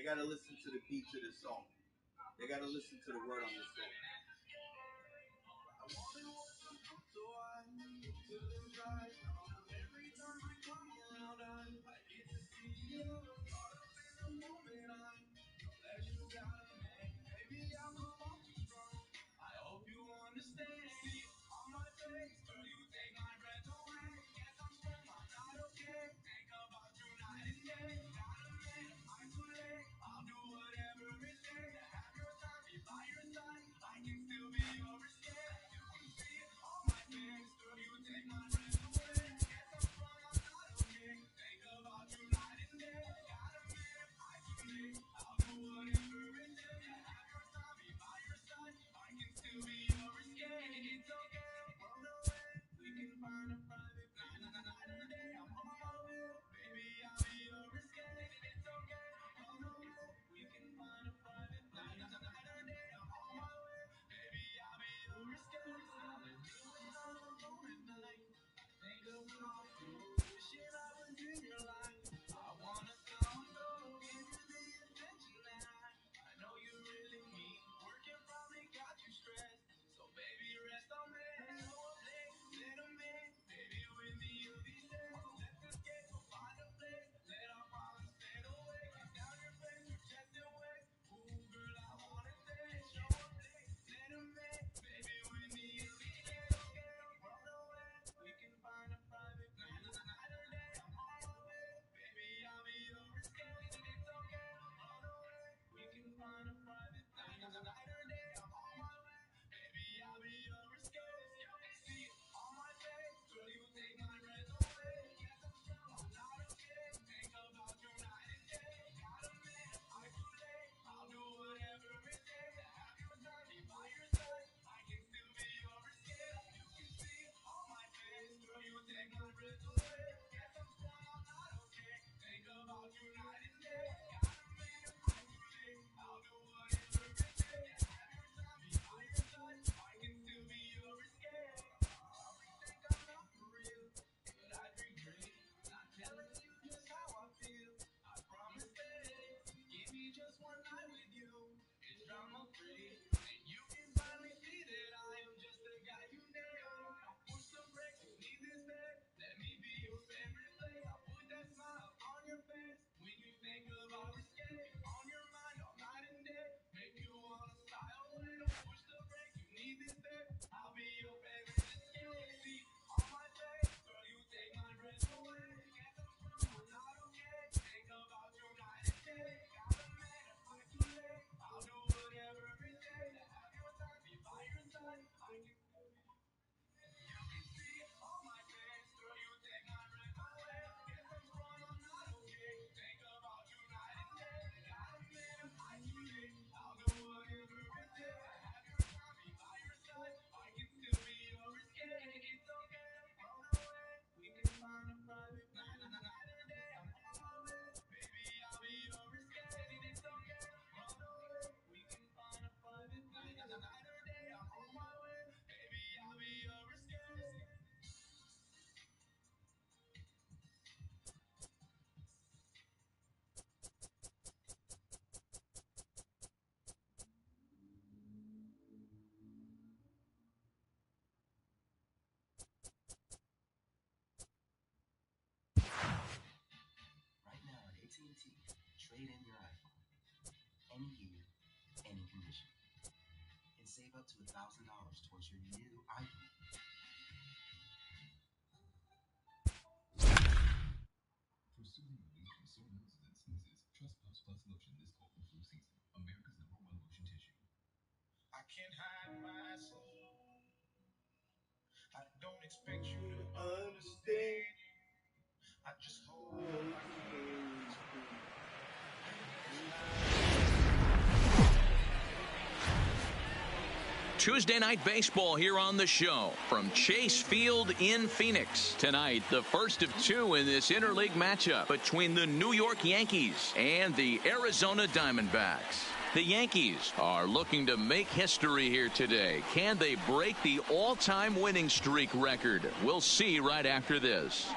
got to listen to the beat to this song. They got to listen to the word on this song. Every time I come around, I get to see you. Caught up in the moment, that you got a man. Maybe I'm a little too strong. I hope you understand. See, on my face, girl, you take my breath away. Yes, I'm strong, I'm not okay. Think about you night and day. Got a man, I'm too late. I'll do whatever it takes to have your time, be by your side. I can still be your escape. You can see it on my face, girl, you take my breath away. Yes, I'm strong, I'm not okay. Think about you night and day. Got a man, I'm too late. I'll do whatever it takes to have your time, be by your side. I can still be your escape. It's okay, run away. We can find a private night or day. I'm on my way, baby. I'll be your escape. It's okay, run away. We can find a private night or day. I'm on my way, baby. I'll be your escape. I've been doing all alone at night. Think of it all through. Wishing I was in your life. I wanna come go, give you the attention that I know you really need. Working probably got you stressed, so baby rest on me. So let 'em in, baby with me you'll be safe. Let's escape, we'll find a place. Let our problems fade away. Kiss down your face, your chest and waist. Ooh girl, I wanna stay. Show 'em let 'em in, baby with me you'll be safe. Okay, run away. We can find a private night or day. I'm on my way, baby. I'll be your escape. It's okay, run away. We can find a private night or day. I'm on my way, baby. I'll be your escape. See it on my face, girl. You take my breath away. Yes, I'm strong, I'm not okay. Think about you night and day. Got a man, I'm too late. I'll do whatever it takes to have your time, be by your side. I can still be your escape. You can see it on my face, girl. You take my breath away. Yes, I'm strong, I'm not okay. Think about you night and day. Got a man, I'm too late. I'll do whatever it takes to have your time, be by your side. I can still be your escape. I think I'm not for real, but I'd be great. Not telling you just how I feel. I promise that give me just one night with you. It's drama free, and you can finally see that I am just the guy you nailed. Push the brakes, you need this bed. Let me be your favorite place. I'll put that smile on your face when you think about escape. On your mind all night and day, make you wanna fly away. Don't push the brakes, you need this bed. I'll be your favorite escape. See on my face, girl, you take my breath away. Yes, I'm strong, I'm not okay. Think about you night and day. Got a man, I'm too late. I'll do whatever it takes to have your time, be by your side. I can still be. You can see it on my face, girl, you take my breath away. Yes, I'm strong, I'm not okay. Think about you night and day. Got a man, I'm too late. I'll do whatever it takes to have your time, be by your side. I can still be your escape. It's okay, run away. We can find a private night or day. I'm on my way, baby. I'll be your escape. It's okay, run away. We can find a private night or day. I'm on my way, baby. I'll be your escape. Right now at AT&T, trade in your iPhone. Any year, any condition. And save up to $1,000 towards your new iPhone. For soothing relief from sore noses and sneezes, trust Puffs Plus Lotion this cold and flu season. America's #1 lotion tissue. I can't hide my soul. I don't expect you to understand. I just hope I can. Tuesday night baseball here on the show from Chase Field in Phoenix. Tonight, the first of two in this interleague matchup between the New York Yankees and the Arizona Diamondbacks. The Yankees are looking to make history here today. Can they break the all-time winning streak record? We'll see right after this.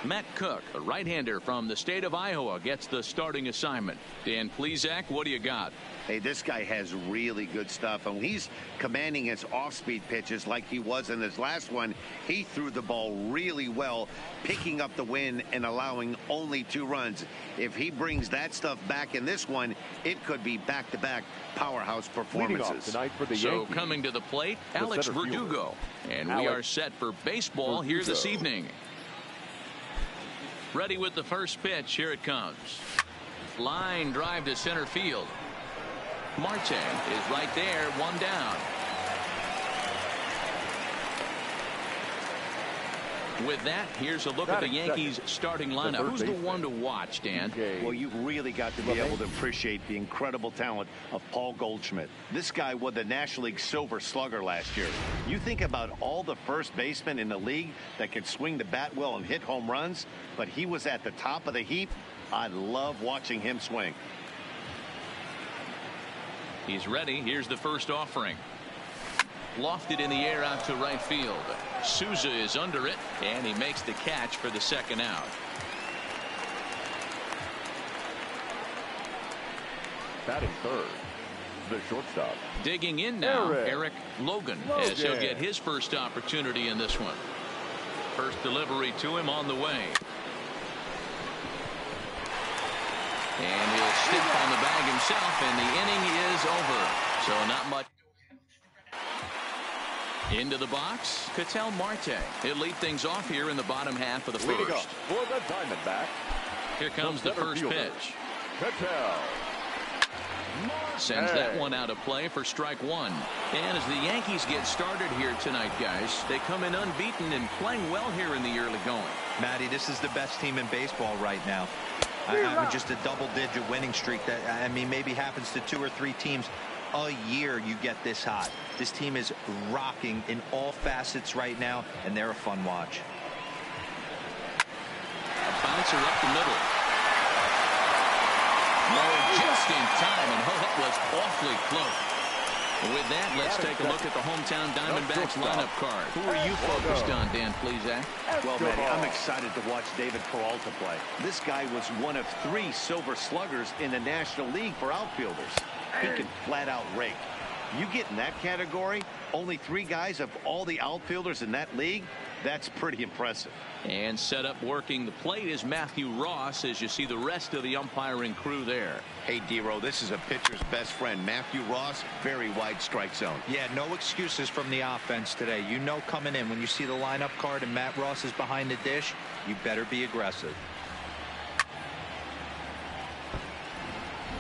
Matt Cook, a right-hander from the state of Iowa, gets the starting assignment. Dan Plesac, what do you got? Hey, this guy has really good stuff, and he's commanding his off-speed pitches like he was in his last one. He threw the ball really well, picking up the win and allowing only 2 runs. If he brings that stuff back in this one, it could be back-to-back powerhouse performances. Tonight for the So Yankees, coming to the plate, Alex Verdugo. And we are set for baseball here this evening. Ready with the first pitch. Here it comes. Line drive to center field. Marte is right there, 1 down. With that, here's a look at the Yankees starting lineup. Who's the one to watch, Dan? Well, you've really got to be able to appreciate the incredible talent of Paul Goldschmidt. This guy won the National League Silver Slugger last year. You think about all the first basemen in the league that could swing the bat well and hit home runs, but he was at the top of the heap. I love watching him swing. He's ready. Here's the first offering. Lofted in the air out to right field. Souza is under it, and he makes the catch for the second out. batting third, the shortstop. Digging in now, Eric Logan, as he'll get his first opportunity in this one. First delivery to him on the way. And he'll step on the bag himself, and the inning is over. So not much. Into the box, Ketel Marte. He'll lead things off here in the bottom half of the first. For the Diamondback. Here comes the first pitch. Ketel. Sends that one out of play for strike one. And as the Yankees get started here tonight, guys, they come in unbeaten and playing well here in the early going. Matty, this is the best team in baseball right now. Just a double-digit winning streak that, I mean, maybe happens to 2 or 3 teams a year. You get this hot. This team is rocking in all facets right now, and they're a fun watch. A bouncer up the middle. Oh, just in time, and it was awfully close. With that, let's take a look at the hometown Diamondbacks lineup card. Who are you focused on, Dan Plesac? Well, Matty, I'm excited to watch David Peralta play. This guy was one of 3 Silver Sluggers in the National League for outfielders. He can flat out rake. You get in that category, only 3 guys of all the outfielders in that league, that's pretty impressive. And set up working the plate is Matthew Ross, as you see the rest of the umpiring crew there. Hey, D-Row, this is a pitcher's best friend. Matthew Ross, very wide strike zone. Yeah, no excuses from the offense today. You know coming in, when you see the lineup card and Matt Ross is behind the dish, you better be aggressive.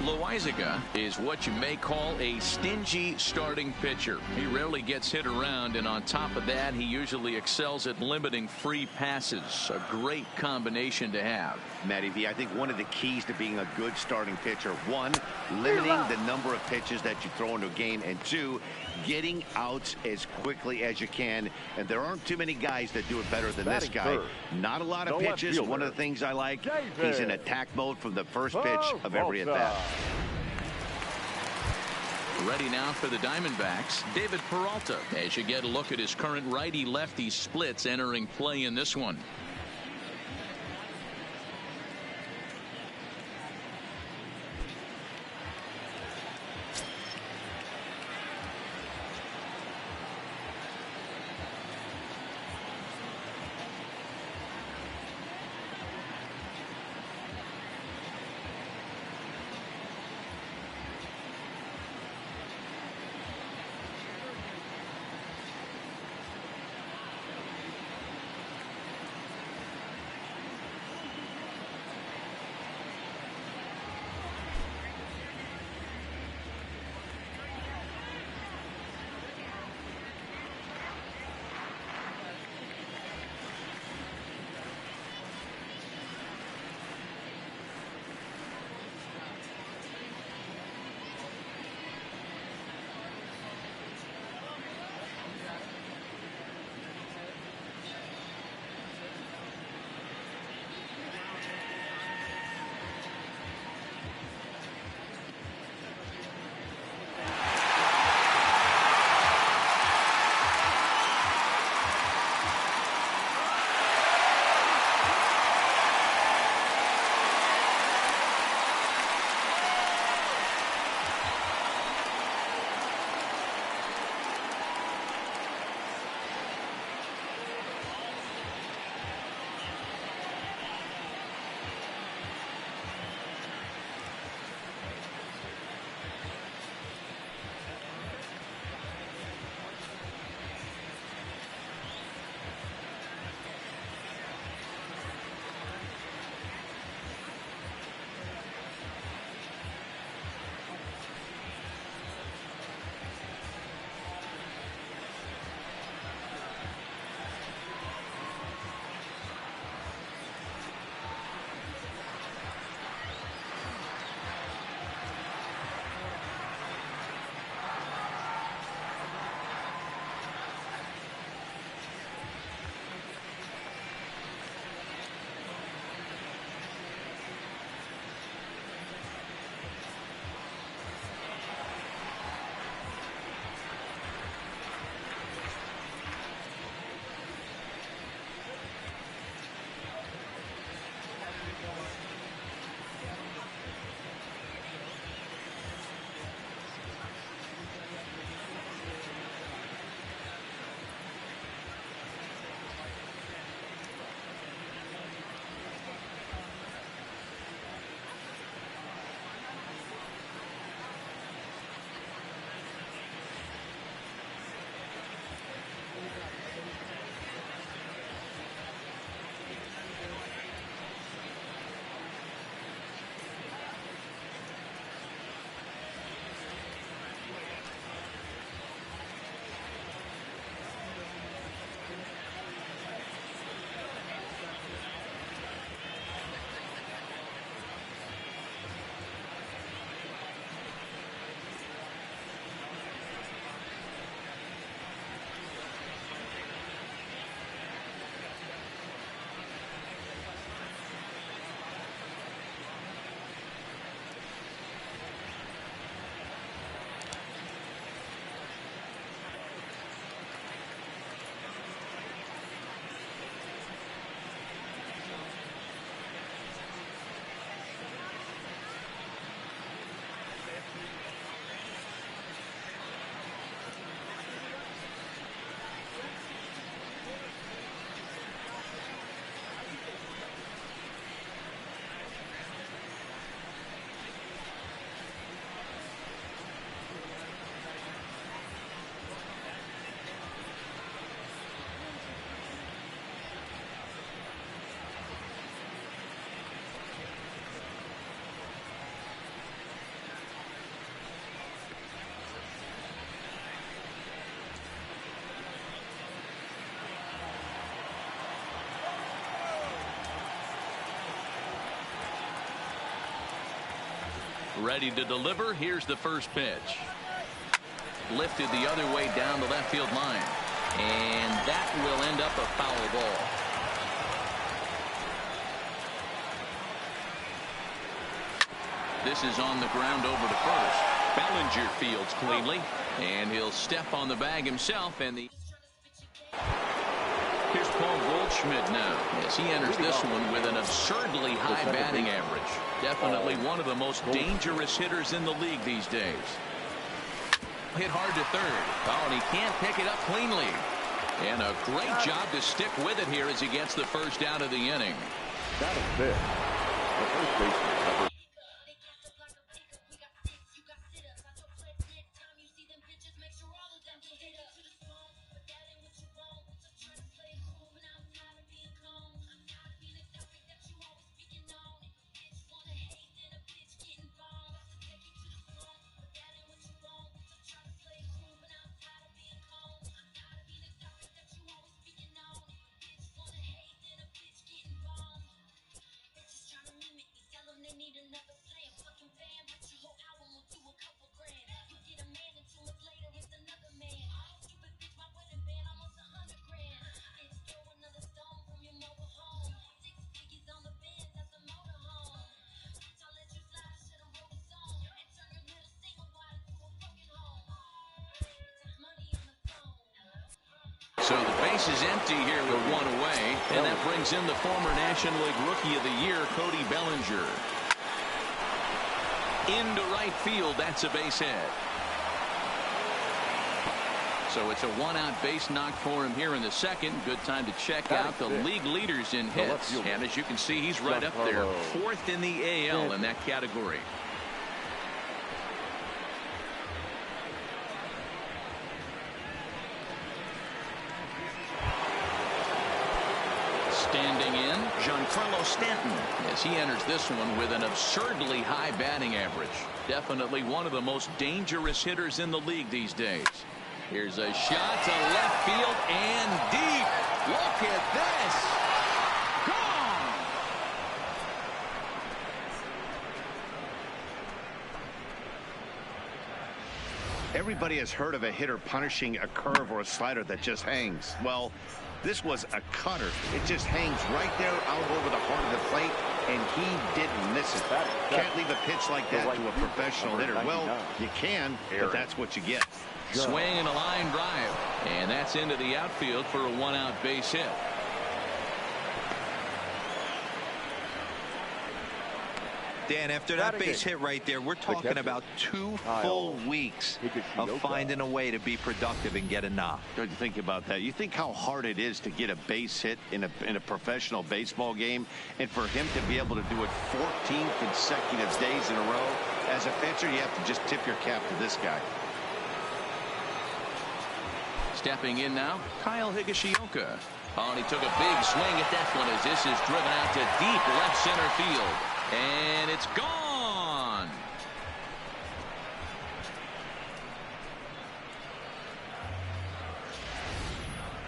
Loizaga is what you may call a stingy starting pitcher. He rarely gets hit around, and on top of that, he usually excels at limiting free passes. A great combination to have. Matty V, I think one of the keys to being a good starting pitcher, 1, limiting the number of pitches that you throw into a game, and 2, getting outs as quickly as you can. And there aren't too many guys that do it better than this guy. Not a lot of pitches. One of the things I like, he's in attack mode from the first pitch of every at bat. Ready now for the Diamondbacks, David Peralta, as you get a look at his current righty-lefty splits entering play in this one. Ready to deliver. Here's the first pitch. Lifted the other way down the left field line. And that will end up a foul ball. This is on the ground over to first. Bellinger fields cleanly, and he'll step on the bag himself. And here's Paul Goldschmidt now as he enters this one with an absurdly high batting average. Definitely one of the most dangerous hitters in the league these days. Hit hard to third. Oh, and he can't pick it up cleanly. And a great job to stick with it here as he gets the first out of the inning. That is big. The first baseman, number So the base is empty here with one away, and that brings in the former National League Rookie of the Year, Cody Bellinger. Into right field, that's a base hit. So it's a one-out base knock for him here in the second. Good time to check out the league leaders in hits. And as you can see, he's right up there, fourth in the AL in that category. Standing in, Giancarlo Stanton as he enters this one with an absurdly high batting average. Definitely one of the most dangerous hitters in the league these days. Here's a shot to left field and deep. Look at this. Gone. Everybody has heard of a hitter punishing a curve or a slider that just hangs. Well, this was a cutter. It just hangs right there out over the heart of the plate, and he didn't miss it. Can't leave a pitch like that to a professional hitter. Well, you can, but that's what you get. Swing and a line drive, and that's into the outfield for a one-out base hit. Dan, after that base hit right there, we're talking about 2 full weeks of finding a way to be productive and get a knock. Don't you think about that? You think how hard it is to get a base hit in a professional baseball game, and for him to be able to do it 14 consecutive days in a row. As a pitcher, you have to just tip your cap to this guy. Stepping in now, Kyle Higashioka. Oh, and he took a big swing at that one as this is driven out to deep left center field. And it's gone.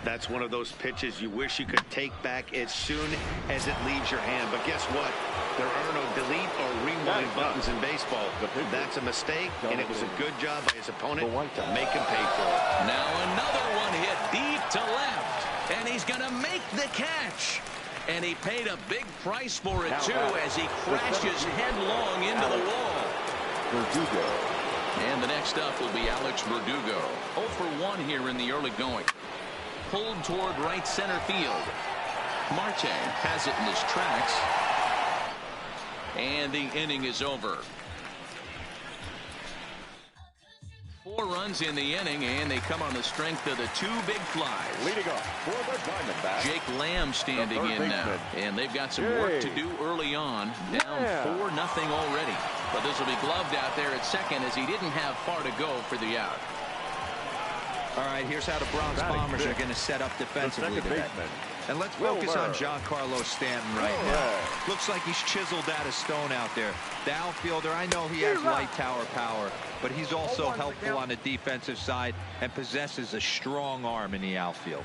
That's one of those pitches you wish you could take back as soon as it leaves your hand. But guess what? There are no delete or rewind buttons in baseball. That's a mistake, and it was a good job by his opponent to make him pay for it. Now another one hit deep to left, and he's going to make the catch. And he paid a big price for it, too, as he crashes headlong into the wall. Verdugo. And the next up will be Alex Verdugo. 0 for 1 here in the early going. Pulled toward right center field. Marte has it in his tracks. And the inning is over. 4 runs in the inning, and they come on the strength of the 2 big flies. Leading off for the Diamondbacks, Jake Lamb standing in now, and they've got some work to do early on. Down 4-0 already. But this will be gloved out there at second as he didn't have far to go for the out. All right, here's how the Bronx Bombers are going to set up defensively today. And let's focus on Giancarlo Stanton right now. Looks like he's chiseled out of stone out there. The outfielder, I know he has light tower power, but he's also helpful on the defensive side and possesses a strong arm in the outfield.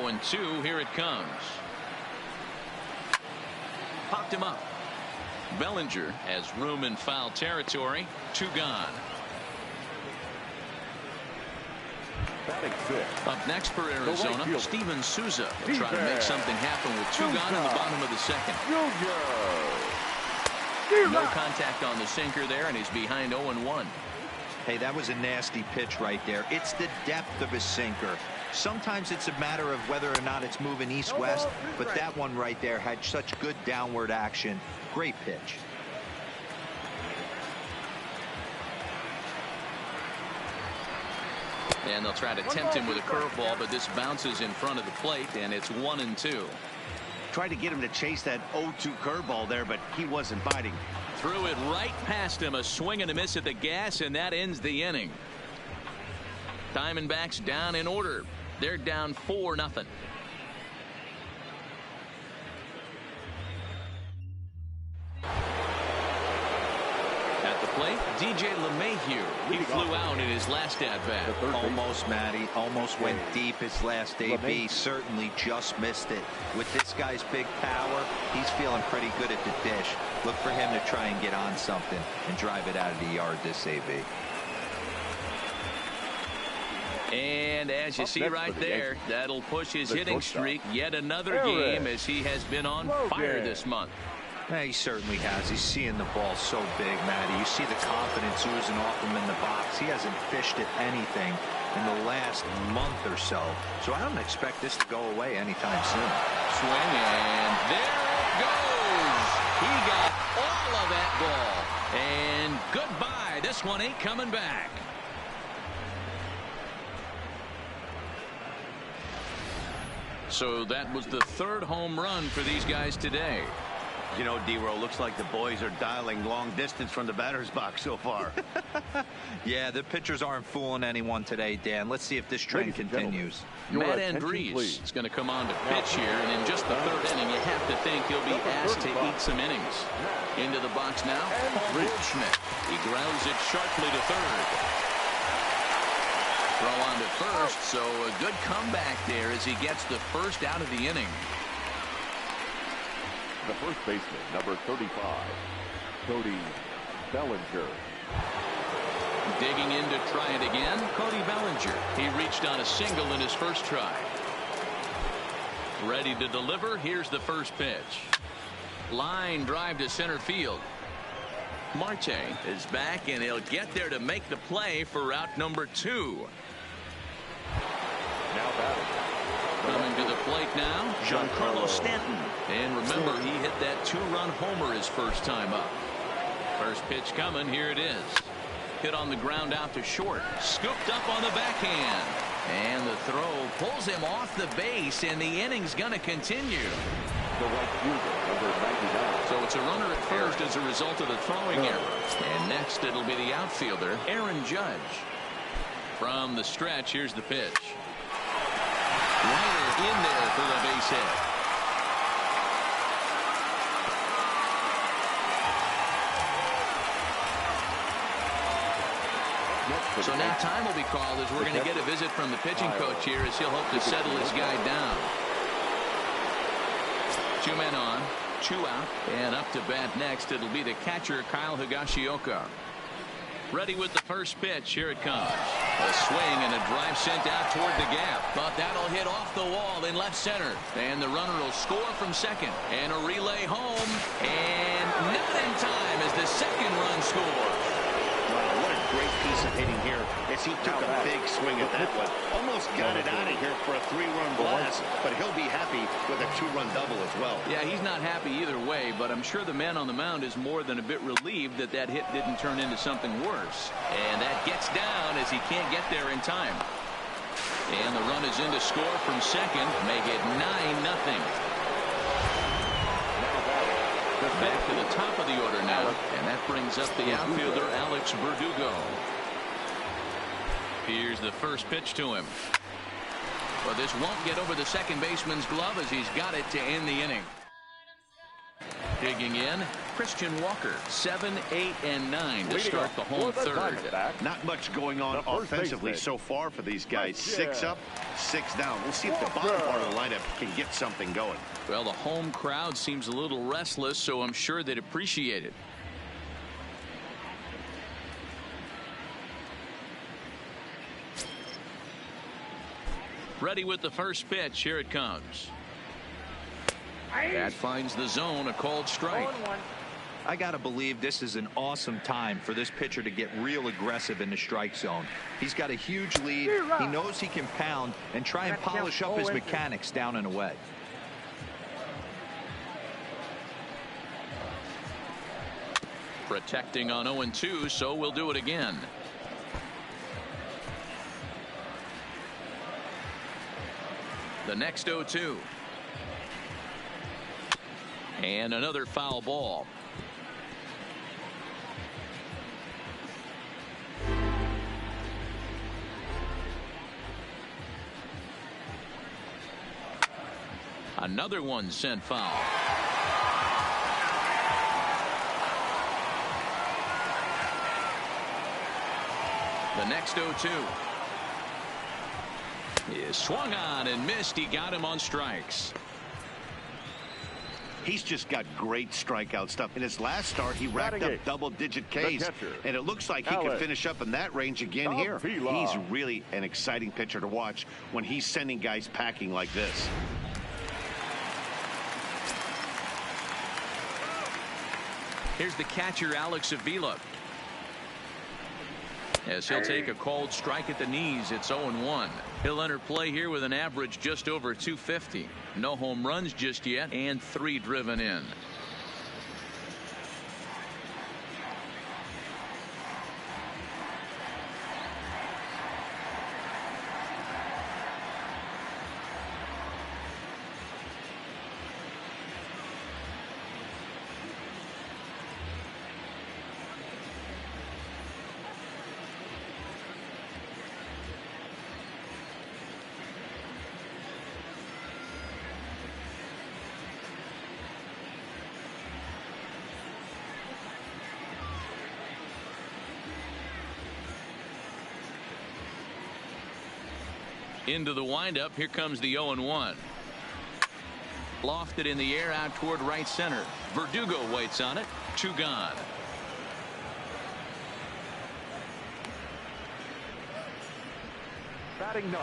0-2. Here it comes. Popped him up. Bellinger has room in foul territory. 2 gone. Up next for Arizona, Steven Souza will try to make something happen with 2 gone in the bottom of the second. No contact on the sinker there, and he's behind 0-1. Hey, that was a nasty pitch right there. It's the depth of his sinker. Sometimes it's a matter of whether or not it's moving east-west, but that one right there had such good downward action. Great pitch. And they'll try to tempt him with a curveball, but this bounces in front of the plate, and it's 1-2. Tried to get him to chase that 0-2 curveball there, but he wasn't biting. Threw it right past him. A swing and a miss at the gas, and that ends the inning. Diamondbacks down in order. They're down 4-0. At the plate, DJ LeMahieu. He flew out in his last at-bat. Almost, Matty. Almost went deep his last AB. Certainly just missed it. With this guy's big power, he's feeling pretty good at the dish. Look for him to try and get on something and drive it out of the yard this AB. And as you see right there, that'll push his hitting streak yet another game, as he has been on fire this month. Yeah, he certainly has. He's seeing the ball so big, Matty. You see the confidence oozing off him in the box. He hasn't fished at anything in the last month or so. So I don't expect this to go away anytime soon. Swing, and there it goes. He got all of that ball. And goodbye. This one ain't coming back. So that was the 3rd home run for these guys today. You know, D-Row, looks like the boys are dialing long distance from the batter's box so far. Yeah, the pitchers aren't fooling anyone today, Dan. Let's see if this trend continues. Matt Andriese is going to come on to pitch here, and in just the 3rd inning, you have to think he'll be asked to eat some innings. Into the box now, Paul Goldschmidt. He grounds it sharply to 3rd. Throw on to 1st, so a good comeback there as he gets the 1st out of the inning. The first baseman, number 35, Cody Bellinger. Digging in to try it again, Cody Bellinger. He reached on a single in his first try. Ready to deliver. Here's the first pitch. Line drive to center field. Marte is back, and he'll get there to make the play for out number 2. Now batting. Coming to the plate now, Giancarlo Stanton. And remember, he hit that 2-run homer his first time up. First pitch coming. Here it is. Hit on the ground out to short. Scooped up on the backhand. And the throw pulls him off the base, and the inning's going to continue. The right fielder, number 99. So it's a runner at first as a result of the throwing error. And next it'll be the outfielder, Aaron Judge. From the stretch, here's the pitch. Liner in there for the base hit. So now time will be called as we're going to get a visit from the pitching coach here as he'll hope to settle his guy down. 2 men on, 2 out, and up to bat next it'll be the catcher Kyle Higashioka. Ready with the first pitch. Here it comes. A swing and a drive sent out toward the gap, but that'll hit off the wall in left center, and the runner will score from second, and a relay home, and not in time as the second run scores. Wow, what a great piece of hitting here as he took a big swing at that one. Almost got it out of here for a 3-run blast, but he'll be happy with a 2-run double as well. Yeah, he's not happy either way, but I'm sure the man on the mound is more than a bit relieved that that hit didn't turn into something worse. And that gets down as he can't get there in time. And the run is in to score from second, make it 9-0. Back to the top of the order now, and that brings up the outfielder Alex Verdugo. Here's the first pitch to him. But this won't get over the second baseman's glove as he's got it to end the inning. Digging in, Christian Walker. 7, 8, and 9 to start the home third. Not much going on offensively so far for these guys. 6 up, 6 down. We'll see if the bottom part of the lineup can get something going. Well, the home crowd seems a little restless, so I'm sure they'd appreciate it. Ready with the first pitch. Here it comes. That finds the zone, a called strike. I got to believe this is an awesome time for this pitcher to get real aggressive in the strike zone. He's got a huge lead. He knows he can pound and try and polish up his mechanics down and away. Protecting on 0-2, so we'll do it again. The next 0-2. And another foul ball. Another one sent foul. The next 0-2 is swung on and missed. He got him on strikes. He's just got great strikeout stuff. In his last start, he racked up double-digit Ks, and it looks like he can finish up in that range again here. He's really an exciting pitcher to watch when he's sending guys packing like this. Here's the catcher, Alex Avila. As he'll take a called strike at the knees, it's 0-1. He'll enter play here with an average just over 250. No home runs just yet, and 3 driven in. Into the windup. Here comes the 0-1. Lofted in the air out toward right center. Verdugo waits on it. 2 gone.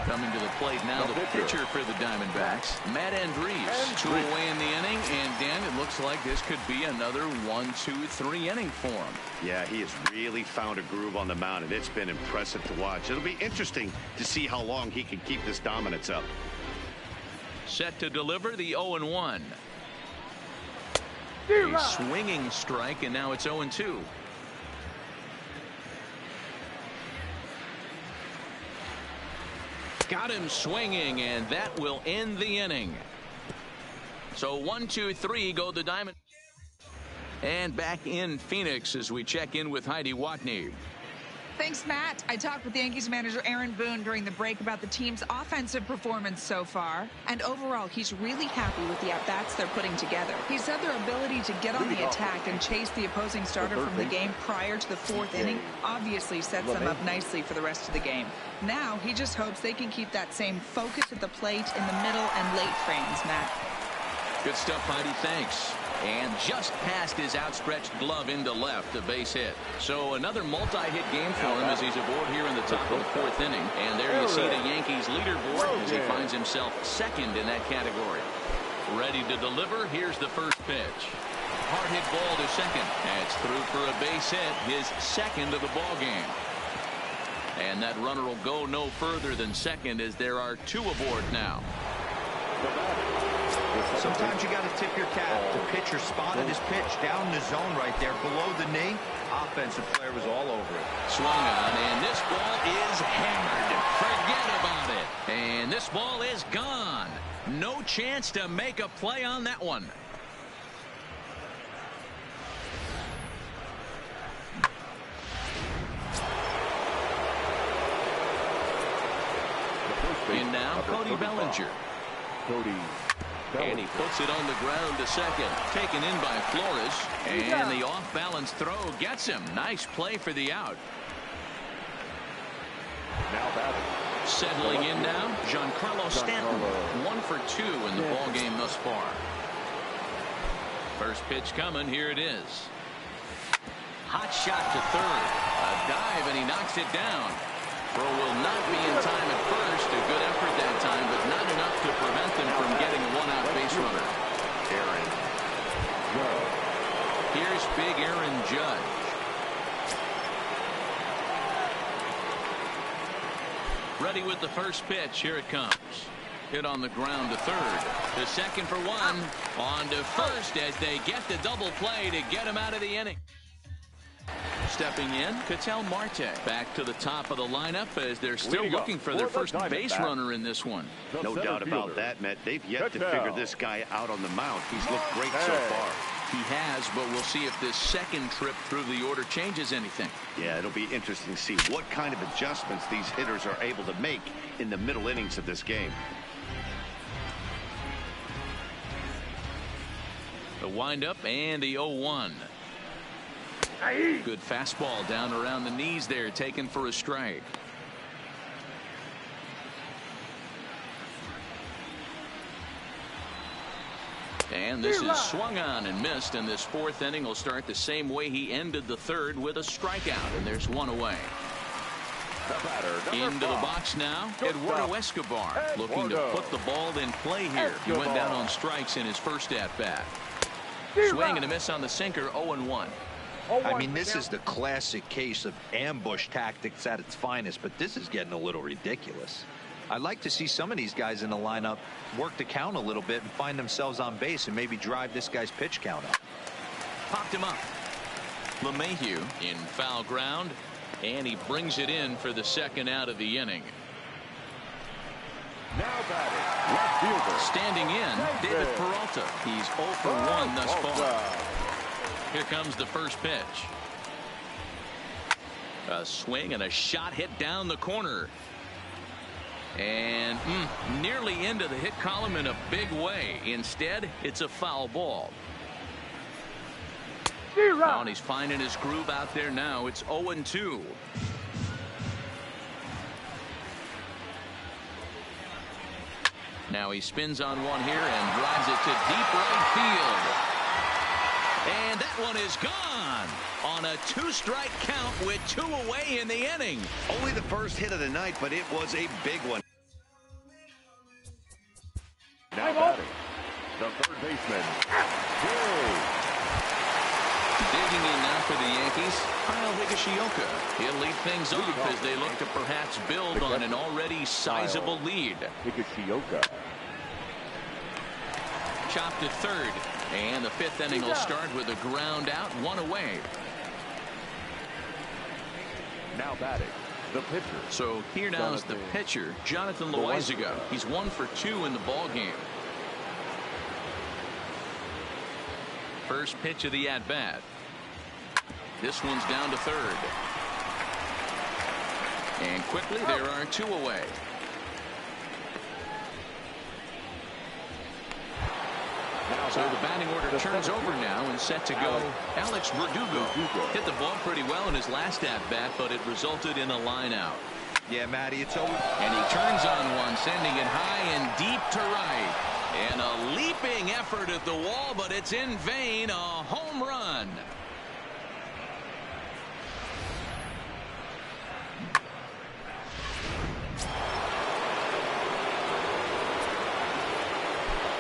Coming to the plate now, the pitcher for the Diamondbacks, Matt Andriese. 2 away in the inning, and Dan, it looks like this could be another 1-2-3 inning for him. Yeah, he has really found a groove on the mound, and it's been impressive to watch. It'll be interesting to see how long he can keep this dominance up. Set to deliver the 0-1. A swinging strike, and now it's 0-2. Got him swinging, and that will end the inning. So 1-2-3 go the Diamond. And back in Phoenix as we check in with Heidi Watney. Thanks, Matt. I talked with Yankees manager Aaron Boone during the break about the team's offensive performance so far. And overall, he's really happy with the at-bats they're putting together. He said their ability to get on the attack and chase the opposing starter from the game prior to the 4th inning obviously sets them up nicely for the rest of the game. Now, he just hopes they can keep that same focus at the plate in the middle and late frames, Matt. Good stuff, Heidi. Thanks. And just past his outstretched glove into left, a base hit. So another multi-hit game for him as he's aboard here in the top of the 4th inning. And there you see the Yankees leaderboard as he finds himself second in that category. Ready to deliver. Here's the first pitch. Hard hit ball to second. That's through for a base hit, his second of the ball game. And that runner will go no further than second as there are 2 aboard now. Sometimes you got to tip your cap. The pitcher spotted his pitch down the zone right there below the knee. Offensive player was all over it. Swung on, and this ball is hammered. Forget about it. And this ball is gone. No chance to make a play on that one. And now Cody Bellinger. And he puts it on the ground to second. Taken in by Flores. And the off-balance throw gets him. Nice play for the out. Now batting. Settling in now, Giancarlo Stanton. 1 for 2 in the ball game thus far. First pitch coming. Here it is. Hot shot to third. A dive, and he knocks it down. Throw will not be in time at first. A good effort that time, but not enough to prevent them from getting a one-out base runner. Aaron. Here's big Aaron Judge. Ready with the first pitch. Here it comes. Hit on the ground to third. The second for one. On to first as they get the double play to get him out of the inning. Stepping in, Ketel Marte back to the top of the lineup as they're still looking for their first base runner in this one. No doubt about that, Matt. They've yet to figure this guy out on the mound. He's looked great so far. He has, but we'll see if this second trip through the order changes anything. Yeah, it'll be interesting to see what kind of adjustments these hitters are able to make in the middle innings of this game. The windup and the 0-1. Good fastball down around the knees there, taken for a strike. And this is swung on and missed, and this fourth inning will start the same way he ended the third, with a strikeout, and there's one away. Into the box now, Eduardo Escobar looking to put the ball in play here. He went down on strikes in his first at-bat. Swing and a miss on the sinker, 0-1. I mean, this is the classic case of ambush tactics at its finest, but this is getting a little ridiculous. I'd like to see some of these guys in the lineup work the count a little bit and find themselves on base and maybe drive this guy's pitch count up. Popped him up. LeMahieu in foul ground, and he brings it in for the second out of the inning. Now batting, left fielder. Standing in, David Peralta. He's 0 for 1 thus far. Here comes the first pitch. A swing and a shot hit down the corner. And nearly into the hit column in a big way. Instead, it's a foul ball. Oh, and he's finding his groove out there now. It's 0-2. Now he spins on one here and drives it to deep right field. And that one is gone on a 2-strike count with 2 away in the inning. Only the first hit of the night, but it was a big one. Now batting, the third baseman, Digging in now for the Yankees, Kyle Higashioka. He'll lead things off as they look to perhaps build on an already sizable lead. Higashioka. Chopped at third. And the fifth inning will start with a ground out, 1 away. Now batting, the pitcher. So here now is the pitcher, Jonathan Loaizaga. He's 1 for 2 in the ball game. First pitch of the at-bat. This one's down to third. And quickly there are 2 away. So the batting order turns over now and set to go. Alex Verdugo hit the ball pretty well in his last at-bat, but it resulted in a line out. Yeah, Matty, it's over. And he turns on one, sending it high and deep to right. And a leaping effort at the wall, but it's in vain. A home run.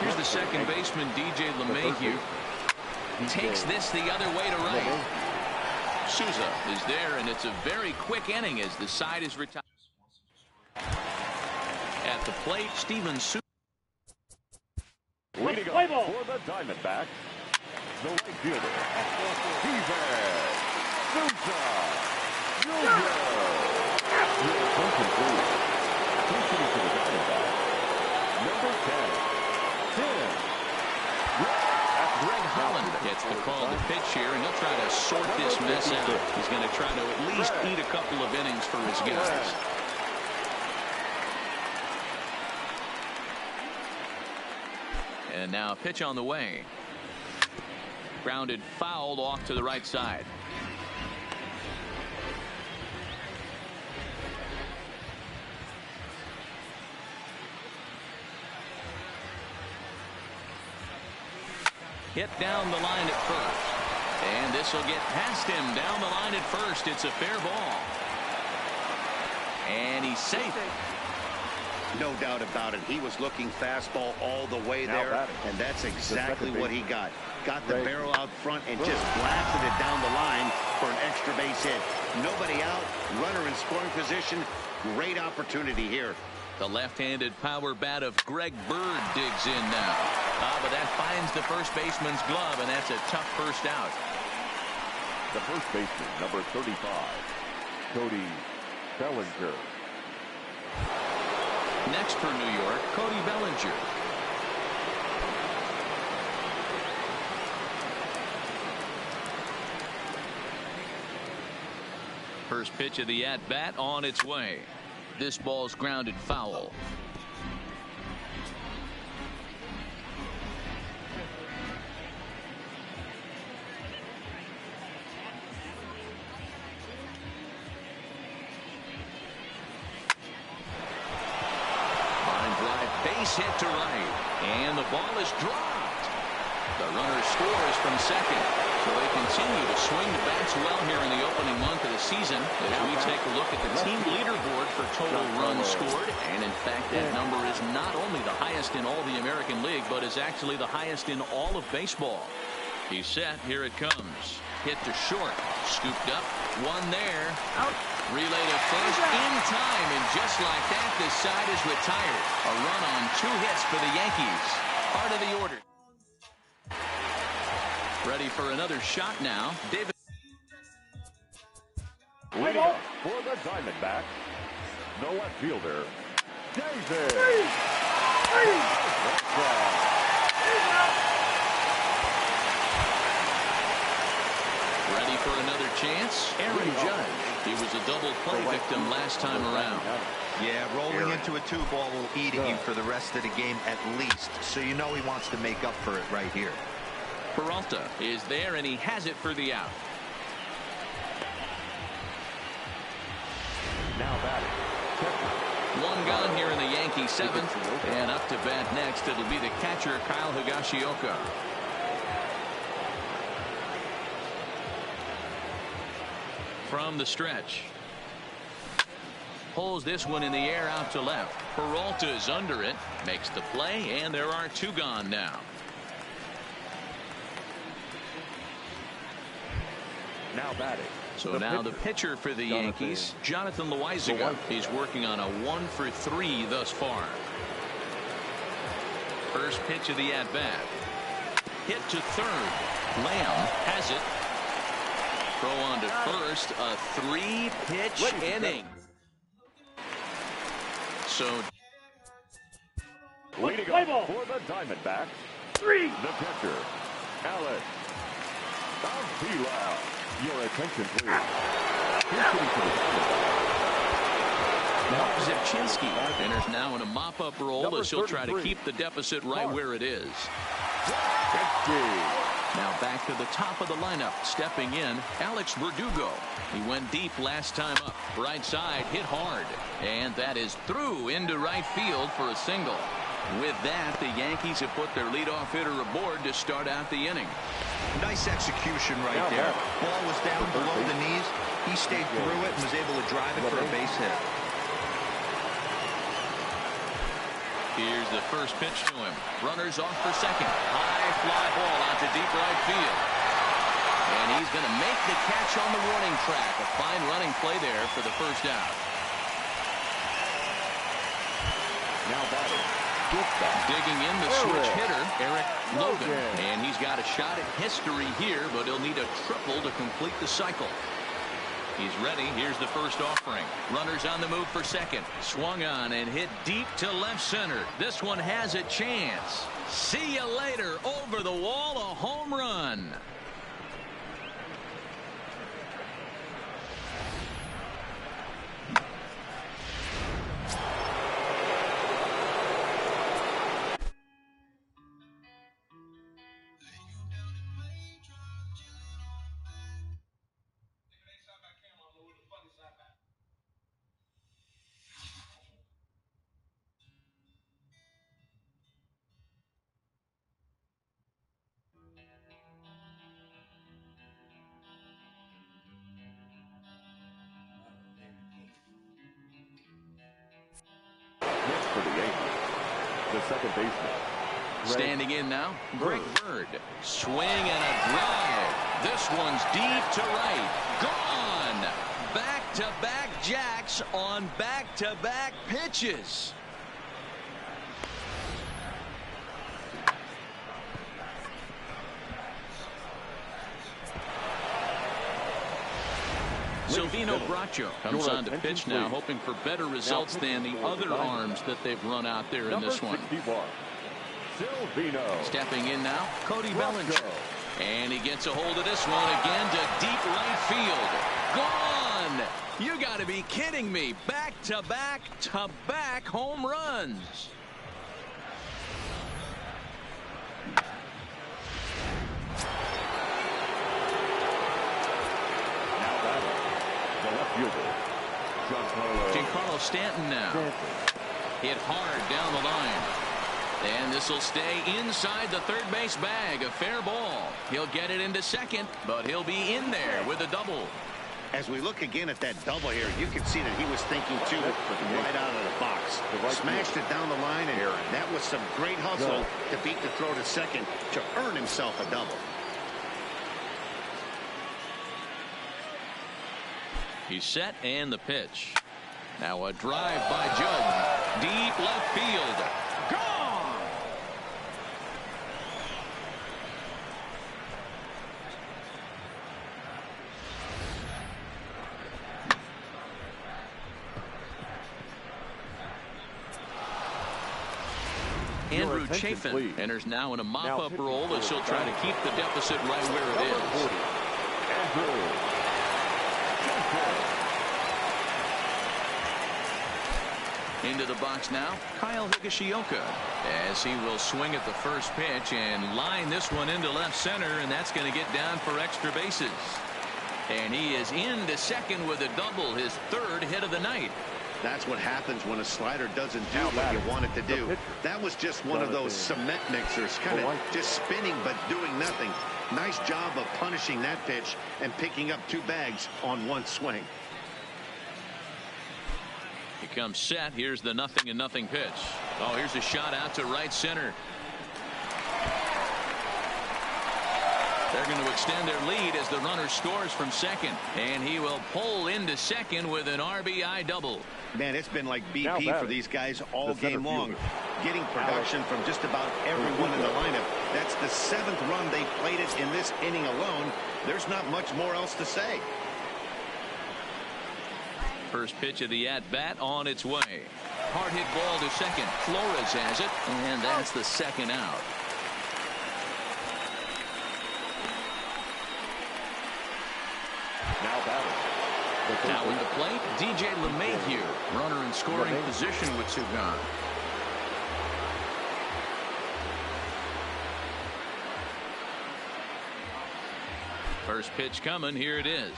Here's the second baseman, DJ LeMahieu. Takes this the other way to right. Souza is there, and it's a very quick inning as the side is retired. At the plate, Steven Souza. Leading up for the Diamondbacks, the right fielder, Steven Souza Jr. Pitching to the Diamondbacks, number 10. Greg Holland gets the call to pitch here, and he'll try to sort this mess out. He's going to try to at least eat a couple of innings for his guys. And now a pitch on the way. Grounded foul off to the right side. Hit down the line at first. And this will get past him down the line at first. It's a fair ball. And he's safe. No doubt about it. He was looking fastball all the way there, and that's exactly what he got. Got the barrel out front and just blasted it down the line for an extra base hit. Nobody out, runner in scoring position. Great opportunity here. The left-handed power bat of Greg Bird digs in now. But that finds the first baseman's glove, and that's a tough first out. The first baseman, number 35, Cody Bellinger. Next for New York, Cody Bellinger. First pitch of the at-bat on its way. This ball's grounded foul. Hit to right, and the ball is dropped. The runner scores from second, so they continue to swing the bats well here in the opening month of the season as we take a look at the team leaderboard for total runs scored. And in fact, that number is not only the highest in all the American League, but is actually the highest in all of baseball. He's set. Here it comes. Hit to short. Scooped up. One there. Out. Relay to first in time, and just like that, this side is retired. A run on 2 hits for the Yankees. Part of the order. Ready for another shot now. David. Leading up for the Diamondbacks, the left fielder, David. Ready for another chance? Aaron Judge. He was a double play victim last time around. Yeah, rolling into a 2-ball will eat at you for the rest of the game at least. So you know he wants to make up for it right here. Peralta is there, and he has it for the out. Now batting. One gone here in the Yankee 7th. And up to bat next, it'll be the catcher, Kyle Higashioka. From the stretch. Pulls this one in the air out to left. Peralta is under it. Makes the play, and there are 2 gone now. Now batting. So now the pitcher for the Yankees, Jonathan Loaizaga. He's working on a 1-for-3 thus far. First pitch of the at-bat. Hit to third. Lamb has it. Throw on to first. A 3-pitch inning. So leading up for the Diamondbacks, the pitcher, Alex Avila. Your attention, please. Mark Zepchinski enters now in a mop-up role as he'll try to keep the deficit right where it is. Now back to the top of the lineup. Stepping in, Alex Verdugo. He went deep last time up. Right side, hit hard. And that is through into right field for a single. With that, the Yankees have put their leadoff hitter aboard to start out the inning. Nice execution right there. Ball was down below the knees. He stayed through it and was able to drive it for a base hit. Here's the first pitch to him. Runners off for second. High fly ball out to deep right field. And he's going to make the catch on the warning track. A fine running play there for the first out. Now batting. Digging in the switch hitter, Eric Logan. And he's got a shot at history here, but he'll need a triple to complete the cycle. He's ready. Here's the first offering. Runners on the move for second. Swung on and hit deep to left center. This one has a chance. See you later. Over the wall, a home run. the second baseman. Standing in now, Greg Bird. Swing and a drive. This one's deep to right. Gone! Back-to-back jacks on back-to-back pitches. Silvino Bracho comes on to pitch now, hoping for better results than the other arms that they've run out there in this one. Silvino. Stepping in now, Cody Bellinger. And he gets a hold of this one again to deep right field. Gone! You got to be kidding me. Back-to-back-to-back home runs. Giancarlo Stanton now. Hit hard down the line. And this will stay inside the third base bag. A fair ball. He'll get it into second, but he'll be in there with a double. As we look again at that double here, you can see that he was thinking too right out of the box. Smashed it down the line, and that was some great hustle to beat the throw to second to earn himself a double. He's set and the pitch. Now a drive by Judge. Deep left field. Gone! Andrew Chafin enters now in a mop-up role as he'll try to keep the deficit right where it is. Into the box now, Kyle Higashioka, as he will swing at the first pitch and line this one into left center, and that's going to get down for extra bases. And he is into second with a double, his third hit of the night. That's what happens when a slider doesn't do what you want it to do. That was just one of those cement mixers, kind of just spinning but doing nothing. Nice job of punishing that pitch and picking up two bags on one swing. He comes set. Here's the 0-0 pitch. Oh, here's a shot out to right center. They're going to extend their lead as the runner scores from second. And he will pull into second with an RBI double. Man, it's been like BP for these guys all game long. Getting production from just about everyone in the lineup. That's the 7th run they played it in this inning alone. There's not much more else to say. First pitch of the at-bat on its way. Hard hit ball to second. Flores has it, and that's the second out. Now at the plate, DJ LeMahieu, runner in scoring position with two gone. First pitch coming, here it is.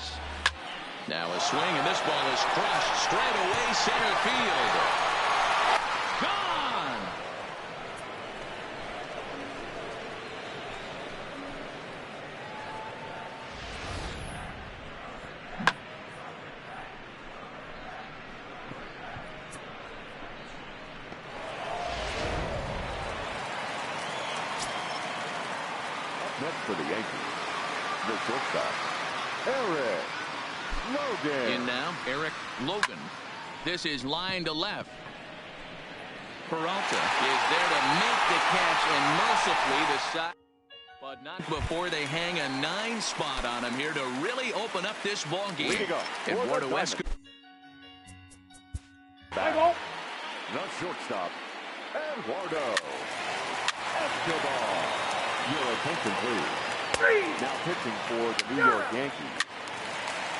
Now a swing, and this ball is crushed straight away center field. Gone! Next for the Yankees, the shortstop, Eric Logan. In now, Eric Logan. This is line to left. Peralta is there to make the catch, and mercifully the side, but not before they hang a 9 spot on him here to really open up this ball game. Eduardo Escobar. The shortstop, Eduardo Escobar. Your attention, please. Now pitching for the New York Yankees,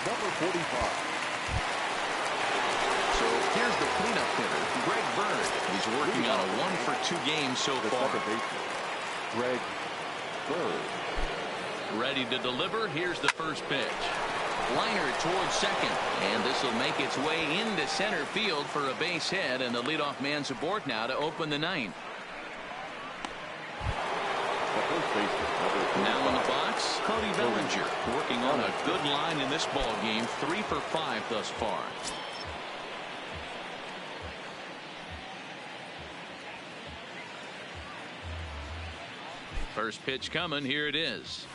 number 45. So here's the cleanup hitter, Greg Bird. He's working on a 1-for-2 game so far. Greg Bird. Ready to deliver. Here's the first pitch. Liner towards second, and this will make its way into center field for a base hit, and the leadoff man's aboard now to open the 9th. Now in the box, Cody Bellinger working on a good line in this ball game, 3 for 5 thus far. First pitch coming. Here it is.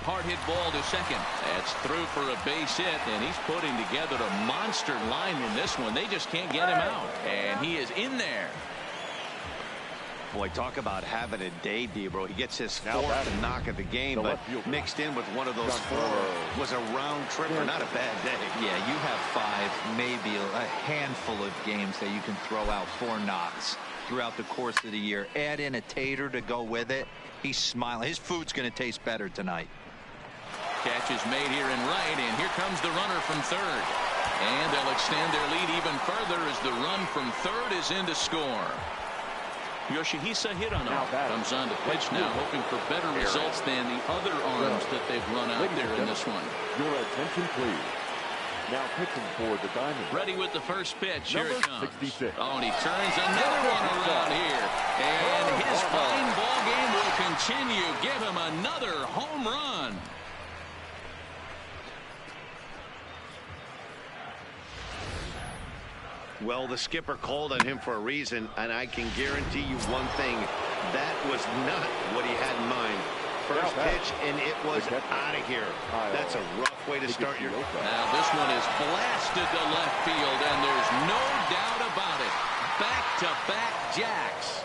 Hard hit ball to second. That's through for a base hit, and he's putting together a monster line in this one. They just can't get him out, and he is in there. Boy, talk about having a day, Debro. He gets his fourth knock of the game, but mixed in with one of those four was a round tripper. Not a bad day. Yeah, you have 5, maybe a handful of games that you can throw out 4 knocks throughout the course of the year. Add in a tater to go with it. He's smiling. His food's going to taste better tonight. Catch is made here in right, and here comes the runner from third. And they'll extend their lead even further as the run from third is in to score. Yoshihisa Hirano comes on to pitch now, hoping for better results than the other arms that they've run out there in this one. Your attention, please. Now pitching for the Diamondbacks. Ready with the first pitch. Here it comes. 66. Oh, and he turns another one around here. And his fine ball game will continue. Give him another home run. Well, the skipper called on him for a reason, and I can guarantee you one thing. That was not what he had in mind. First pitch, and it was out of here. That's a rough way to start your... Now, this one is blasted to left field, and there's no doubt about it. Back-to-back jacks.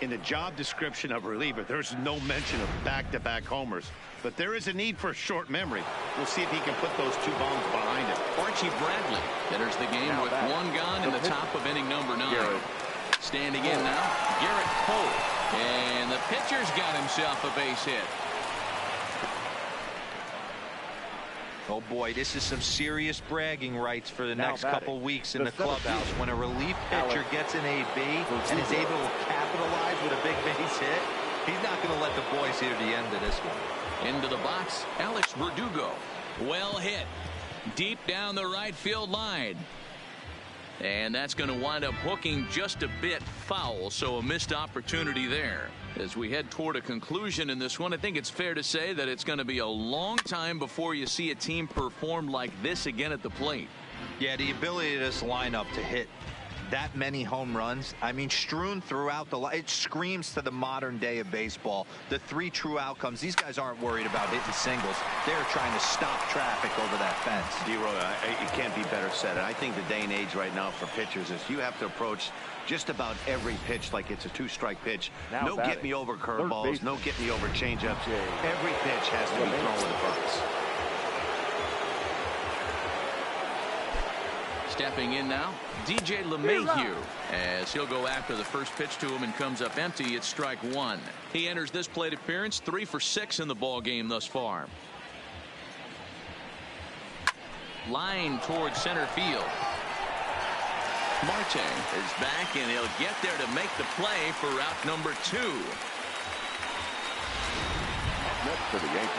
In the job description of reliever, there's no mention of back-to-back homers. But there is a need for short memory. We'll see if he can put those 2 bombs behind him. Archie Bradley enters the game with 1 gone in the top of inning number 9. Standing in now, Garrett Cole. And the pitcher's got himself a base hit. Oh boy, this is some serious bragging rights for the next couple weeks in the clubhouse. When a relief pitcher gets an AB and is able to capitalize with a big base hit, he's not going to let the boys hear the end of this one. Into the box, Alex Verdugo. Well hit. Deep down the right field line. And that's going to wind up hooking just a bit foul, so a missed opportunity there. As we head toward a conclusion in this one, I think it's fair to say that it's going to be a long time before you see a team perform like this again at the plate. Yeah, the ability of this lineup to hit that many home runs, I mean, strewn throughout the line, it screams to the modern day of baseball. The 3 true outcomes. These guys aren't worried about hitting singles. They're trying to stop traffic over that fence. D-Roy, it can't be better said. I think the day and age right now for pitchers is you have to approach just about every pitch like it's a 2-strike pitch. No get-me-over curveballs, no get-me-over changeups. Every pitch has to be thrown with a purpose. Stepping in now, DJ LeMahieu, as he'll go after the first pitch to him and comes up empty. It's strike 1. He enters this plate appearance 3 for 6 in the ball game thus far. Line towards center field. Marte is back, and he'll get there to make the play for route number 2.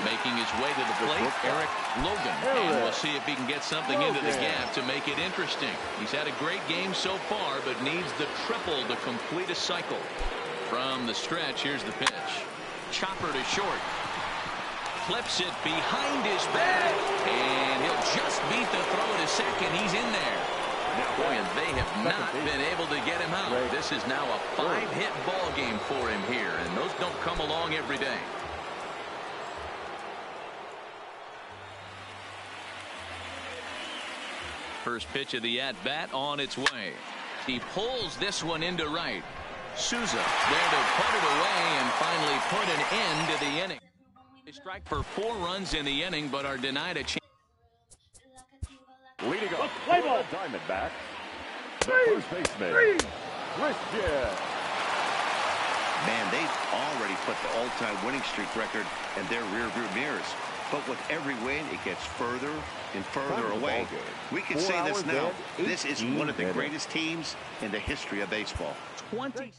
Making his way to the plate, Eric Logan. And we'll see if he can get something into the gap to make it interesting. He's had a great game so far, but needs the triple to complete a cycle. From the stretch, here's the pitch. Chopper to short. Flips it behind his back, and he'll just beat the throw to second. He's in there. Boy, and they have not been able to get him out. This is now a 5-hit ball game for him here, and those don't come along every day. First pitch of the at-bat on its way. He pulls this one into right. Souza there to put it away and finally put an end to the inning. They strike for 4 runs in the inning, but are denied a chance. Leading up for the Diamondbacks, the first baseman, Christian. Man, they've already put the all-time winning streak record in their rearview mirrors. But with every win, it gets further and further away. We can say this now. This is one of the greatest teams in the history of baseball. 20.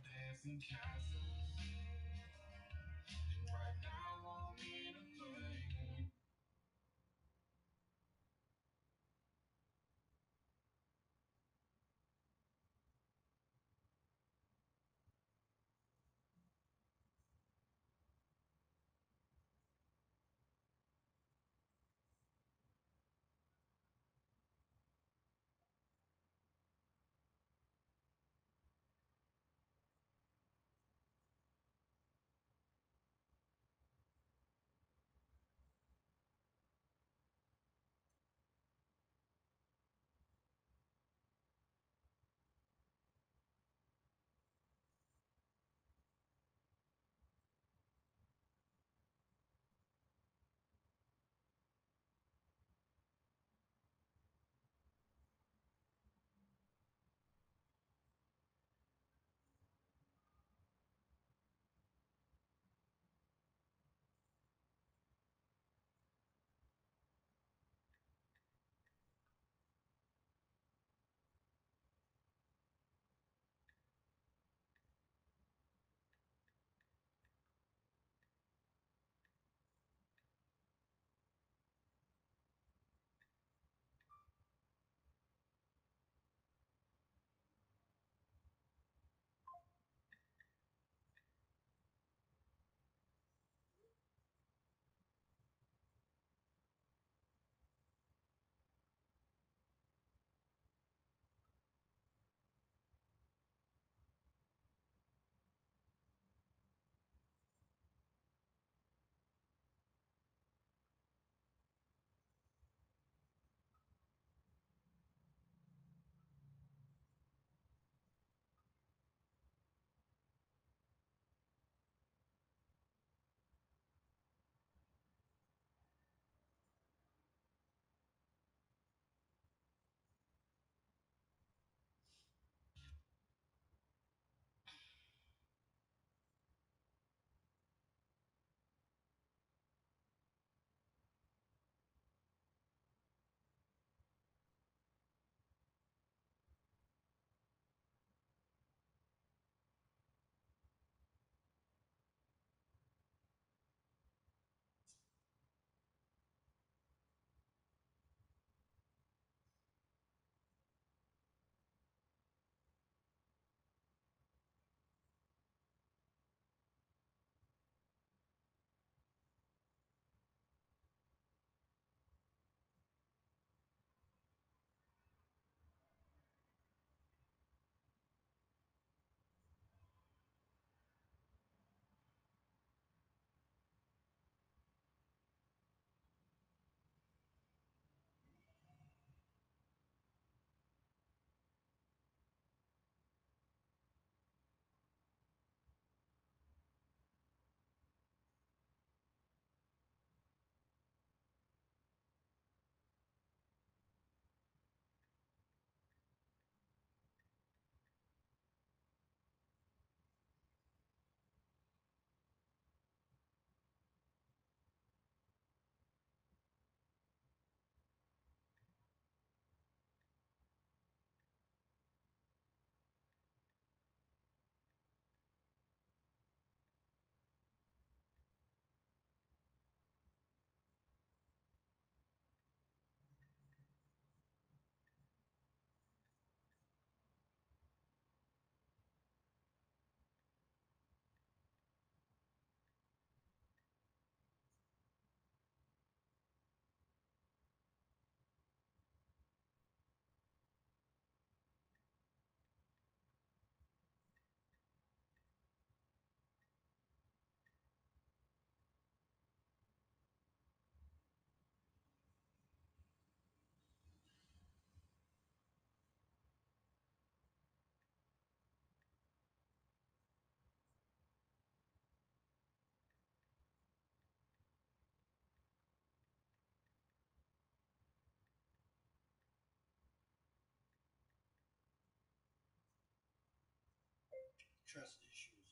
trust issues.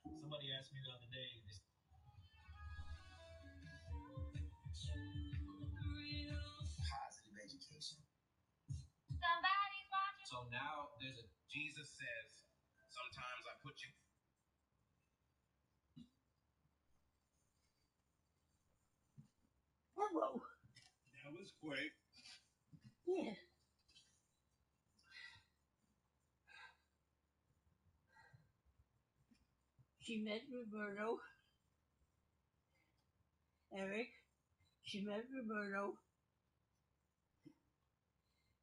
Somebody asked me the other day. Positive education. So now there's a Jesus says, sometimes I put you. Hello. That was quick. Yeah. She met Roberto. Eric. She met Roberto.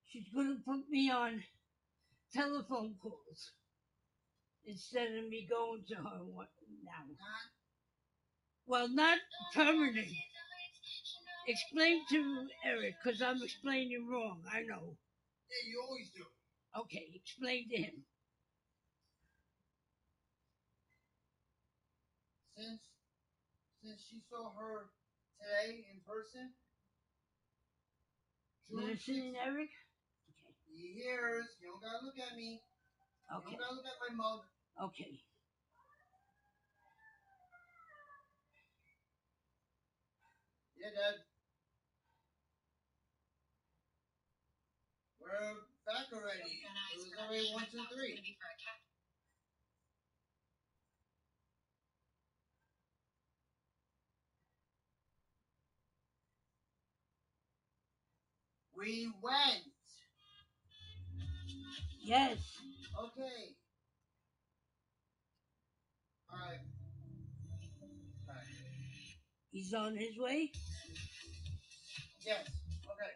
She's gonna put me on telephone calls instead of me going to her now. Well, not permanent. Explain to Eric, because I'm explaining wrong. I know. Yeah, you always do. Okay, explain to him. Since she saw her today in person. Listening, Eric? He hears. You don't gotta look at me. Okay. You don't gotta look at my mug. Okay. Yeah, Dad. We're back already. It was already 1, 2, 3. We went. Yes. Okay. Alright. He's on his way? Yes. Okay.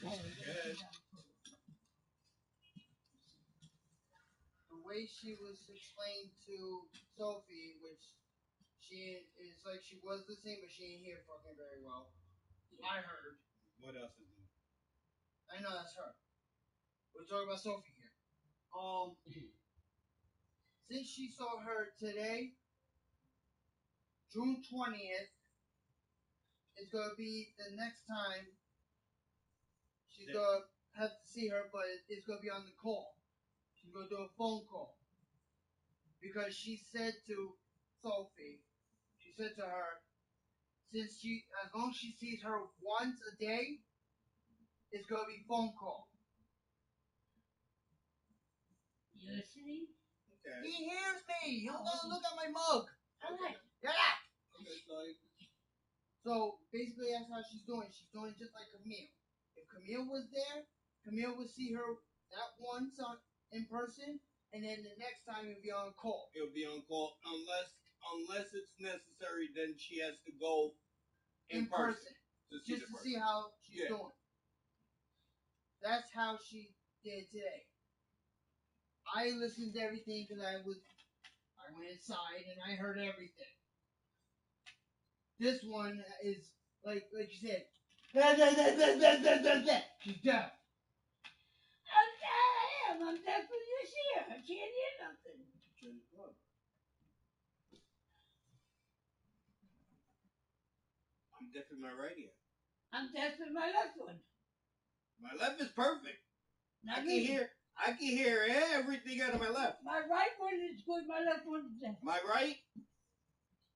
Good. The way she was explained to Sophie, which she is like she was the same, but she ain't hear fucking very well. I heard. What else is new? I know that's her. We're talking about Sophie here. Since she saw her today, June 20th, is gonna be the next time she's gonna have to see her, but it's gonna be on the call. She's gonna do a phone call. Because she said to Sophie, she said to her, as long as she sees her once a day, it's gonna be phone call. You listening? Okay. He hears me. You don't look at my mug. Okay. Yeah. So basically, that's how she's doing. She's doing just like Camille. If Camille was there, Camille would see her that once in person, and then the next time it'll be on call. It'll be on call unless it's necessary. Then she has to go in person just to see how she's doing. That's how she did today. I listened to everything because I went inside and I heard everything. This one is like you said. She's deaf. I'm deaf in this ear. I can't hear nothing. I'm deaf in my right ear. I'm deaf in my left one. My left is perfect. Not I me. can hear everything out of my left. My right one is good. My left one is deaf. My right.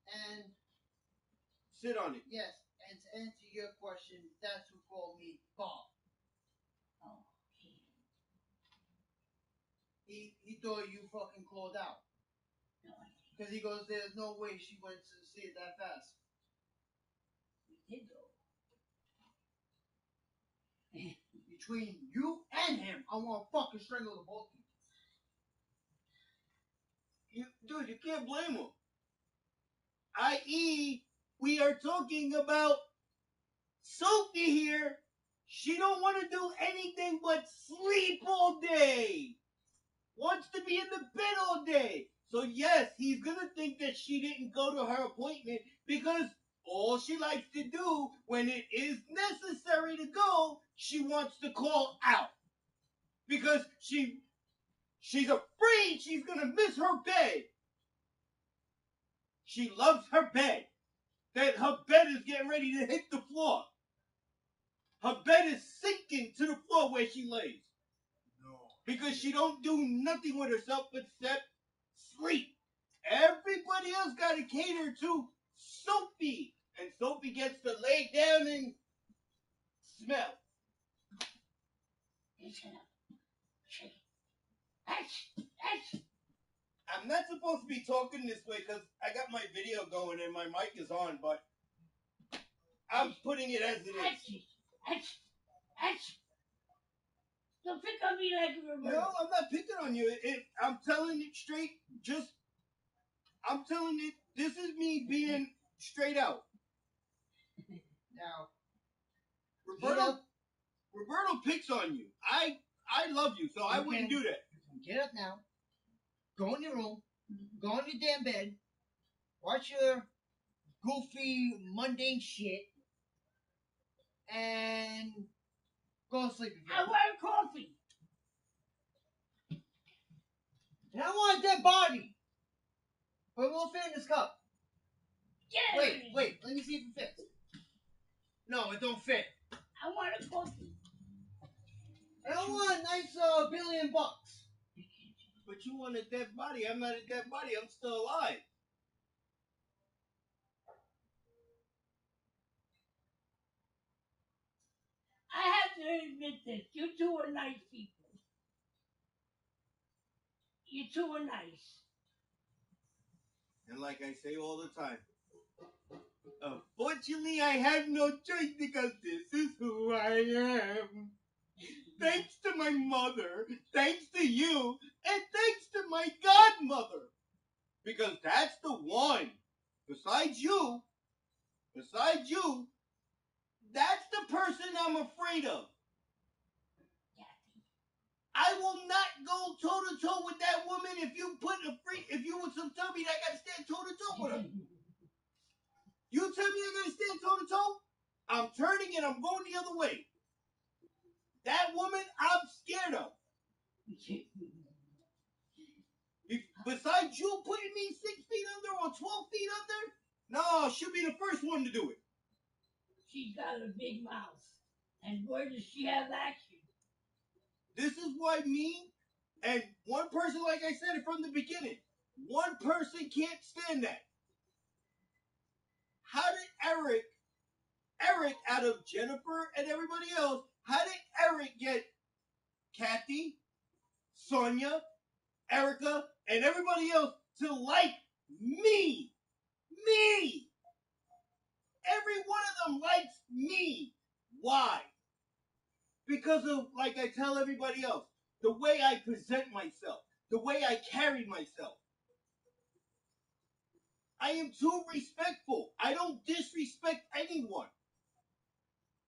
And sit on it. Yes. And to answer your question, that's who called me Bob. Oh. He thought you fucking called out. Because he goes, there's no way she went to see it that fast. We did go. Between you and him, I want to fucking strangle the both of you. Dude, you can't blame him. I.e., we are talking about Sophie here. She don't want to do anything but sleep all day. Wants to be in the bed all day. So yes, he's going to think that she didn't go to her appointment because all she likes to do when it is necessary to go, she wants to call out. Because she's afraid she's going to miss her bed. She loves her bed. That her bed is getting ready to hit the floor. Her bed is sinking to the floor where she lays. No, Because she don't do nothing with herself except sleep. Everybody else got to cater to Sophie. And Sophie gets to lay down and smell. I'm not supposed to be talking this way because I got my video going and my mic is on, but I'm putting it as it is. Don't pick on me like a remote. No, I'm not picking on you. I'm telling it straight. I'm telling it. This is me being straight out. Now, Roberto picks on you. I love you, so I wouldn't do that. Get up now. Go in your room. Go in your damn bed. Watch your goofy, mundane shit. And go to sleep again. I want coffee. And I want a dead body. But it won't fit in this cup. Wait. Let me see if it fits. No, it don't fit. I want a coffee. And I want a nice $1 billion. But you want a dead body. I'm not a dead body. I'm still alive. I have to admit this. You two are nice people. You two are nice. And like I say all the time, unfortunately, I have no choice because this is who I am. Thanks to my mother, thanks to you, and thanks to my godmother. Because that's the one. Besides you, that's the person I'm afraid of. I will not go toe-to-toe with that woman if you would tell me that I gotta stand toe-to-toe with her. You tell me I gotta stand toe-to-toe, I'm turning and I'm going the other way. That woman, I'm scared of. Besides you putting me 6 feet under or 12 feet under, no, she'll be the first one to do it. She's got a big mouth. And where does she have action? This is why me and one person, like I said it from the beginning, one person can't stand that. How did Eric out of Jennifer and everybody else, how did Eric get Kathy, Sonia, Erica, and everybody else to like me? Me! Every one of them likes me. Why? Because of, like I tell everybody else, the way I present myself, the way I carry myself. I am too respectful. I don't disrespect anyone.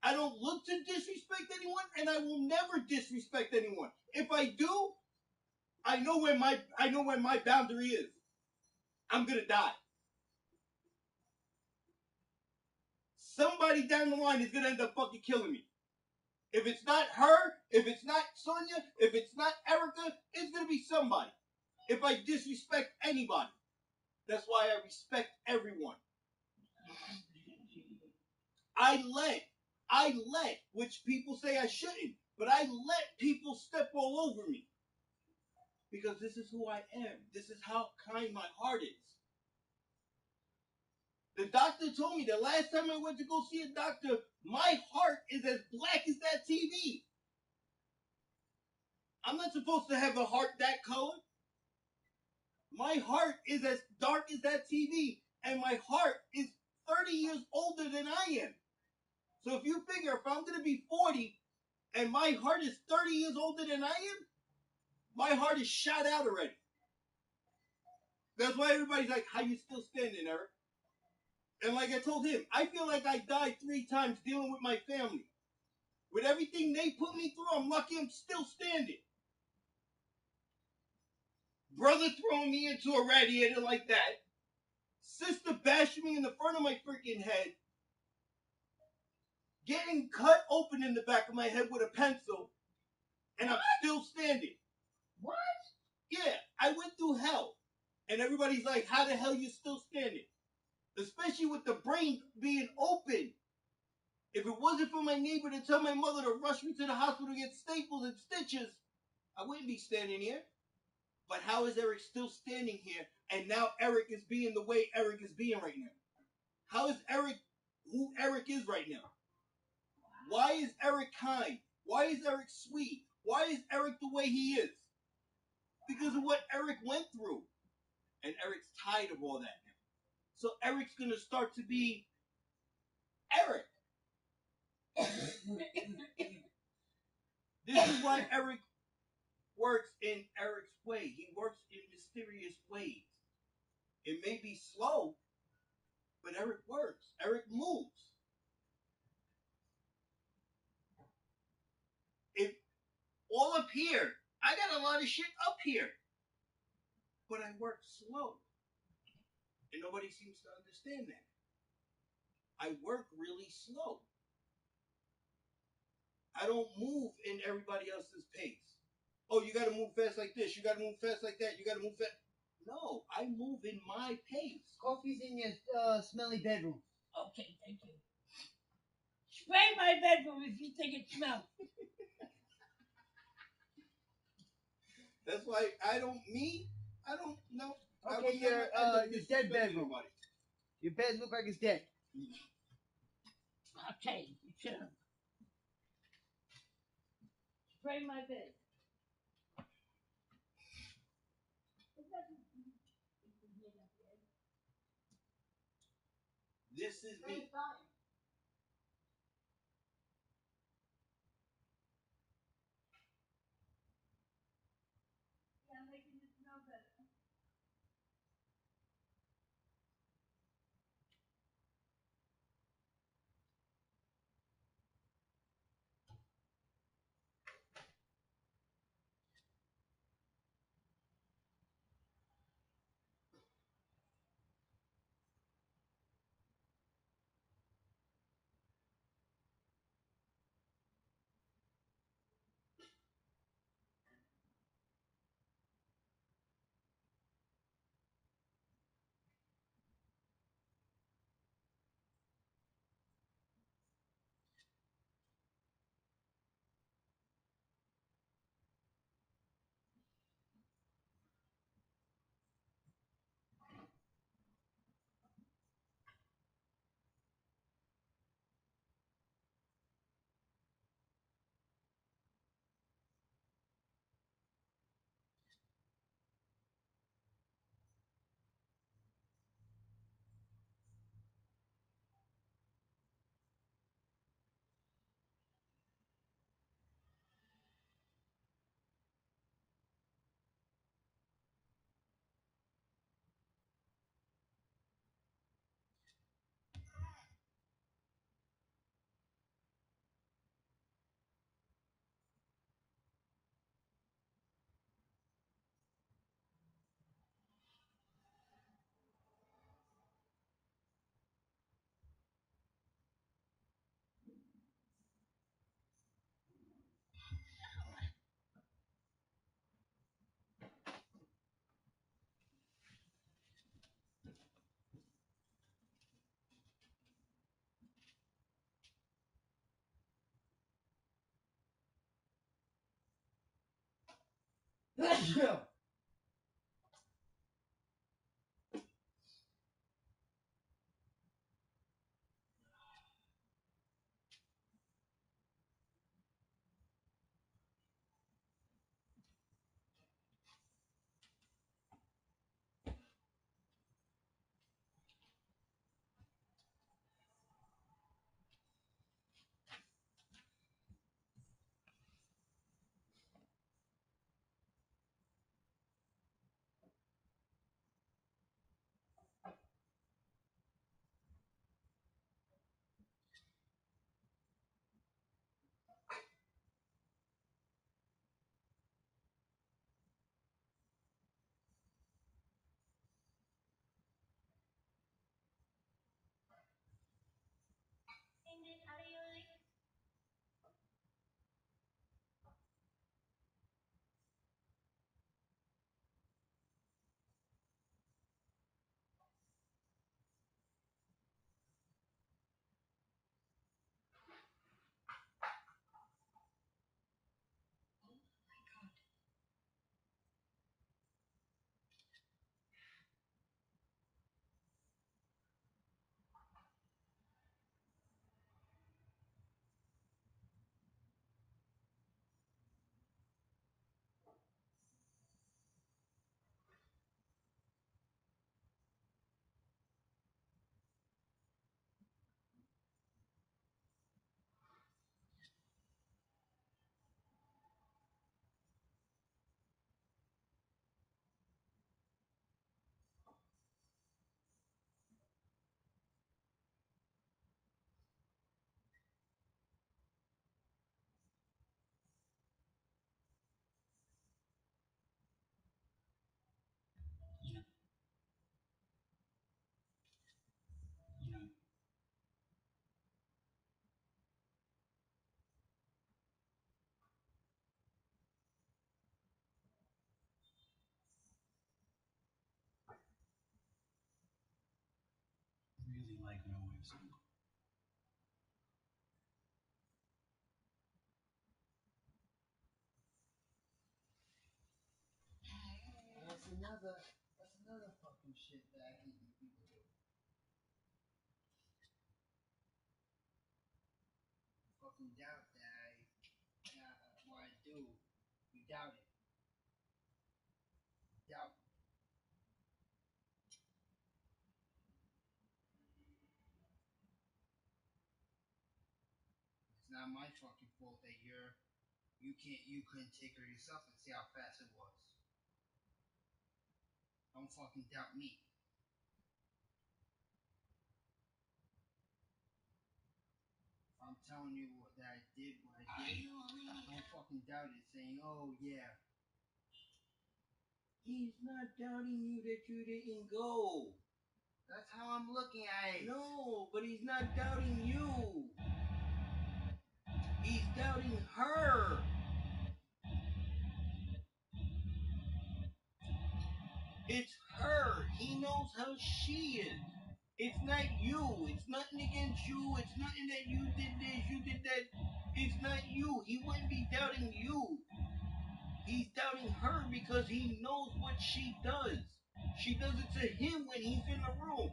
I don't look to disrespect anyone, and I will never disrespect anyone. If I do, I know where my boundary is. I'm gonna die. Somebody down the line is gonna end up fucking killing me. If it's not her, if it's not Sonia, if it's not Erica, it's gonna be somebody. If I disrespect anybody. That's why I respect everyone. I let, which people say I shouldn't, but I let people step all over me. Because this is who I am. This is how kind my heart is. The doctor told me the last time I went to go see a doctor, my heart is as black as that TV. I'm not supposed to have a heart that color. My heart is as dark as that TV, and my heart is 30 years older than I am. So if you figure if I'm going to be 40 and my heart is 30 years older than I am, my heart is shot out already. That's why everybody's like, how you still standing, Eric? And like I told him, I feel like I died 3 times dealing with my family. With everything they put me through, I'm lucky I'm still standing. Brother throwing me into a radiator like that. Sister bashing me in the front of my freaking head. Getting cut open in the back of my head with a pencil. And I'm still standing. What? Yeah, I went through hell. And everybody's like, how the hell you still standing? Especially with the brain being open. If it wasn't for my neighbor to tell my mother to rush me to the hospital to get staples and stitches, I wouldn't be standing here. But how is Eric still standing here, and now Eric is being the way Eric is being right now? How is Eric who Eric is right now? Why is Eric kind? Why is Eric sweet? Why is Eric the way he is? Because of what Eric went through. And Eric's tired of all that now. So Eric's going to start to be Eric. This is why Eric works in Eric's way. He works in mysterious ways. It may be slow, but Eric works. Eric moves. If all up here, I got a lot of shit up here, but I work slow. And nobody seems to understand that. I work really slow. I don't move in everybody else's pace. Oh, you got to move fast like this. You got to move fast like that. You got to move fast. No, I move in my pace. Coffee's in your smelly bedroom. Okay, thank you. Spray my bedroom if you think it smells. That's why I don't know. Okay, your dead bedroom. Your bed look like it's dead. Okay, you should have. Spray my bed. This is me. like my wife's uncle. That's another fucking shit that I hate you people do. Fucking doubt that what I do, you doubt it. Doubt. It's not my fucking fault that you couldn't take her yourself and see how fast it was. Don't fucking doubt me. I'm telling you that I did what I did. Don't fucking doubt it, saying, oh yeah. He's not doubting you that you didn't go. That's how I'm looking at it. No, but he's not doubting you. He's doubting her. It's her. He knows how she is. It's not you. It's nothing against you. It's nothing that you did this, you did that. It's not you. He wouldn't be doubting you. He's doubting her because he knows what she does. She does it to him when he's in the room.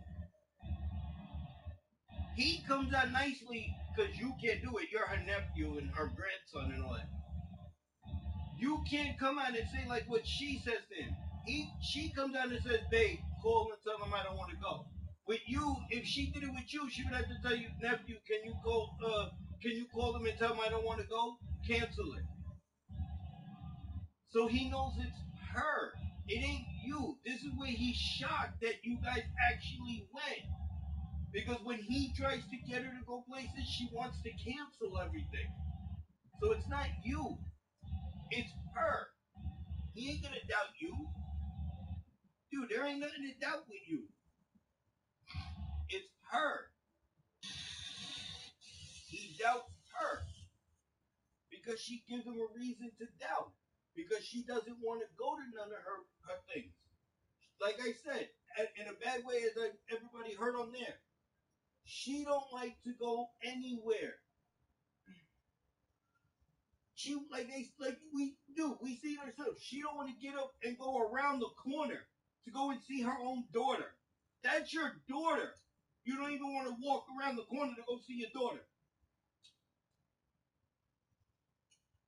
He comes out nicely because you can't do it. You're her nephew and her grandson and all that. You can't come out and say like what she says to him. She comes out and says, babe, call him and tell him I don't want to go. With you, if she did it with you, she would have to tell you, nephew, can you call him and tell him I don't want to go? Cancel it. So he knows it's her. It ain't you. This is where he's shocked that you guys actually went. Because when he tries to get her to go places, she wants to cancel everything. So it's not you. It's her. He ain't gonna doubt you. Dude, there ain't nothing to doubt with you. It's her. He doubts her. Because she gives him a reason to doubt. Because she doesn't want to go to none of her things. Like I said, in a bad way, as everybody heard on there, she don't like to go anywhere. She like we do. We see it ourselves. She don't want to get up and go around the corner to go and see her own daughter. That's your daughter. You don't even want to walk around the corner to go see your daughter.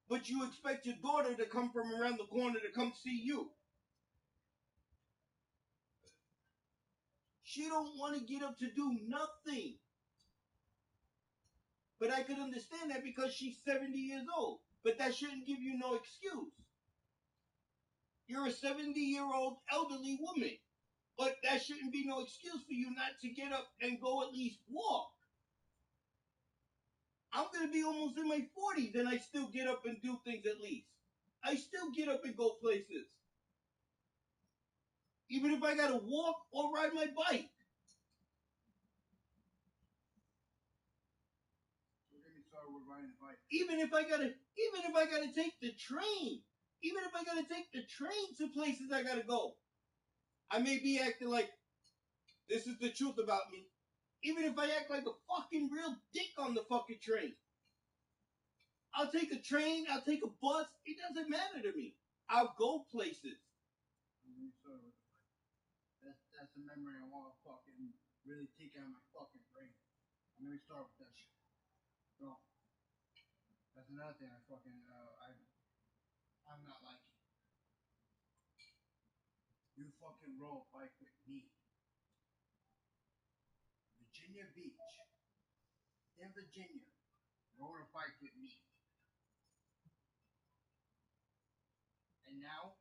But you expect your daughter to come from around the corner to come see you. She don't want to get up to do nothing. But I could understand that because she's 70 years old. But that shouldn't give you no excuse. You're a 70-year-old elderly woman. But that shouldn't be no excuse for you not to get up and go at least walk. I'm going to be almost in my 40s and I still get up and do things at least. I still get up and go places. Even if I got to walk or ride my bike. Even if I gotta take the train. Even if I gotta take the train to places I gotta go. I may be acting like this is the truth about me. Even if I act like a fucking real dick on the fucking train. I'll take a train, I'll take a bus, it doesn't matter to me. I'll go places. That's a memory I want to fucking really take out of my fucking brain. Let me start with that shit. So, that's another thing I'm not liking. You fucking roll a bike with me. Virginia Beach. In Virginia. Roll a bike with me. And now,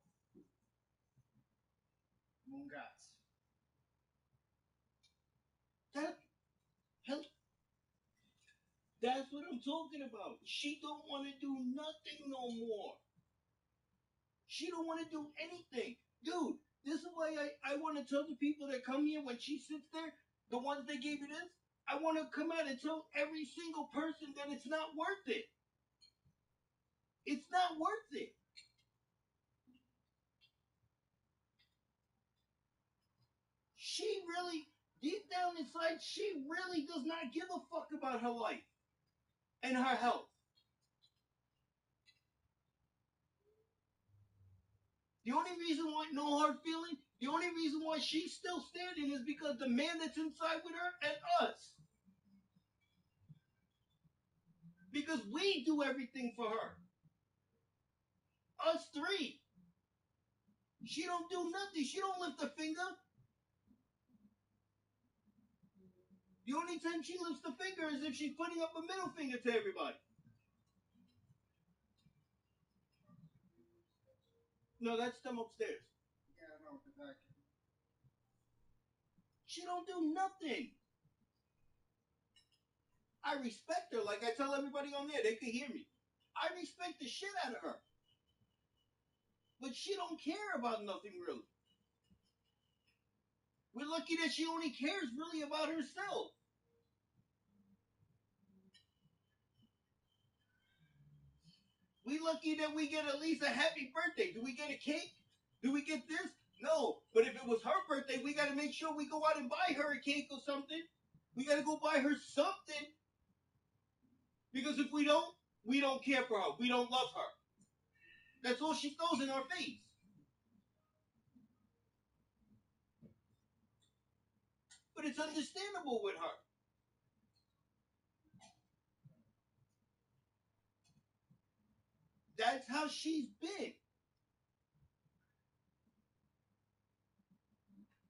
Moongats. That's what I'm talking about. She don't want to do nothing no more. She don't want to do anything. Dude, this is why I want to tell the people that come here when she sits there, the ones that gave you this, I want to come out and tell every single person that it's not worth it. It's not worth it. She really, deep down on inside, she really does not give a fuck about her life and her health. The only reason why, no hard feeling, the only reason why she's still standing is because the man that's inside with her and us. Because we do everything for her. Us three. She don't do nothing. She don't lift a finger. The only time she lifts the finger is if she's putting up a middle finger to everybody. No, that's them upstairs. Yeah, I know, the vacuum. She don't do nothing. I respect her. Like I tell everybody on there, they can hear me. I respect the shit out of her. But she don't care about nothing really. We're lucky that she only cares really about herself. We lucky that we get at least a happy birthday. Do we get a cake? Do we get this? No. But if it was her birthday, we got to make sure we go out and buy her a cake or something. We got to go buy her something. Because if we don't care for her. We don't love her. That's all she throws in our face. But it's understandable with her. That's how she's been.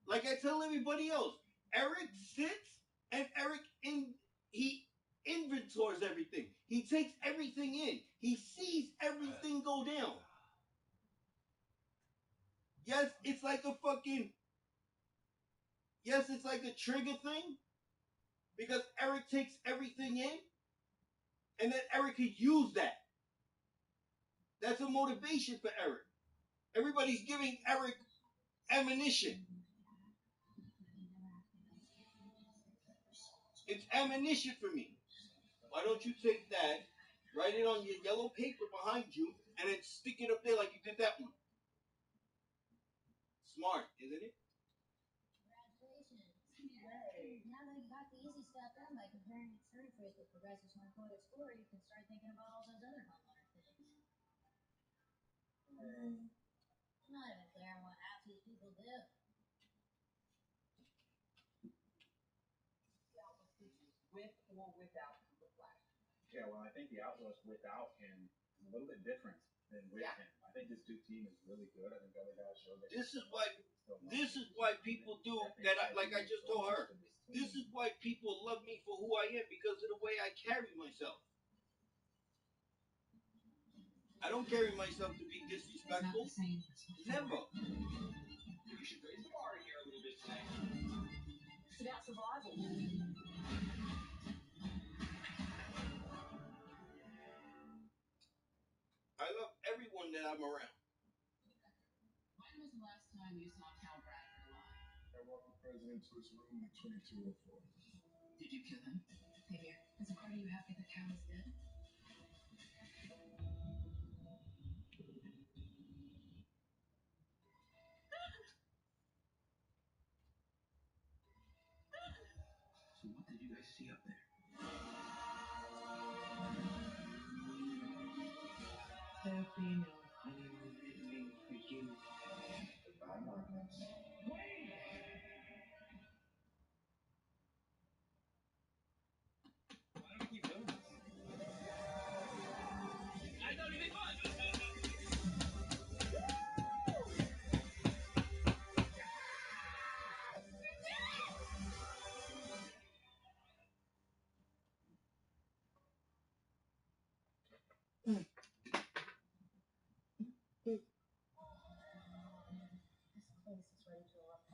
Like I tell everybody else, Eric sits and he inventories everything. He takes everything in. He sees everything go down. Yes, it's like a trigger thing. Because Eric takes everything in. And then Eric could use that. That's a motivation for Eric. Everybody's giving Eric ammunition. It's ammunition for me. Why don't you take that, write it on your yellow paper behind you, and then stick it up there like you did that one? Smart, isn't it? Congratulations. Yay. Now that you got the easy stuff done by comparing insurance rates with Progressive's home quote explorer, you can start thinking about all those other homeowner things. I'm not even clear on what half these people do. With or without the flag? Yeah, well, I think the Outlaws without him is a little bit different than with him. I think this Duke team is really good. I think other guys showed that. This is why people do that. Like I just told her, this is why people love me for who I am, because of the way I carry myself. I don't carry myself to be disrespectful. Never. You should raise the bar here a little bit tonight. It's about survival. I love everyone that I'm around. When was the last time you saw Cal Bradford alive? I walked the president to his room in 2204. Did you kill him? Xavier, is a part of you happy that Cal is dead? So what did you guys see up there? There'll be no honeymoon ending for you. Goodbye, Marcus. Why do we keep doing this? I thought it'd be fun. This place is ready to erupt.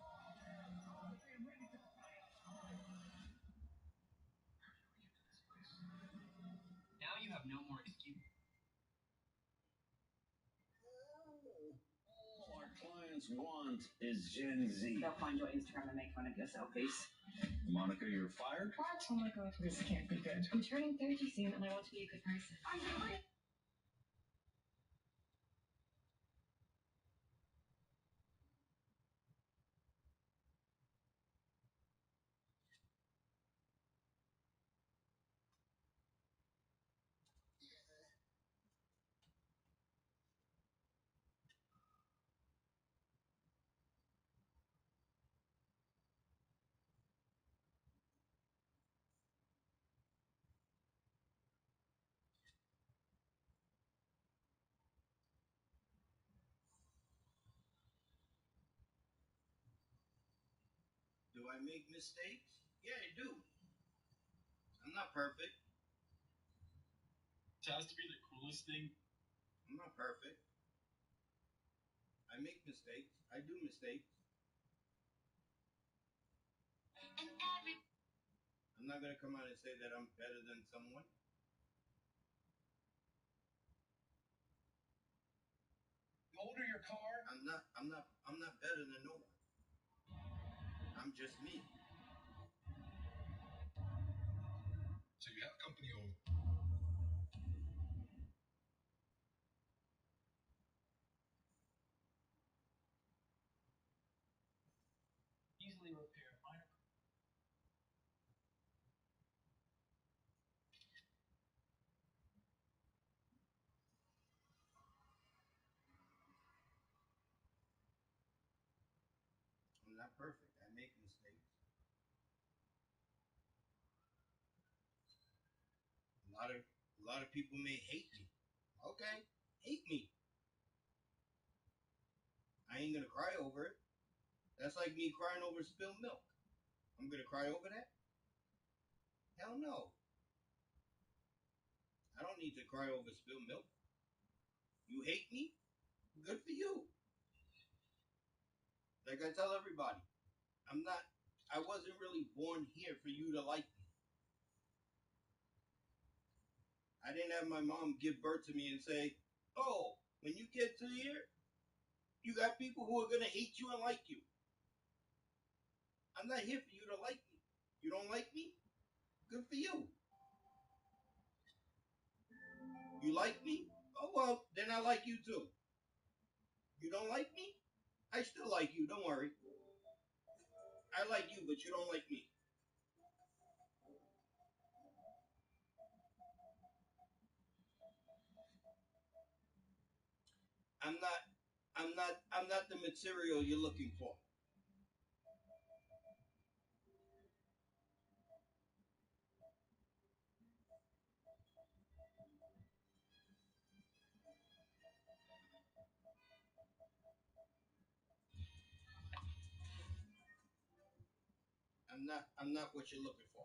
Now you have no more excuse. All our clients want is Gen Z. They'll find your Instagram and make fun of your selfies. Monica, you're fired? What? Oh my god, this can't be good. I'm turning 30 soon and I want to be a good person. I'm doing it. I make mistakes? Yeah, I do. I'm not perfect. It has to be the coolest thing. I'm not perfect. I make mistakes. I do mistakes. I'm not gonna come out and say that I'm better than someone. Older your car. I'm not better than no one. I'm just me. So you have company over. Easily repair minor. I'm not perfect. I make mistakes. A lot of people may hate me. Okay, hate me. I ain't gonna cry over it. That's like me crying over spilled milk. I'm gonna cry over that? Hell no. I don't need to cry over spilled milk. You hate me? Good for you. Like I tell everybody, I wasn't really born here for you to like me. I didn't have my mom give birth to me and say, oh, when you get to here, you got people who are going to hate you and like you. I'm not here for you to like me. You don't like me? Good for you. You like me? Oh, well, then I like you too. You don't like me? I still like you, don't worry. I like you, but you don't like me. I'm not the material you're looking for. I'm not what you're looking for.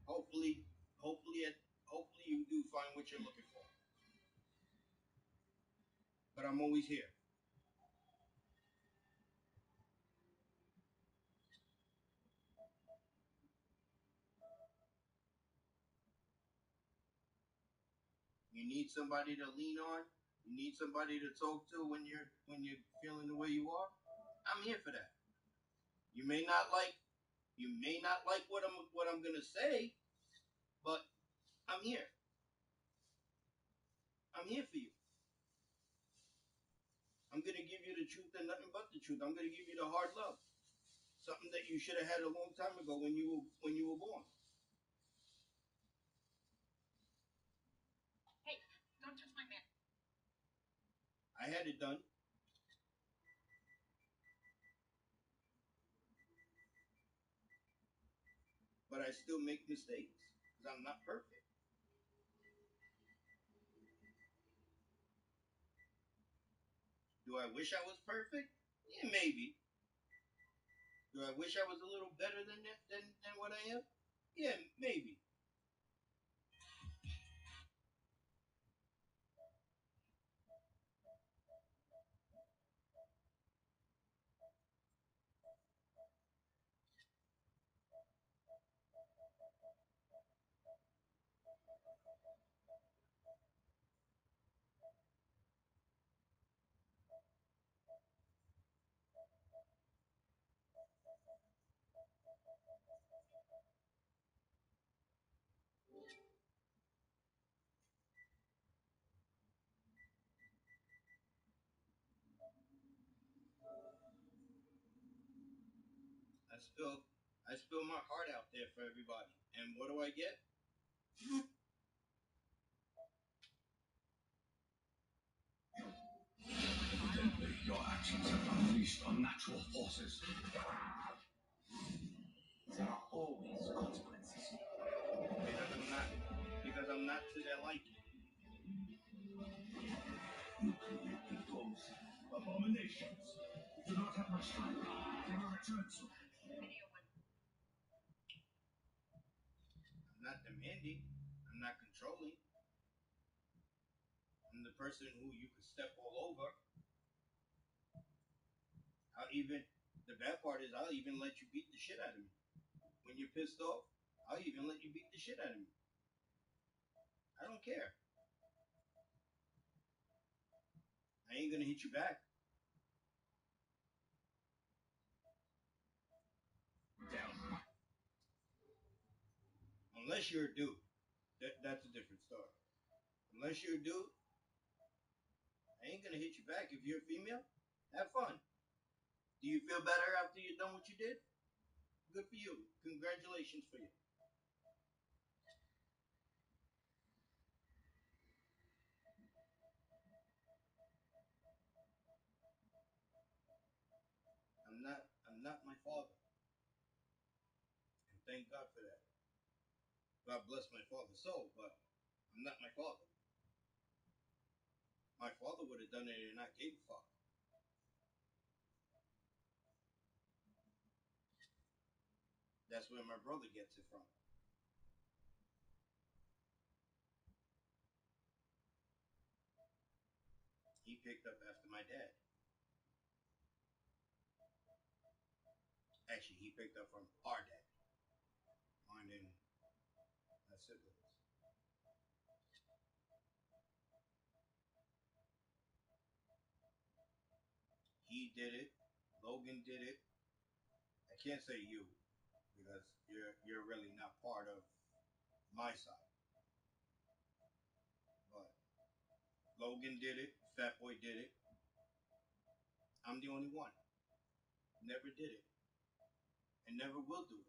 Hopefully you do find what you're looking for. But I'm always here. You need somebody to lean on. You need somebody to talk to when you're feeling the way you are. I'm here for that. You may not like what I'm gonna say, but I'm here. I'm here for you. I'm gonna give you the truth and nothing but the truth. I'm gonna give you the hard love. Something that you should have had a long time ago when you were born. Hey, don't touch my man. I had it done. But I still make mistakes because I'm not perfect. Do I wish I was perfect? Yeah, maybe. Do I wish I was a little better than what I am? Yeah, maybe. I spill my heart out there for everybody. And what do I get? Evidently, your actions have unleashed unnatural forces. There are always consequences. Because I'm not to their liking. You create the ghost of abominations. Do not have much time for your return soon. I'm not demanding. I'm not controlling. I'm the person who you could step all over. The bad part is I'll even let you beat the shit out of me. When you're pissed off, I'll even let you beat the shit out of me. I don't care. I ain't gonna hit you back. Unless you're a dude. That's a different story. Unless you're a dude, I ain't gonna hit you back. If you're a female, have fun. Do you feel better after you're done what you did? Good for you. Congratulations for you. I'm not my father. And thank God for that. God bless my father's soul, but I'm not my father. My father would have done it and not gave a fuck. That's where my brother gets it from. He picked up after my dad. Actually, he picked up from our dad. Mine and my siblings. He did it. Logan did it. I can't say you because you're really not part of my side. But Logan did it. Fat Boy did it. I'm the only one. Never did it. And never will do it.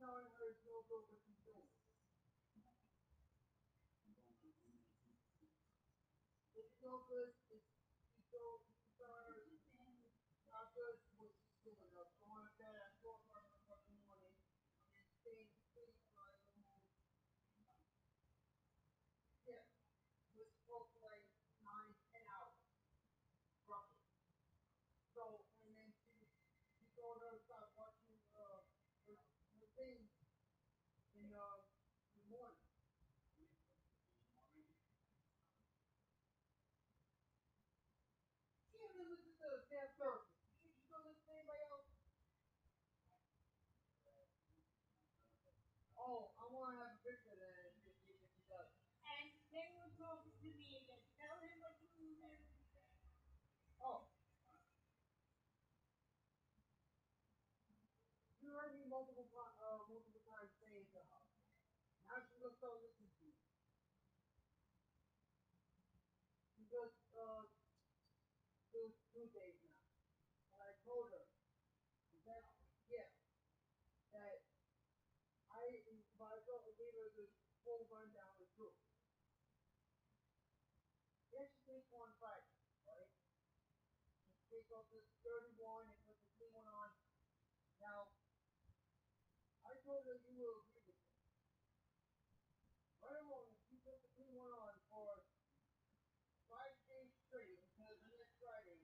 telling her it's no good what she's doing. It's no good. She's telling her it's not good what she's doing. I'm going to bed at 4 o'clock in the morning. I'm staying asleep for like yeah. We're supposed to like 9, 10 hours roughly. So and then she told her to stop watching her thing in the morning. She didn't listen to the damn therapist. She's gonna listen to anybody else. Oh, I want to have a picture of that if he does. And they were talking to me again. Tell him what you remember. Oh. You heard me multiple times saying to her. Now she's gonna start listening to you. She just two days now. And I told her that yeah, that I gave her the full rundown of truth. Then she takes one Friday, right? She takes off this 31 and puts the clean one on. Now I told her you will agree with me. Right along, she put the clean one on for 5 days straight until the next Friday.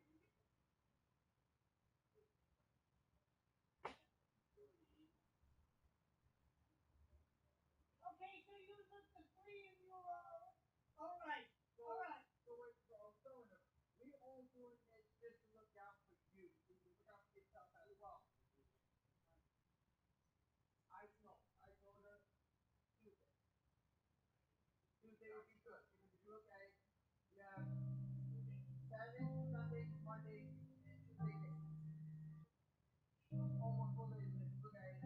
Okay, so you look the 3 of you alright. So I was telling her, we all doing this just to look out for you. You look out for yourself as well. I know. I told her Tuesday. Tuesday would be good. Because if you look at it, you have Saturday, Sunday, Monday, and Tuesday day. Almost 4 days. If you look at it,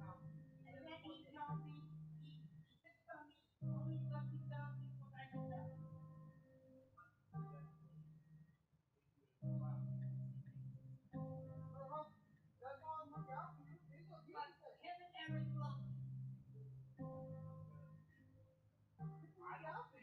now. And then he told me, he just told me, only something done before I do that. That's all I'm looking out for you. Kevin Everett loves me. I love you.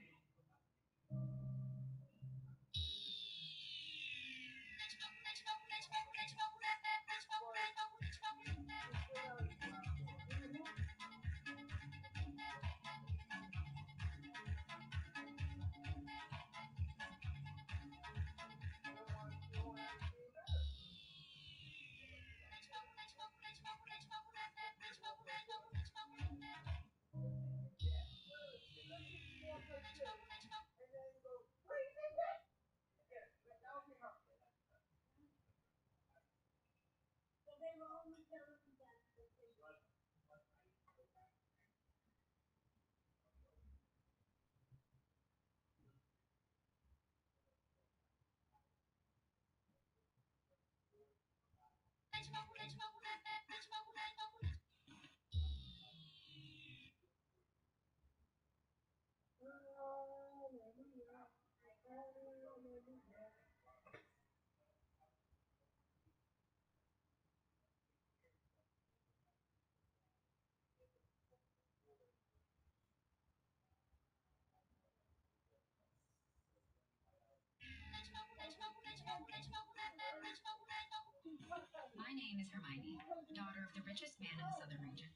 My name is Hermione, daughter of the richest man in the southern region.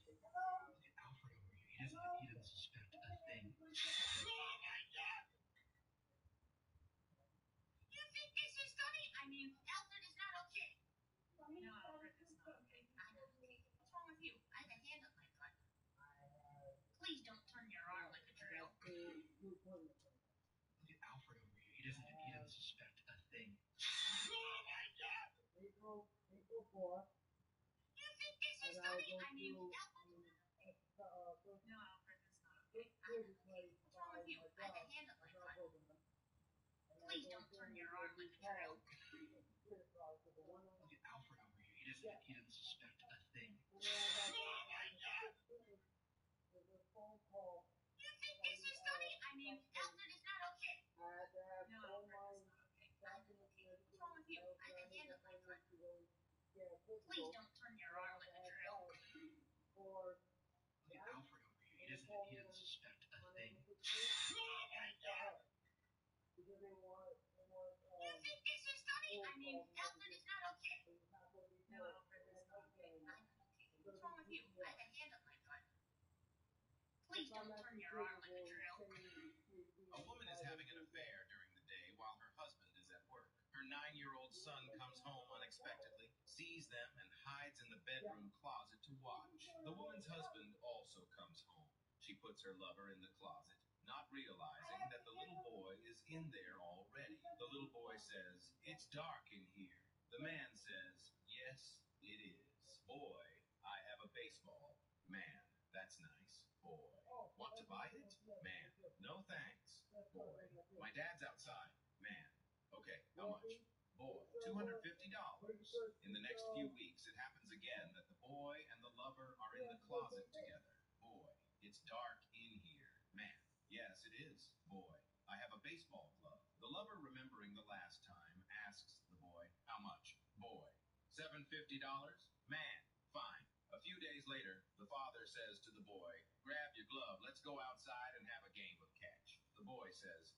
Alfred over here, he doesn't suspect a thing. Oh my God! You think this is funny? I mean, Alfred is not okay. No, Alfred is not okay. I'm not okay. What's wrong with you? I can handle my gun. Please don't turn your arm like a drill. Look at Alfred over here. He doesn't suspect a thing. Oh my God! April 4th. You think this is funny? I mean, Alfred is not okay. No, Alfred is not okay. What's wrong with you? I can handle my gun. Please don't turn your arm like a drill. Look at Alfred over here. He doesn't suspect a thing. Oh my God! There's a phone call. You think this is funny? I mean, Alfred is not okay. I had to have No, all Alfred my is not okay. documents and everything. What's wrong with you? I can handle my gun. Yeah, Please don't turn your arm like a drill. for that he didn't suspect a thing. This is funny. I mean, Elton is not okay. No, Alfred is not okay. I'm okay. What's wrong with you? I have a handle my gun. Please don't turn your arm on the drill. A woman is having an affair during the day while her husband is at work. Her 9-year-old son comes home unexpectedly, sees them, and hides in the bedroom closet to watch. The woman's husband also comes home. She puts her lover in the closet, not realizing that the little boy is in there already. The little boy says, "It's dark in here." The man says, "Yes, it is." "Boy, I have a baseball." "Man, that's nice." "Boy, want to buy it?" "Man, no thanks." "Boy, my dad's outside." "Man, okay, how much?" "Boy, $250. In the next few weeks, it happens again that the boy and the lover are in the closet together. "Boy, it's dark in here." "Man, yes, it is." "Boy, I have a baseball glove." The lover, remembering the last time, asks the boy, "How much?" "Boy, $750. "Man, fine." A few days later, the father says to the boy, "Grab your glove, let's go outside and have a game of catch." The boy says,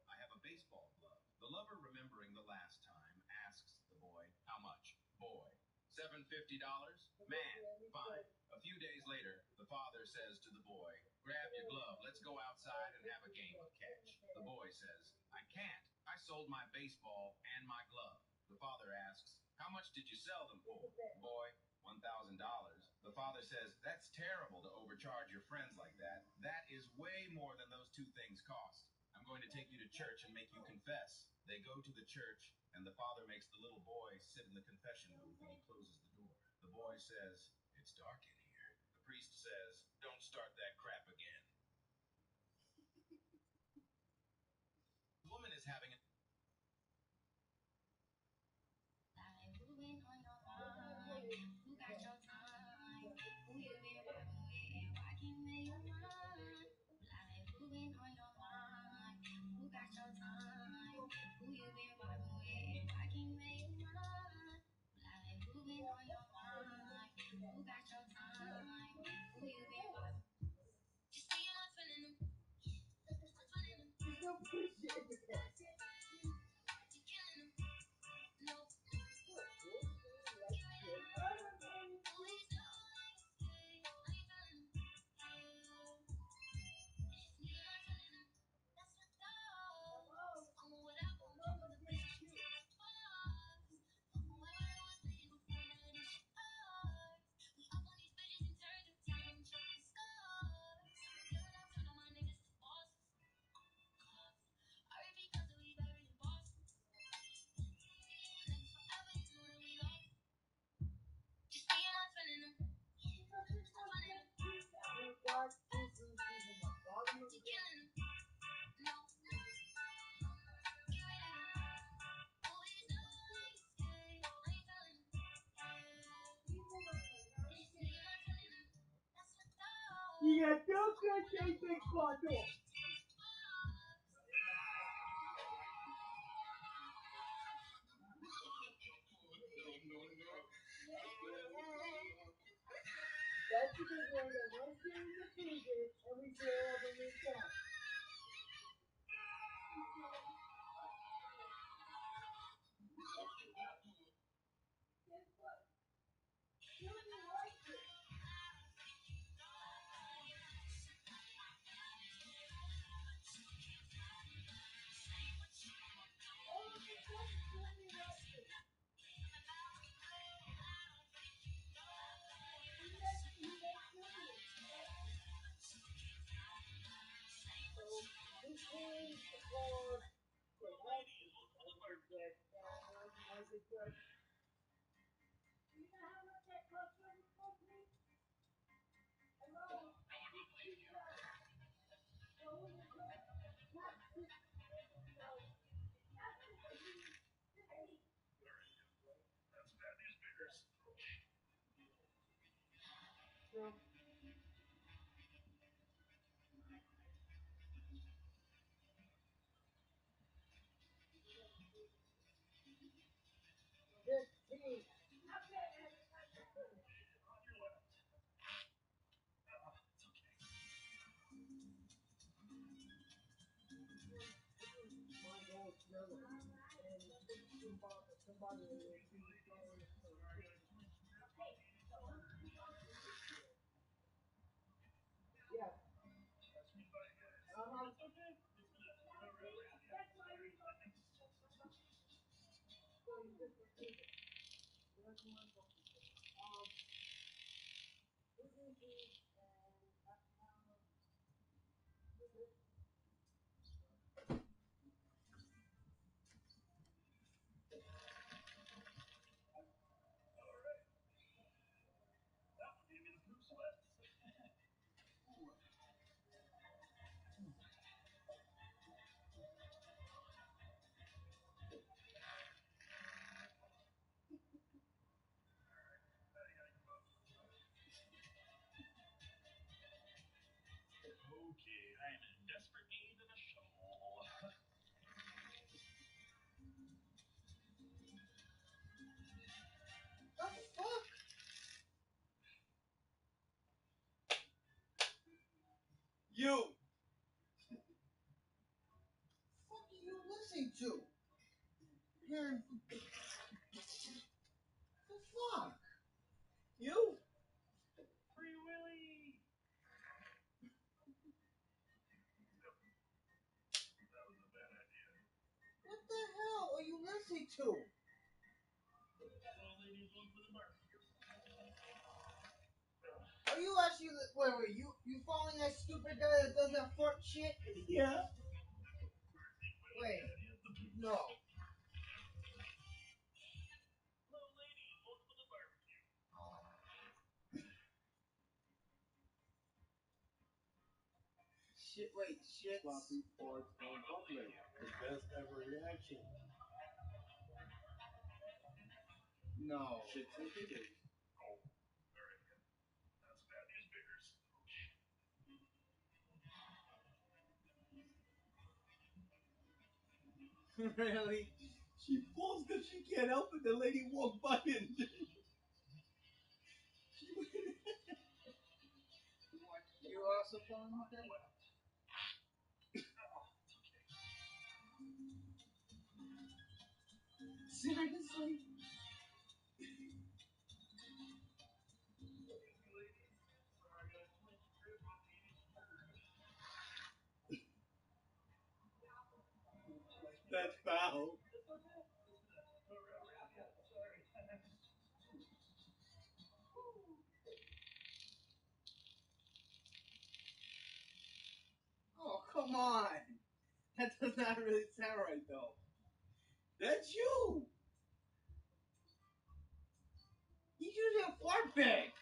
"I have a baseball glove." The lover, remembering the last time, asks the boy, "How much?" "Boy, $750. "Man, fine." A few days later, the father says to the boy, "Grab your glove, let's go outside and have a game of catch." The boy says, "I can't. I sold my baseball and my glove." The father asks, "How much did you sell them for?" "Boy, $1,000. The father says, "That's terrible to overcharge your friends like that. That is way more than those two things cost. I'm going to take you to church and make you confess." They go to the church, and the father makes the little boy sit in the confession booth, and he closes the door. The boy says, "It's dark in here." The priest says, "Don't start that crap again." The woman is having a... Yeah, don't get anything caught up. That's the good way that once you're in the freezer, and we say all the way down. Okay, I'm in desperate need of a shovel. What the fuck? You! What are you listening to? You're... The fuck? You! Free Willy! That was a bad idea. What the hell are you listening to? Well, ladies, one for the barbecue. Are you actually... Wait, you following that stupid guy that does that fart shit? Yeah. Wait, no. Well, ladies, one for the barbecue. Shit, wait, shit. Sloppy farts on public. The best ever reaction. No. Shits and giggles. Oh, alright. That's bad news bears. Really? She falls because she can't help it. The lady walked by and You also falling with that? Seriously? that's foul. Oh, come on. That does not really sound right, though. That's you. He's using a fart bag.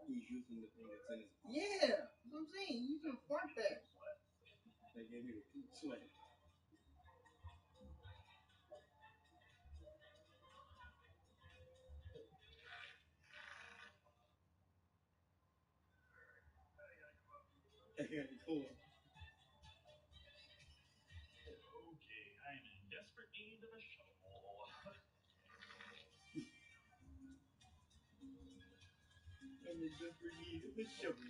He's using the thing that's in his mouth. Yeah, that's what I'm saying. He's using a fart bag. They gave me a pink sweat. Cool. Okay, I'm in desperate need of a shovel. I'm in desperate need of a shovel.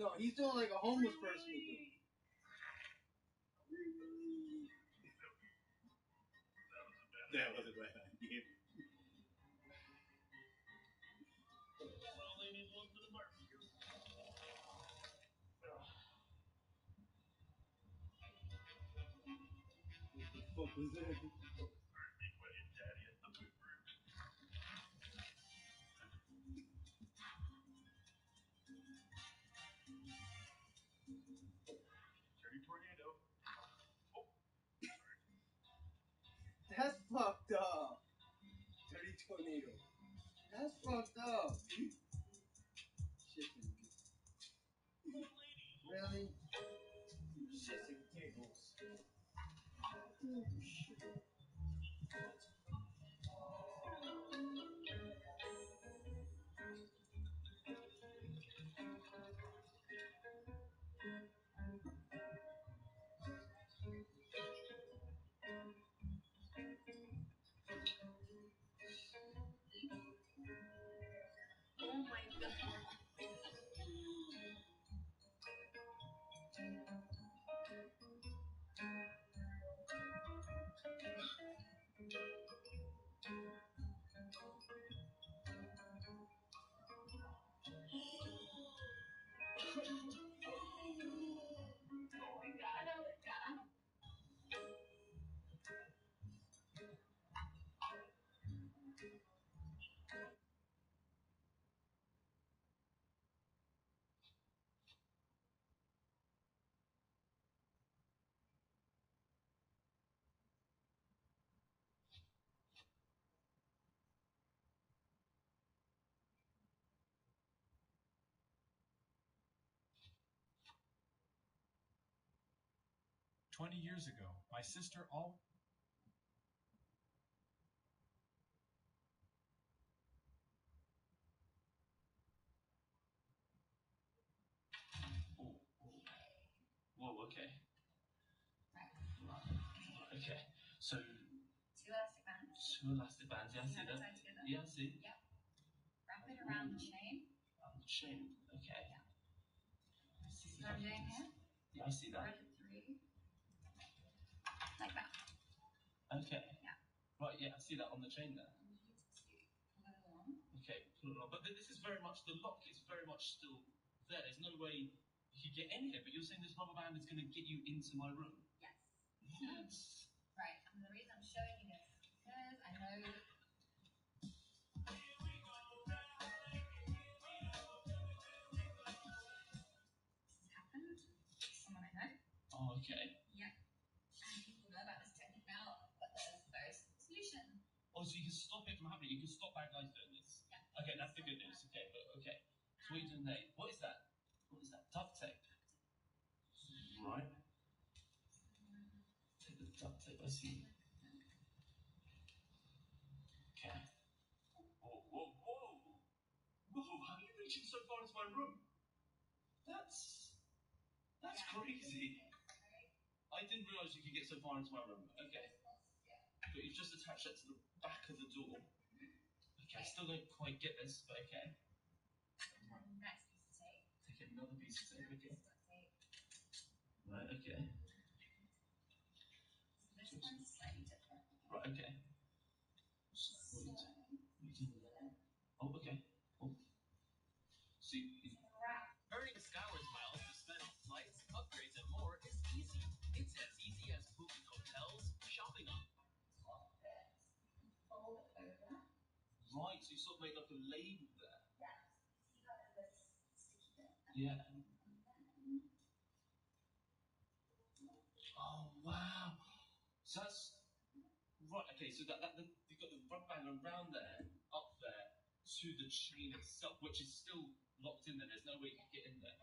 No, he's doing like a homeless person would do. That was a bad idea. Well, ladies, one for the barbecue. What was that? Pardon me, quiet daddy at the poop room. Dirty tornado. Oh, sorry. That's fucked up. Dirty tornado. That's fucked up. Shit. Really? Shits and giggles. 20 years ago, my sister all. Whoa, okay. Okay, so. Two elastic bands, yeah, I see that. Yeah, I see. Yep. Wrap it around the chain. Around the chain, okay. Yeah. I see. So I'm doing here. Yeah, I see that. Thread it through. Like that. Okay. Yeah. Right, yeah, I see that on the chain there. And you need to pull it along. Okay, pull it along. But this is very much, the lock is very much still there. There's no way you could get in here, but you're saying this rubber band is going to get you into my room? Yes. What? Right, and the reason I'm showing you this is because I know this has happened to someone I know. Oh, okay. Yeah. And people know about this technique now, but there's a very simple solution. Oh, so you can stop it from happening. You can stop bad guys doing this. Yeah. Okay, that's the good news. Okay, but okay. So what are you doing there? What is that? What is that? Duct tape. Right. Take the duct tape. I see. Okay. Whoa, whoa, whoa! Whoa! How are you reaching so far into my room? That's crazy. I didn't realise you could get so far into my room. Okay. But you've just attached that to the back of the door. Okay, I still don't quite get this, but okay. Next piece of tape. Take another piece of tape, okay. Right, okay. So this one's slightly different. Right, okay. So, what are you doing? Oh, okay. Oh. See, Earning Skyward Miles to spend on flights, upgrades, and more is easy. It's as easy as booking hotels, shopping on. Fold it over. Right, so you sort of made like a label there. Yeah. See how there's this sticky bit? Yeah. Oh, wow. So that's right. Okay, so that you've got the rubber band around there, up there, to the chain itself, which is still locked in there. There's no way you can get in there.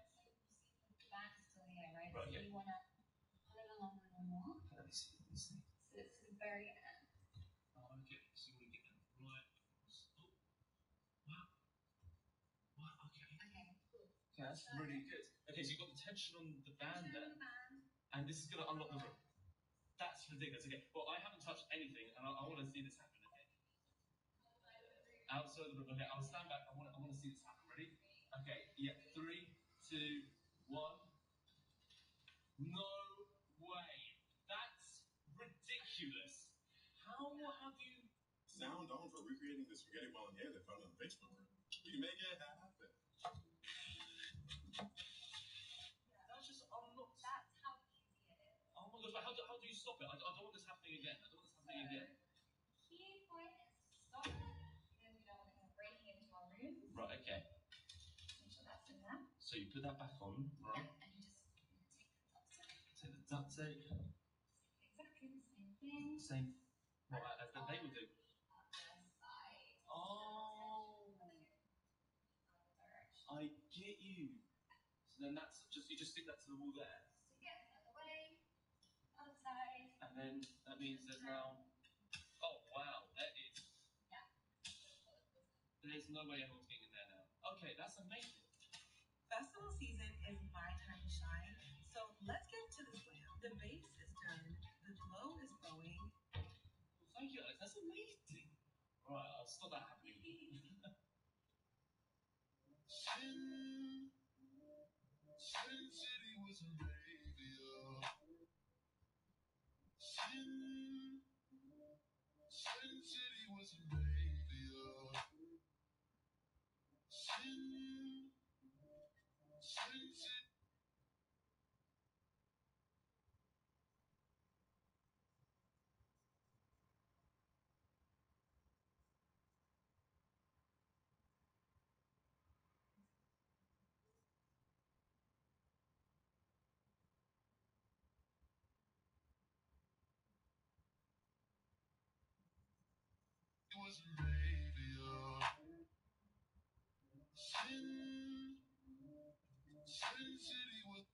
The back is still here, right? Right, So okay. you want to pull it along a little more. Let me see. Let me see. So it's the very end. Oh, okay. So you want to get in right. Oh. Wow. Wow. Okay. Okay, cool. Okay, that's really good. Okay, so you've got the tension on the band there, Turn the band. and this is going to unlock the room. That's ridiculous. Okay, well, I haven't touched anything, and I want to see this happen. Okay. Outside the room. Okay, I'll stand back. I want to see this happen. Ready? Okay. Yeah. 3, 2, 1. No way. That's ridiculous. How do you? Sound on for recreating the spaghetti bolognese they found on Facebook. We can make it happen. That's just unlocked. That's how easy it is. Oh my gosh! But how do you stop it? I don't want this happening again. I don't want this happening again. Key point is to stop it because we don't want it breaking into our room. Right. Okay. Make sure that's in there. So you put that back on, right? Yeah, and you just Take the duct tape. exactly the same thing. Same. What as the they would do. Other side. Oh. Other direction. I get you. So then that's just you just stick that to the wall there. Stick it the other way. Other side. And then that means there's now. Oh wow, that is. Yeah. There's no way anyone's getting in there now. Okay, that's amazing. Festival season is my time to shine, so let's get to the slam. The base is done, the glow is going. Well, thank you, Alex. That's amazing. All right, I'll stop that happening. Sin City was Arabia. Sin City was Arabia. Sin City. Was Arabia. Sin City was.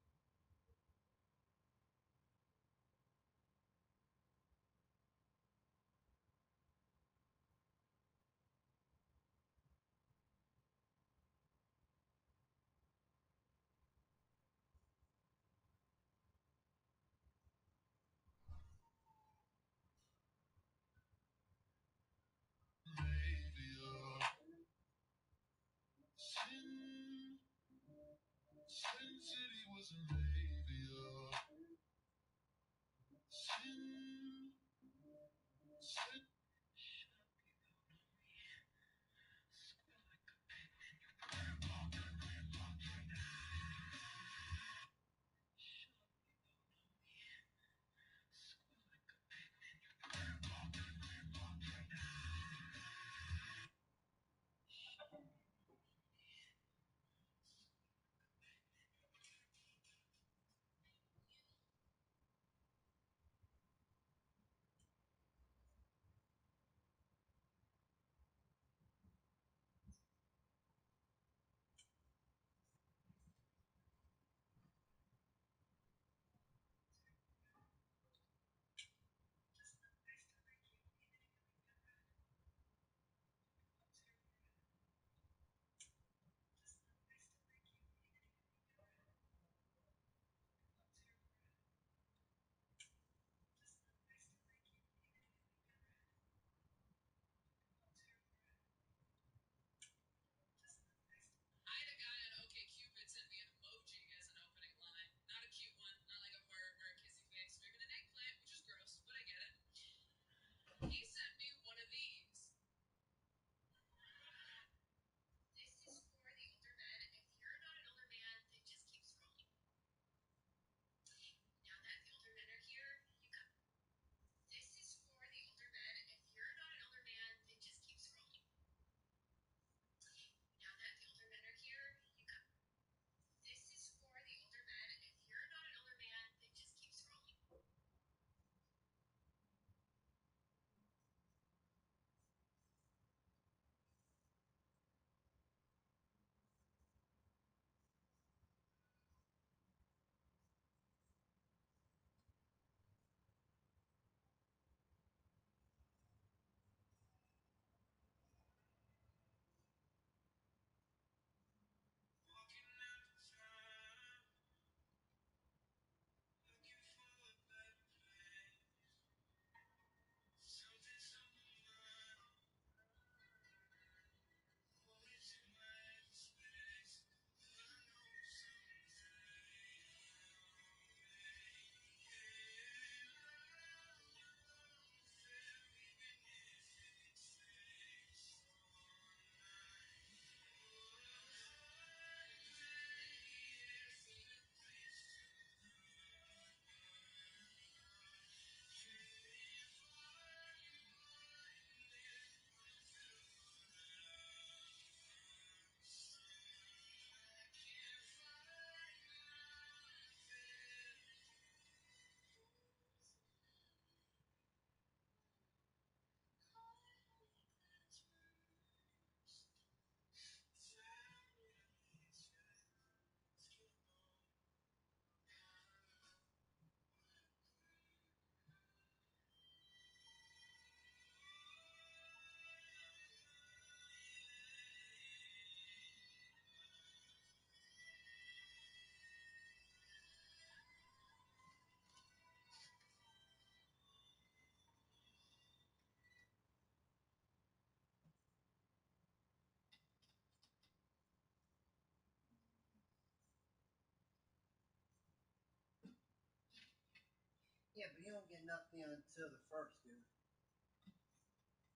Yeah, but you don't get nothing until the first, dude.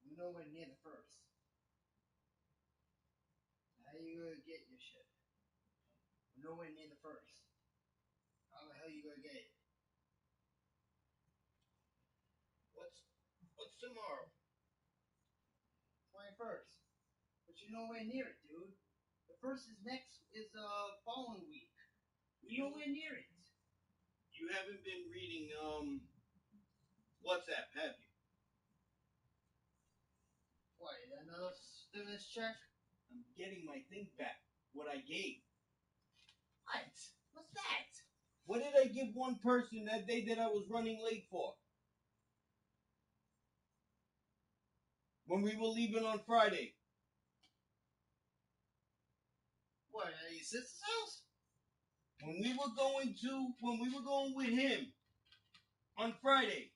We're nowhere near the first. How you gonna get your shit? We're nowhere near the first. How the hell you gonna get it? What's tomorrow? 21st. But you're nowhere near it, dude. The first is following week. You're nowhere near it. You haven't been reading WhatsApp, have you? What, another stimulus check? I'm getting my thing back. What I gave. What? What's that? What did I give one person that day that I was running late for? When we were leaving on Friday. What, at your sister's house? When we were going with him on Friday.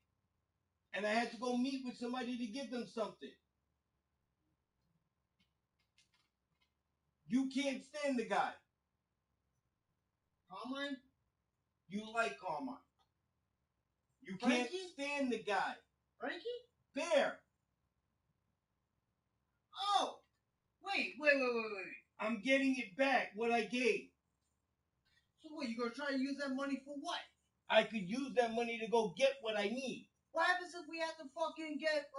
And I had to go meet with somebody to give them something. You can't stand the guy. Carmine? You like Carmine. You Frankie? can't stand the guy. Frankie? Bear. Oh! Wait. I'm getting it back, what I gave. So what, you gonna try to use that money for what? I could use that money to go get what I need. What happens if we have to fucking get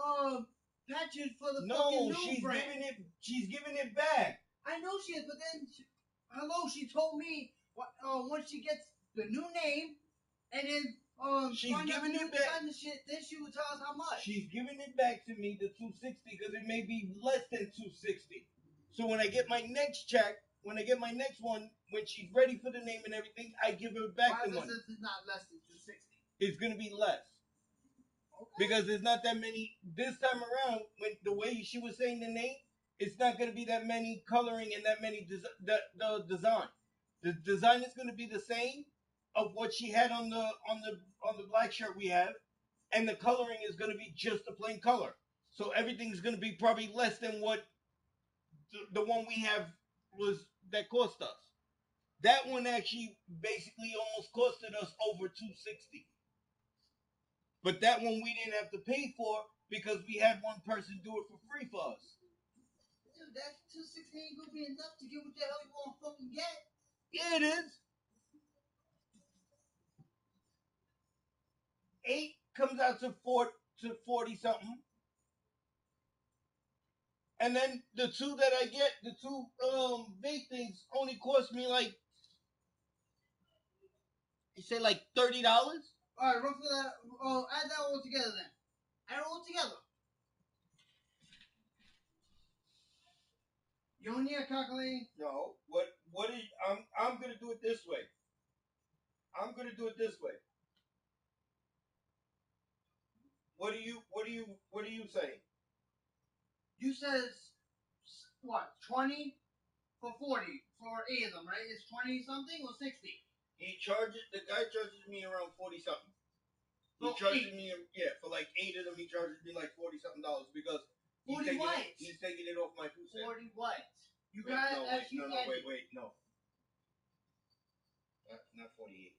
patches for the fucking new brand? She's giving it back. I know she is, but then she told me once she gets the new name and then she's find out giving the new it back. design and shit, then she would tell us how much. She's giving it back to me, the 260, because it may be less than 260. So when I get my next check, when I get my next one, when she's ready for the name and everything, I give her back the money. Since it's not less than 260. It's gonna be less. Okay. Because there's not that many this time around. When the way she was saying the name, it's not gonna be that many coloring and that many the design. The design is gonna be the same of what she had on the black shirt we have, and the coloring is gonna be just a plain color. So everything's gonna be probably less than what the one we have was that cost us. That one actually basically almost costed us over 260. But that one we didn't have to pay for because we had one person do it for free for us. Dude, that 260 ain't gonna be enough to get what the hell you wanna fucking get. Yeah, it is. 8 comes out to 40 something. And then the two that I get, the two big things, only cost me like, you say like $30? Alright, roughly that. Add that all together then. Add it all together. You don't need a calculator? No. What is I'm gonna do it this way. I'm gonna do it this way. What are you saying? You said what, 20 for 40 for 8 of them, right? It's 20 something or 60? The guy charges me around 40 something. He charges me, for like 8 of them, he charges me like $40 something because 40 what? He's taking it off my food stamp. 40 what? You Wait, got no. Not 48.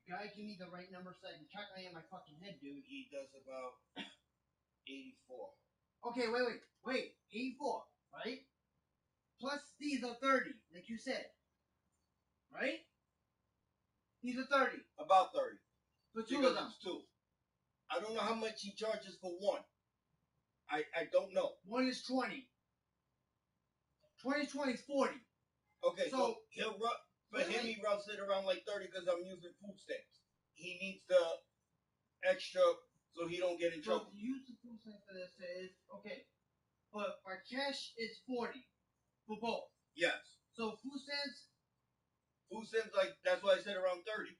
Guy, give me the right number so I can calculate in my fucking head, dude. He does about 84. Okay, wait. 84, right? Plus these are 30, like you said. Right? These are 30. About 30. For two of them. It's 2. I don't know how much he charges for one. I don't know. One is 20. 20 is 40. Okay, so he roughs it around like 30 because I'm using food stamps. He needs the extra so he don't get in trouble. So use the food stamp for this is okay. But our cash is 40 for both. Yes. So food stamps, like that's why I said around 30.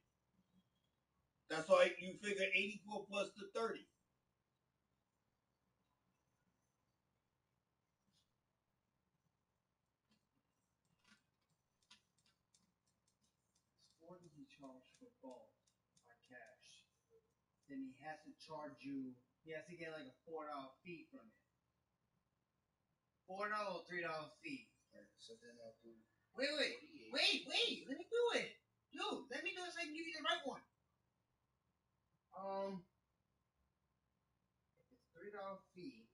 That's why you figure 84 plus the 30. what does he charge for both our cash? Then he has to charge you. He has to get like a $4 fee from it. $4 or $3 fee. Right, so then I'll do. Wait. Let me do it. Dude, let me do it so I can give you the right one. If it's $3 fee,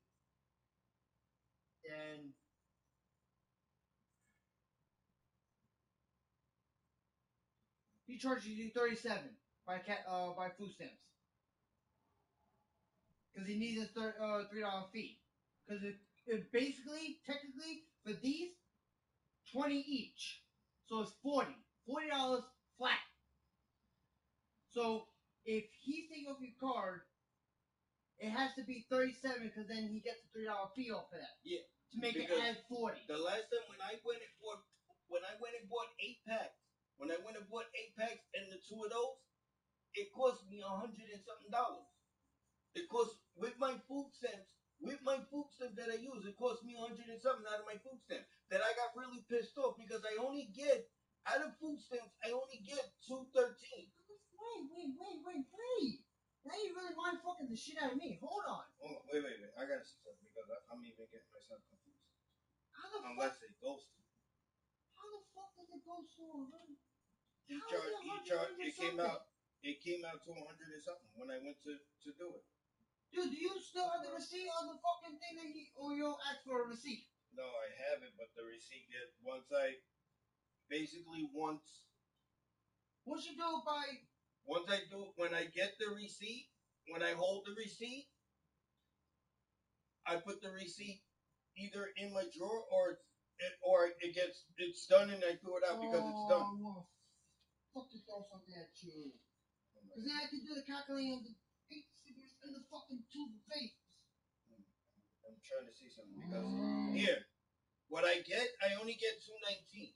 then he charges you $37 by food stamps. Because he needs a $3 fee. Because it basically, technically, for these, 20 each. So it's $40 flat. So if he's taking off your card, it has to be 37 because then he gets a $3 fee off of that. Yeah. To make it add 40. The last time when I went and bought 8 packs, and the 2 of those, it cost me $100 and something. It cost with my food stamps that I use, it cost me $100 and something out of my food stamp. That I got really pissed off because I only get out of food stamps, I only get $2.13. Wait. Now you really mind fucking the shit out of me. Hold on. Wait. I gotta see something because I'm even getting myself confused. Unless it goes to. How the fuck does it go so? It came out to 100 and something when I went to do it. Dude, do you still have the receipt on the fucking thing that or you don't ask for a receipt? No, I have it, but the receipt once. What you do by? When I get the receipt, when I hold the receipt, I put the receipt either in my drawer or it's done and I throw it out because it's done. Well, fuck to throw something at you. Because then I can do the calculating of the 8 cigarettes in the fucking tube of vape. I'm trying to see something because here, what I get, I only get 219.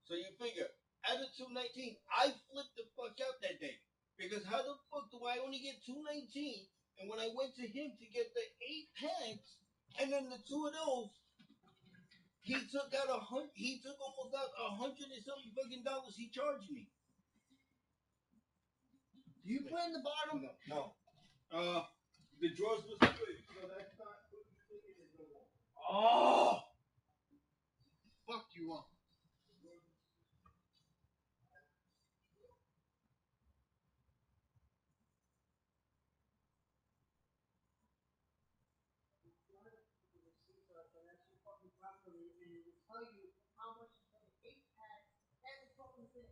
So you figure, out of 219, I flipped the fuck out that day. Because how the fuck do I only get 219? And when I went to him to get the 8 packs, and then the 2 of those, he took almost out $100 and something fucking dollars he charged me. Do you put in the bottom? No. The drawers was split, so that's not what you think it is no more. Oh! Fuck you up. Tell you how much is for the 8 pack and the fucking thing.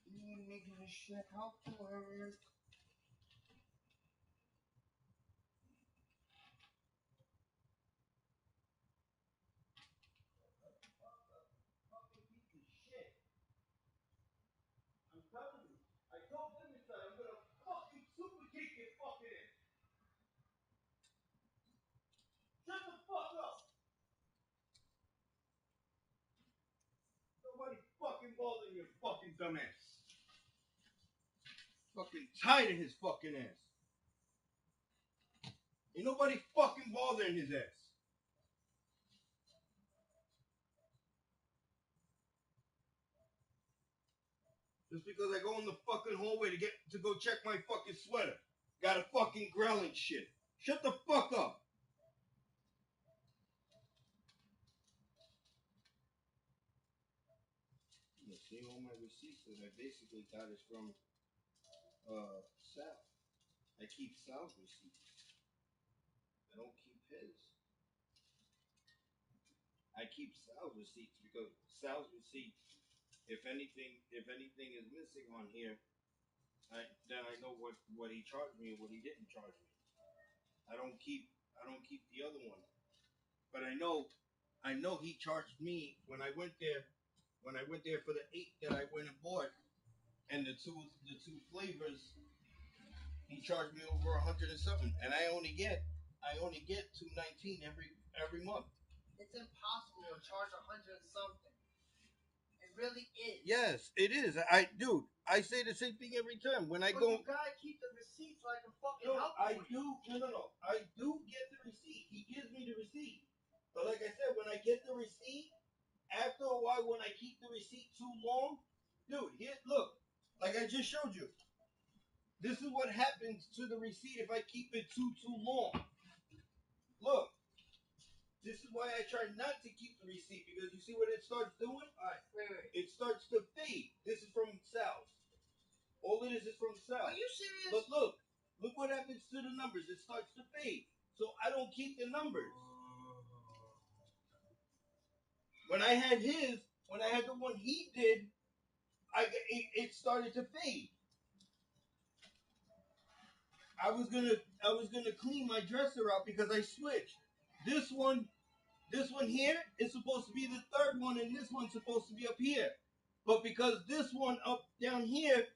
You making this shit help work. I'm telling you. I told them that I'm gonna fucking super kick your fucking ass. Shut the fuck up. Nobody fucking bothering your fucking dumb ass. Fucking tired of his fucking ass. Ain't nobody fucking bothering his ass. Just because I go in the fucking hallway to go check my fucking sweater. Got a fucking growling shit. Shut the fuck up. You see all my receipts that I basically got is from Sal. I keep Sal's receipts. I don't keep his. I keep Sal's receipts because Sal's receipts, if anything is missing on here, then I know what he charged me and what he didn't charge me. I don't keep the other one. But I know he charged me when I went there for the 8 that I went and bought and the two flavors, he charged me over 100 and something, and I only get 219 every month. It's impossible to charge 100 something. It really is. Yes, it is. Dude, I say the same thing every time when I but go. You gotta keep the receipts so I can fucking No, help I you. No. I do get the receipt. He gives me the receipt. But like I said, when I get the receipt, after a while, when I keep the receipt too long, dude, here, look, like I just showed you. This is what happens to the receipt if I keep it too long. Look, this is why I try not to keep the receipt, because you see what it starts doing? All right, wait. It starts to fade. This is from Sal's. All it is from Sal's. Are you serious? But look what happens to the numbers. It starts to fade. So I don't keep the numbers. When I had the one he did, it started to fade. I was gonna clean my dresser out because I switched. This one here is supposed to be the third one, and this one's supposed to be up here. But because this one up down here,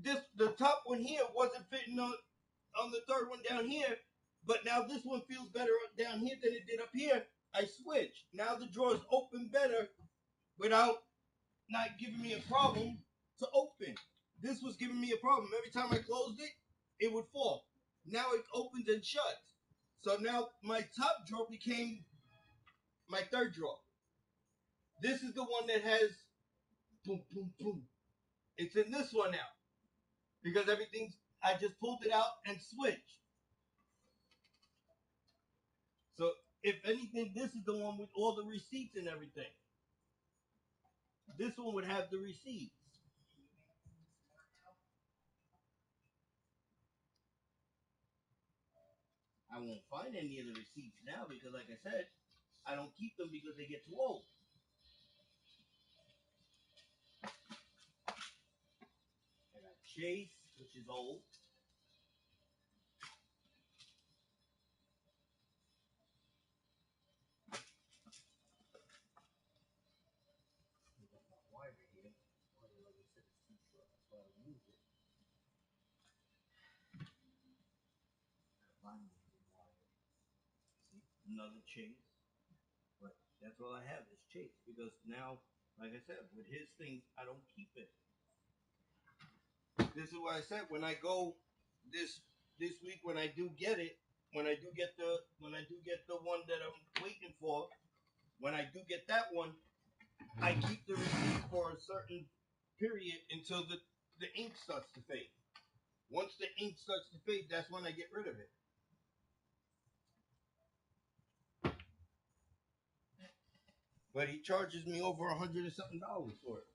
the top one here wasn't fitting on the third one down here, but now this one feels better down here than it did up here. I switched. Now the drawers open better without not giving me a problem to open. This was giving me a problem. Every time I closed it, it would fall. Now it opens and shuts. So now my top drawer became my third drawer. This is the one that has boom, boom, boom. It's in this one now. Because everything's, I just pulled it out and switched. So, if anything, this is the one with all the receipts and everything. This one would have the receipts. I won't find any of the receipts now because, like I said, I don't keep them because they get too old. I got Chase, which is old. Another Chase. But that's all I have is Chase because now, like I said, with his things, I don't keep it. This is why I said when I go this week when I do get it, when I do get the one that I'm waiting for, when I do get that one, I keep the receipt for a certain period until the ink starts to fade. Once the ink starts to fade, that's when I get rid of it. But he charges me over $100 and something for it.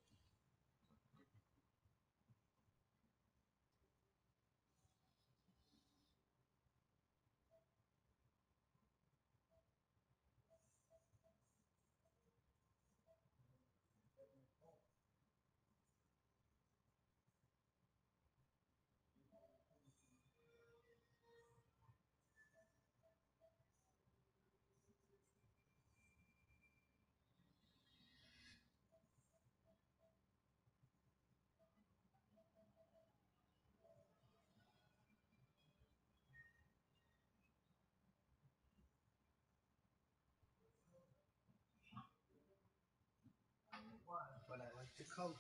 But I like the color.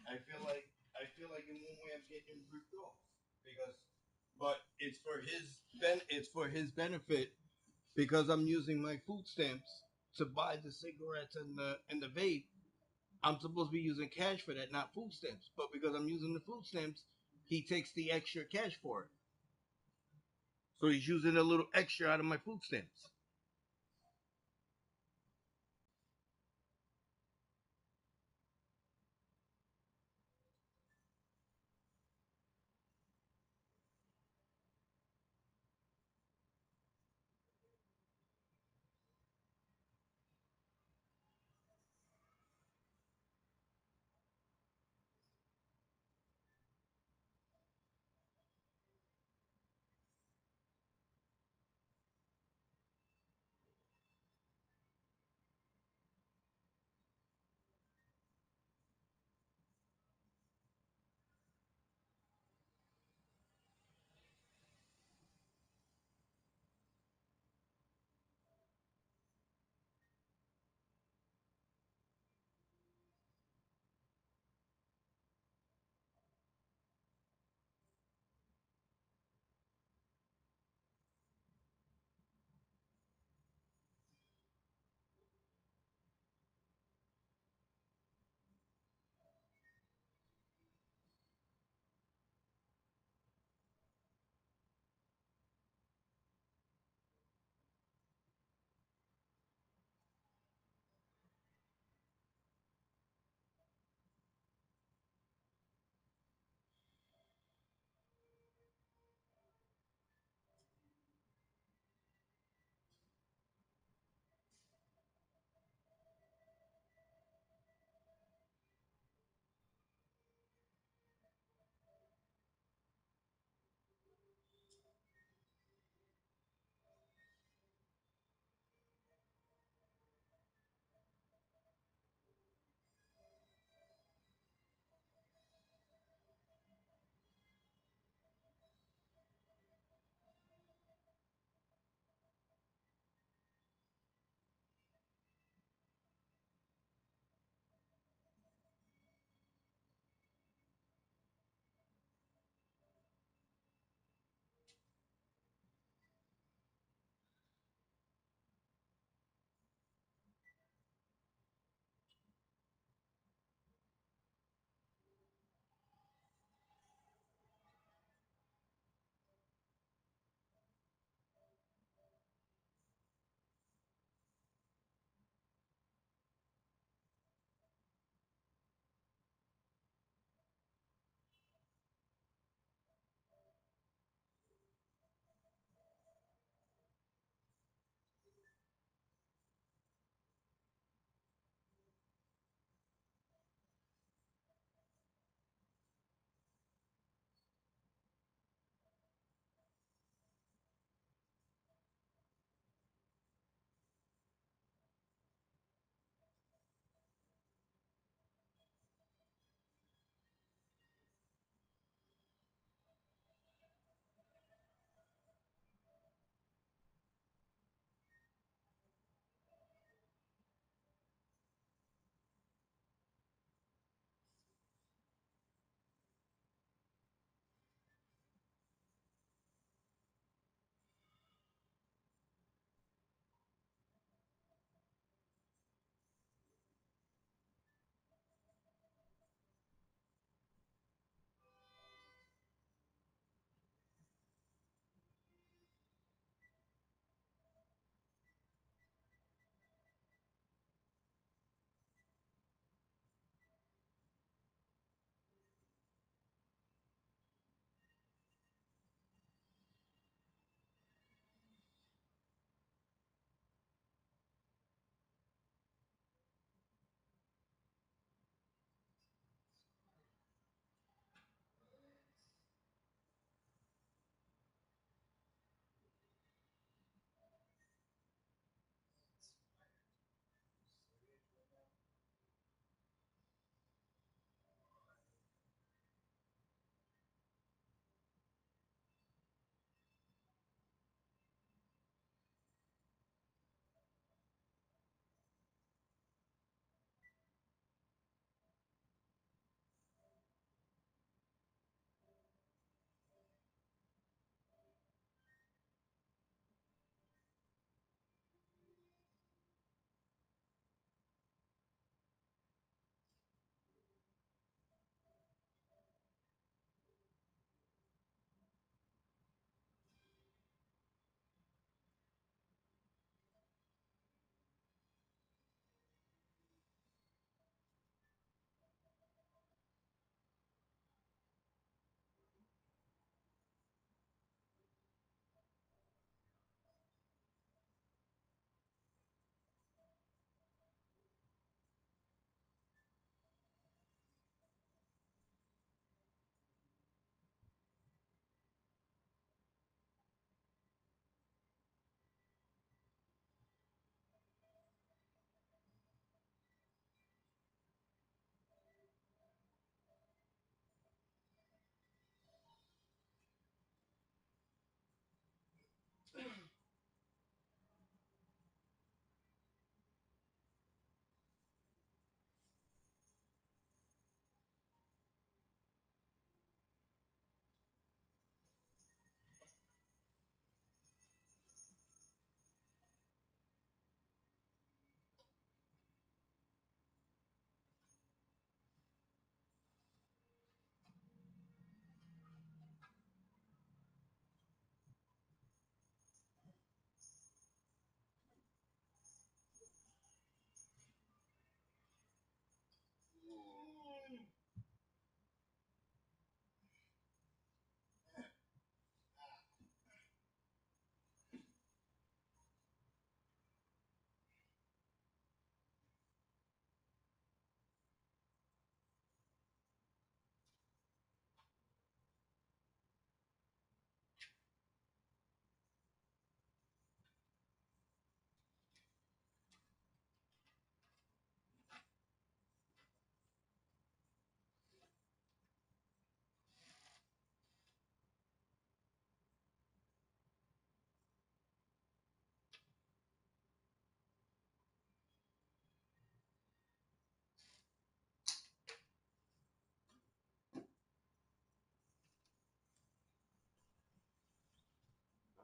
I feel like in one way I'm getting ripped off because, but it's for his benefit because I'm using my food stamps to buy the cigarettes and the vape. I'm supposed to be using cash for that, not food stamps. But because I'm using the food stamps, he takes the extra cash for it. So he's using a little extra out of my food stamps.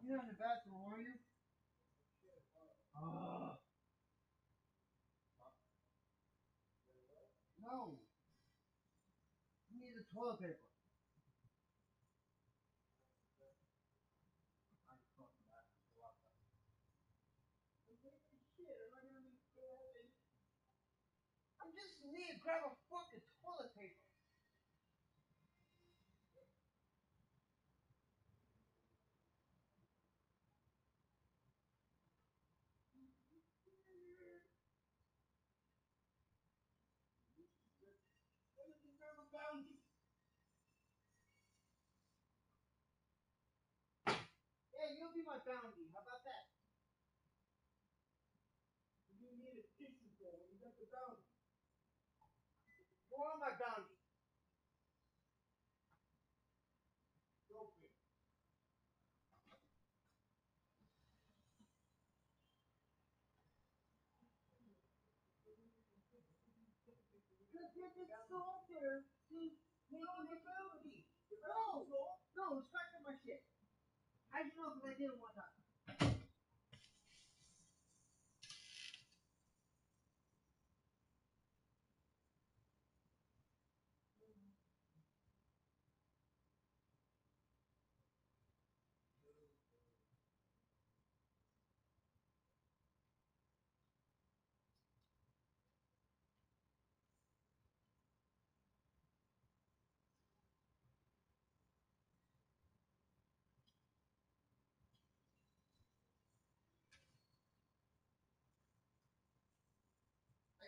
You're not in the bathroom, are you? No. You need the toilet paper. I just need to grab a fucking toilet paper. What if you grab a bounty? Yeah, you'll be my bounty. How about that? You need a tissue bowl when you got the bounty. You are my bounty. Go for it. Because if it's soft there, see, you know, your bounty. No, it's back on my shit. How'd you know? Because I did it one time.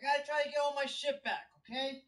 I gotta try to get all my shit back, okay?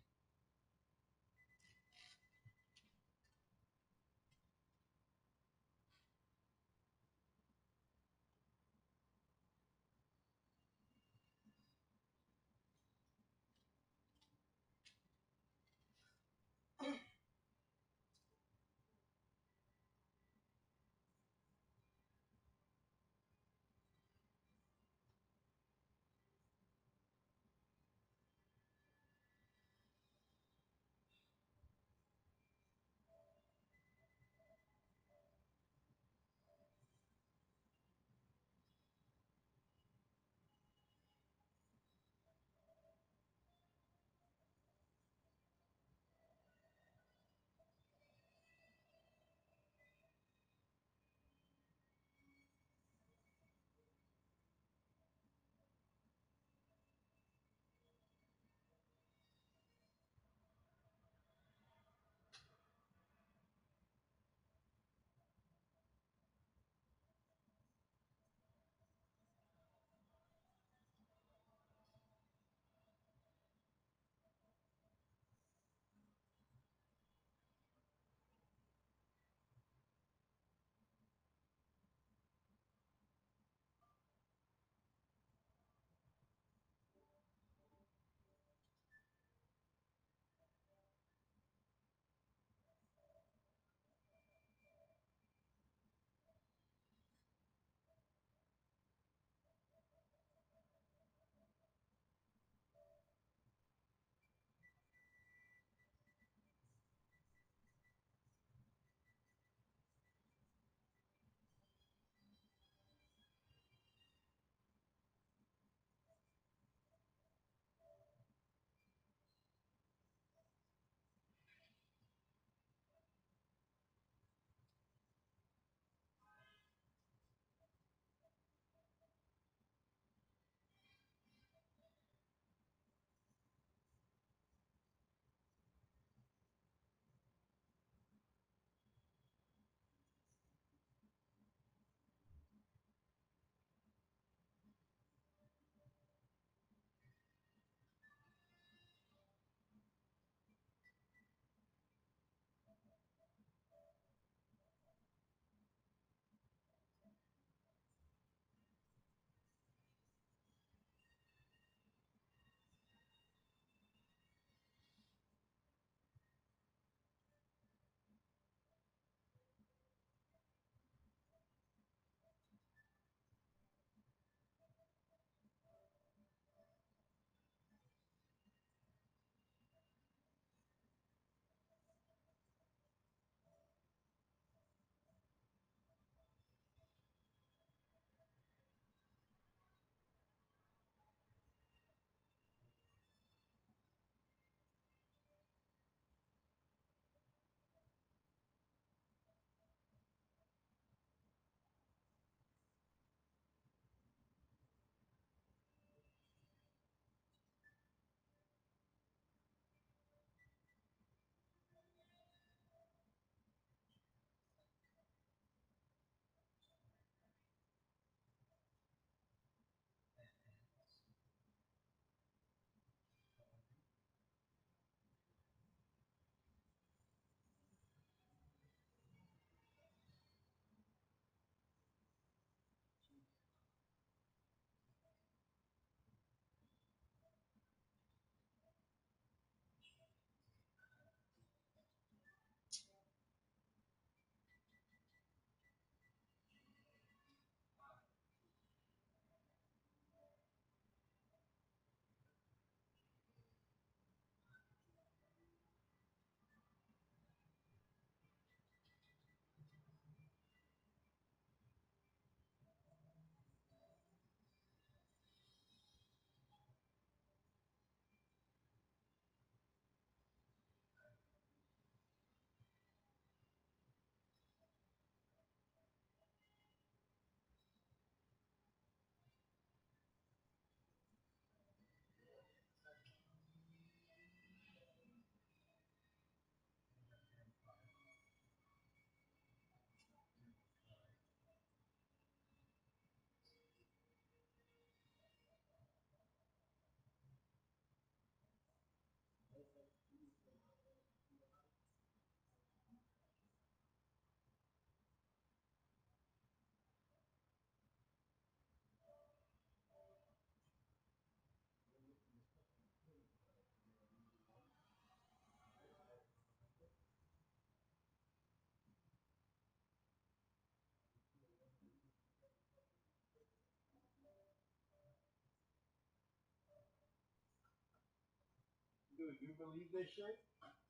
You believe this shit?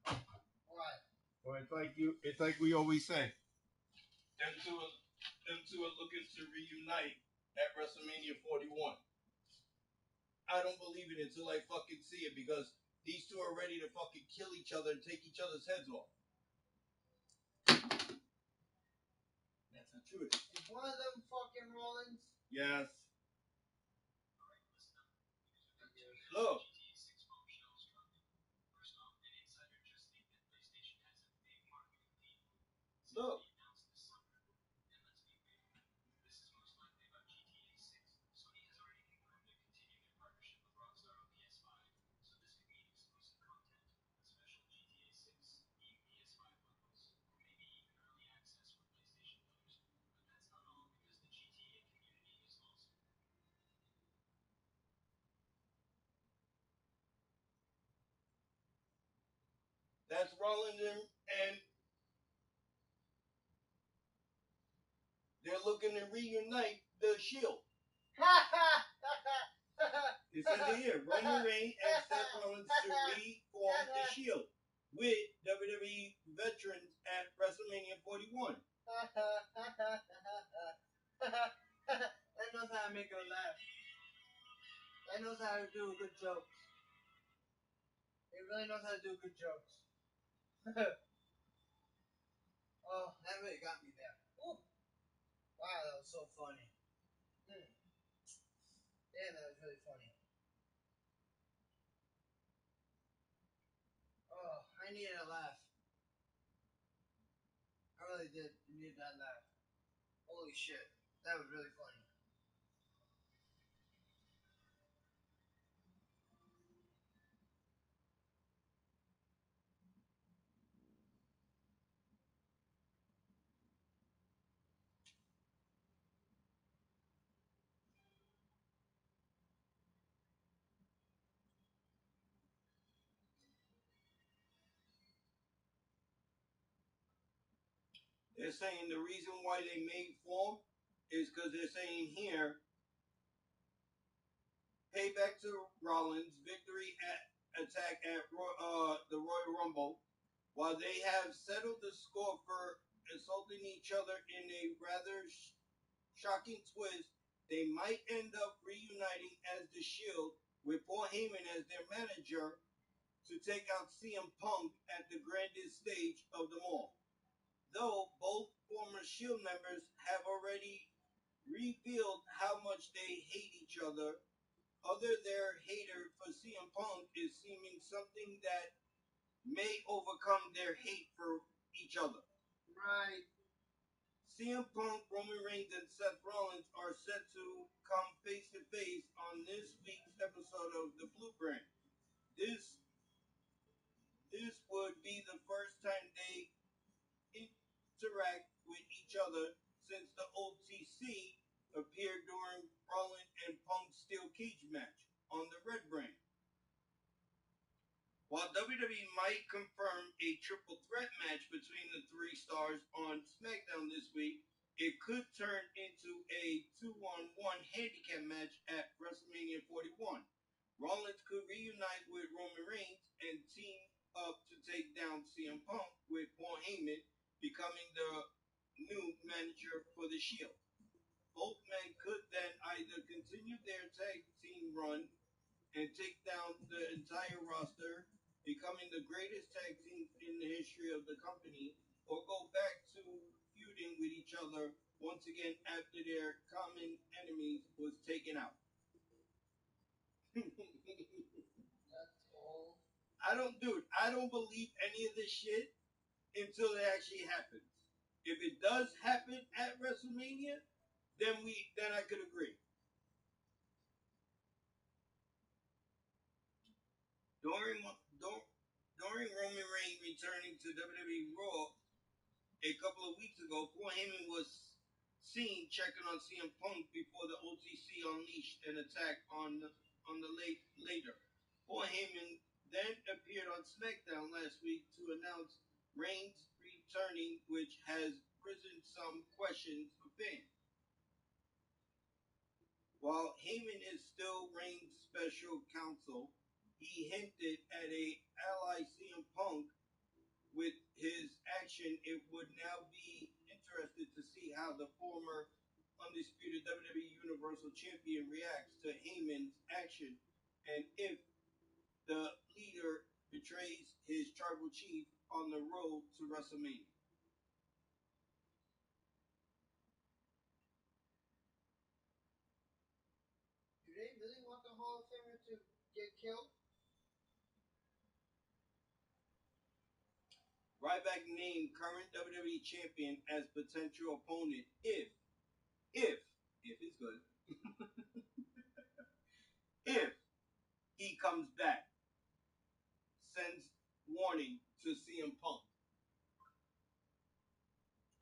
What? Or it's like we always say. Them two are looking to reunite at WrestleMania 41. I don't believe it until I fucking see it because these two are ready to fucking kill each other and take each other's heads off. That's the truth. Is one of them fucking Rollins? Yes. Look. Look. That's Rollins and they're looking to reunite the Shield. It says it here, Roman Reigns and Seth Rollins to reform the Shield with WWE veterans at WrestleMania 41. That knows how to make her laugh. That knows how to do good jokes. It really knows how to do good jokes. Oh, that really got me there. Ooh. Wow, that was so funny. Damn, that was really funny. Oh, I needed a laugh. I really did need that laugh. Holy shit, that was really funny. They're saying the reason why they made form is because they're saying here, payback to Rollins, victory at attack at the Royal Rumble, while they have settled the score for insulting each other in a rather shocking twist. They might end up reuniting as the Shield with Paul Heyman as their manager to take out CM Punk at the grandest stage of them all. Though both former Shield members have already revealed how much they hate each other, their hater for CM Punk is seeming something that may overcome their hate for each other. Right. CM Punk, Roman Reigns, and Seth Rollins are set to come face to face on this week's episode of The Blueprint. This would be the first time they interact with each other since the OTC appeared during Rollins and Punk's steel cage match on the Red Brand. While WWE might confirm a triple threat match between the three stars on SmackDown this week, it could turn into a 2-on-1 handicap match at WrestleMania 41. Rollins could reunite with Roman Reigns and team up to take down CM Punk with Paul Heyman becoming the new manager for the Shield. Both men could then either continue their tag team run and take down the entire roster, becoming the greatest tag team in the history of the company, or go back to feuding with each other once again after their common enemies was taken out. That's all. I don't believe any of this shit until it actually happens. If it does happen at WrestleMania, then I could agree. During Roman Reigns returning to WWE Raw a couple of weeks ago, Paul Heyman was seen checking on CM Punk before the OTC unleashed an attack on the later. Paul Heyman then appeared on SmackDown last week to announce Reigns returning, which has risen some questions for fans. While Heyman is still Reigns' special counsel, he hinted at action, and if the leader betrays his tribal chief on the road to WrestleMania. Do they really want the Hall of Famer to get killed? Ryback named current WWE champion as potential opponent if it's good, if he comes back, sends warning to CM Punk.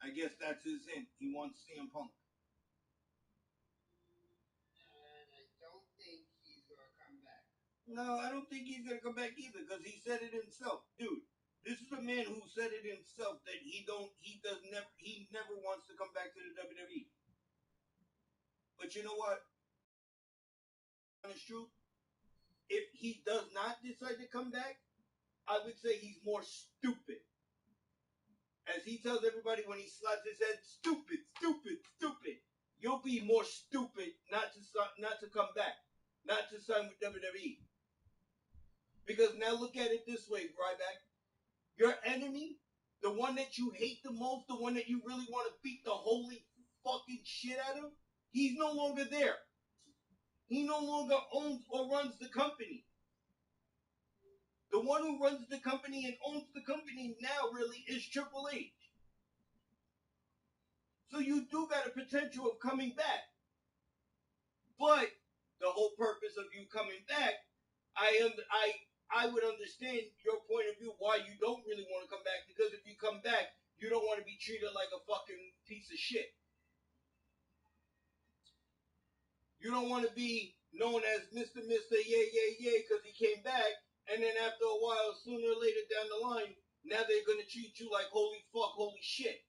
I guess that's his hint. He wants CM Punk. And I don't think he's going to come back. No, I don't think he's going to come back either because he said it himself. Dude, this is a man who said it himself that he never wants to come back to the WWE. But you know what? Honest truth, if he does not decide to come back, I would say he's more stupid. As he tells everybody when he slaps his head, stupid, stupid, stupid. You'll be more stupid not to come back, not to sign with WWE. Because now look at it this way, Ryback. Your enemy, the one that you hate the most, the one that you really want to beat the holy fucking shit out of, he's no longer there. He no longer owns or runs the company. The one who runs the company and owns the company now really is Triple H. So you do got a potential of coming back. But the whole purpose of you coming back, I would understand your point of view why you don't really want to come back, because if you come back, you don't want to be treated like a fucking piece of shit. You don't want to be known as Mr. Yay, because he came back, and then after a while, sooner or later down the line, now they're going to treat you like holy fuck, holy shit.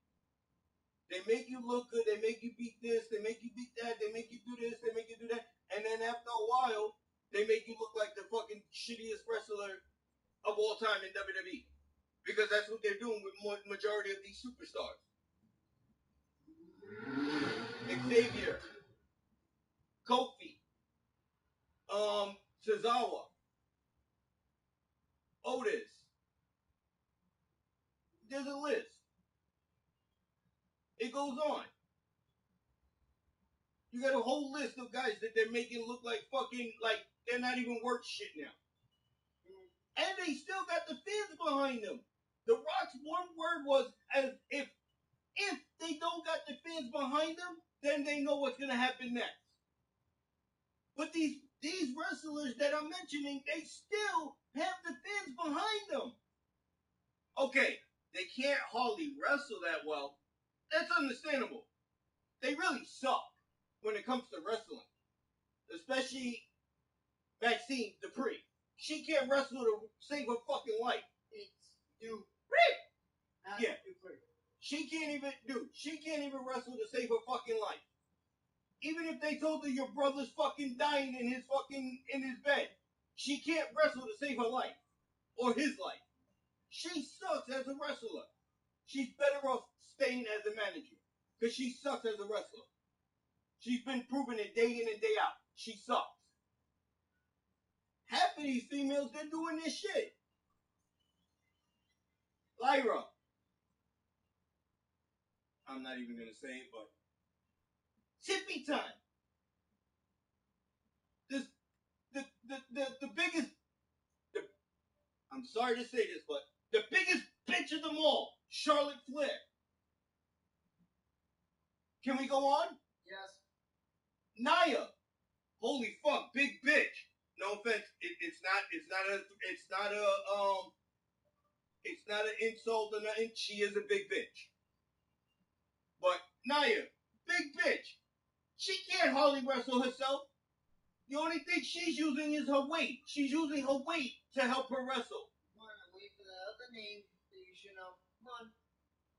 They make you look good, they make you beat this, they make you beat that, they make you do this, they make you do that, and then after a while, they make you look like the fucking shittiest wrestler of all time in WWE. Because that's what they're doing with majority of these superstars. Xavier, Kofi, Tozawa, Otis. There's a list. It goes on. You got a whole list of guys that they're making look like fucking, like they're not even worth shit now. And they still got the fans behind them. The Rock's one word was, as if they don't got the fans behind them, then they know what's gonna happen next. But these wrestlers that I'm mentioning, they still have the fans behind them. Okay, they can't hardly wrestle that well. That's understandable. They really suck when it comes to wrestling. Especially Maxine Dupree. She can't wrestle to save her fucking life. It's Dupree. Yeah. She can't even wrestle to save her fucking life. Even if they told her your brother's fucking dying in his bed, she can't wrestle to save her life. Or his life. She sucks as a wrestler. She's better off staying as a manager. Because she sucks as a wrestler. She's been proving it day in and day out. She sucks. Half of these females, they're doing this shit. Lyra. I'm not even going to say it, but Tippy time. The biggest, I'm sorry to say this, but the biggest bitch of them all, Charlotte Flair. Can we go on? Yes. Nia. Holy fuck, big bitch. No offense, it's not an insult or nothing. She is a big bitch. But Nia, big bitch. She can't hardly wrestle herself. The only thing she's using is her weight. She's using her weight to help her wrestle. Come on, wait for the other name that you should know. Come on.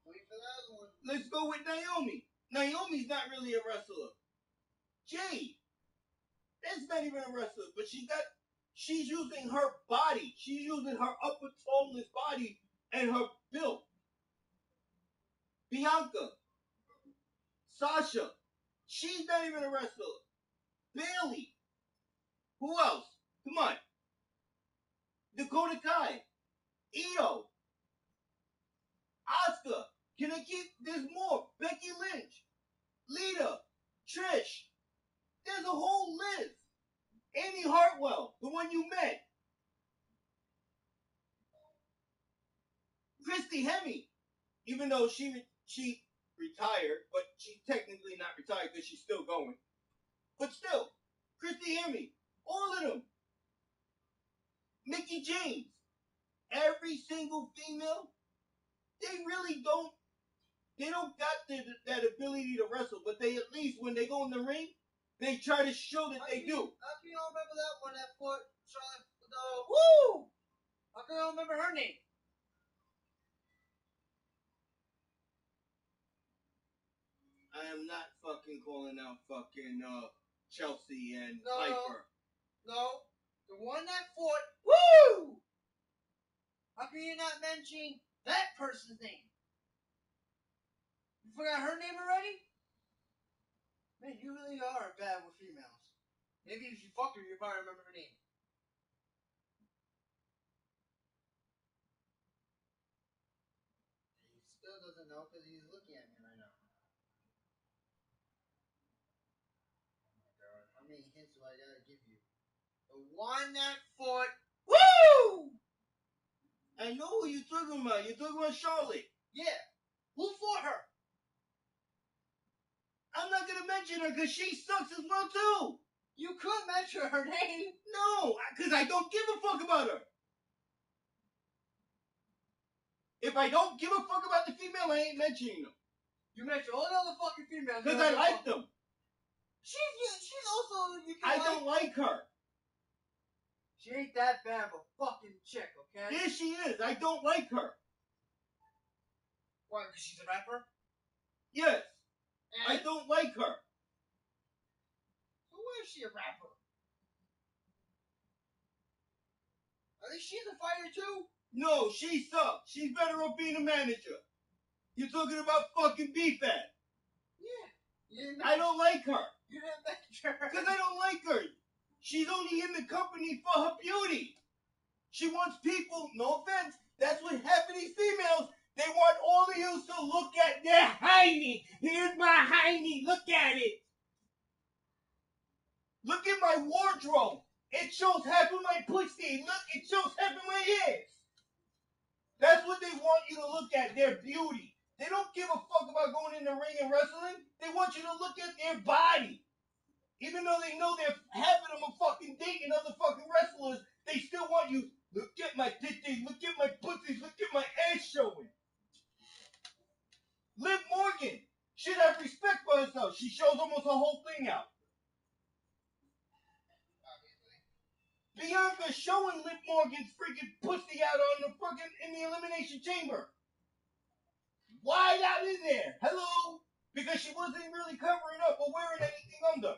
Wait for the other one. Let's go with Naomi. Naomi's not really a wrestler. Jade. That's not even a wrestler, but she's using her body. She's using her upper toneless body and her build. Bianca. Sasha. She's not even a wrestler. Bailey. Who else? Come on. Dakota Kai. Io. Asuka. Can I keep? There's more. Becky Lynch. Lita. Trish. There's a whole list. Annie Hartwell, the one you met. Christy Hemme, even though she retired, but she's technically not retired because she's still going. But still, Christy Hemme, all of them. Mickey James, every single female, they really don't got that ability to wrestle, but they at least, when they go in the ring, they try to show that they do. How can you all remember that one that fought Charlotte? Woo! How can I remember her name? I am not fucking calling out fucking Chelsea and Piper. No, the one that fought. Woo! How can you not mention that person's name? You forgot her name already? Man, you really are bad with females. Maybe if you fuck her, you probably remember her name. He still doesn't know because he's looking at me right now. Oh my god, how many hints do I gotta give you? The one that fought. Woo! I know who you're talking about. You're talking about Charlotte. Yeah. Who fought her? I'm not gonna mention her because she sucks as well too. You could mention her name. No, because I don't give a fuck about her. If I don't give a fuck about the female, I ain't mentioning them. You mentioned all the other fucking females. Because I like them. She's also. I don't like her. She ain't that bad of a fucking chick, okay? Yes, she is. I don't like her. Why? Because she's a rapper? Yes. And? I don't like her. So why is she a rapper? At least she's a fighter too. No, she sucks. She's better off being a manager. You're talking about fucking B-Fat. Yeah. I don't like her. You didn't mention her. Because I don't like her. She's only in the company for her beauty. She wants people, no offense, that's what half of these females, they want all of you to look at their hiney. Here's my hiney. Look at it. Look at my wardrobe. It shows half of my pussy. Look, it shows half of my ears. That's what they want you to look at, their beauty. They don't give a fuck about going in the ring and wrestling. They want you to look at their body. Even though they know they're half of them are fucking dating other fucking wrestlers, they still want you, look at my titties, look at my pussies, look at my ass showing. Liv Morgan should have respect for herself. She shows almost her whole thing out. Bianca showing Liv Morgan's freaking pussy out on the fucking in the Elimination Chamber. Wide out in there. Hello? Because she wasn't really covering up or wearing anything under.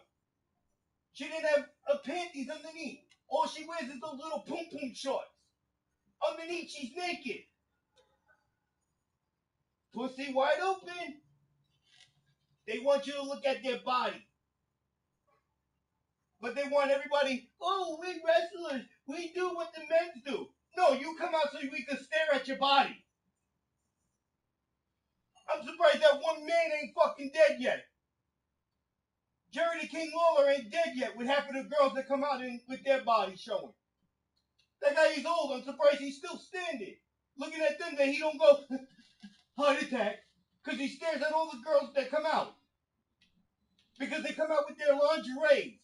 She didn't have panties underneath. All she wears is those little pum-pum shorts. Underneath, she's naked. Pussy wide open. They want you to look at their body. But they want everybody, oh, we wrestlers, we do what the men do. No, you come out so we can stare at your body. I'm surprised that one man ain't fucking dead yet. Jerry the King Lawler ain't dead yet with half of the girls that come out with their body showing. That guy is old. I'm surprised he's still standing. Looking at them that he don't go, heart attack. Because he stares at all the girls that come out. Because they come out with their lingerie.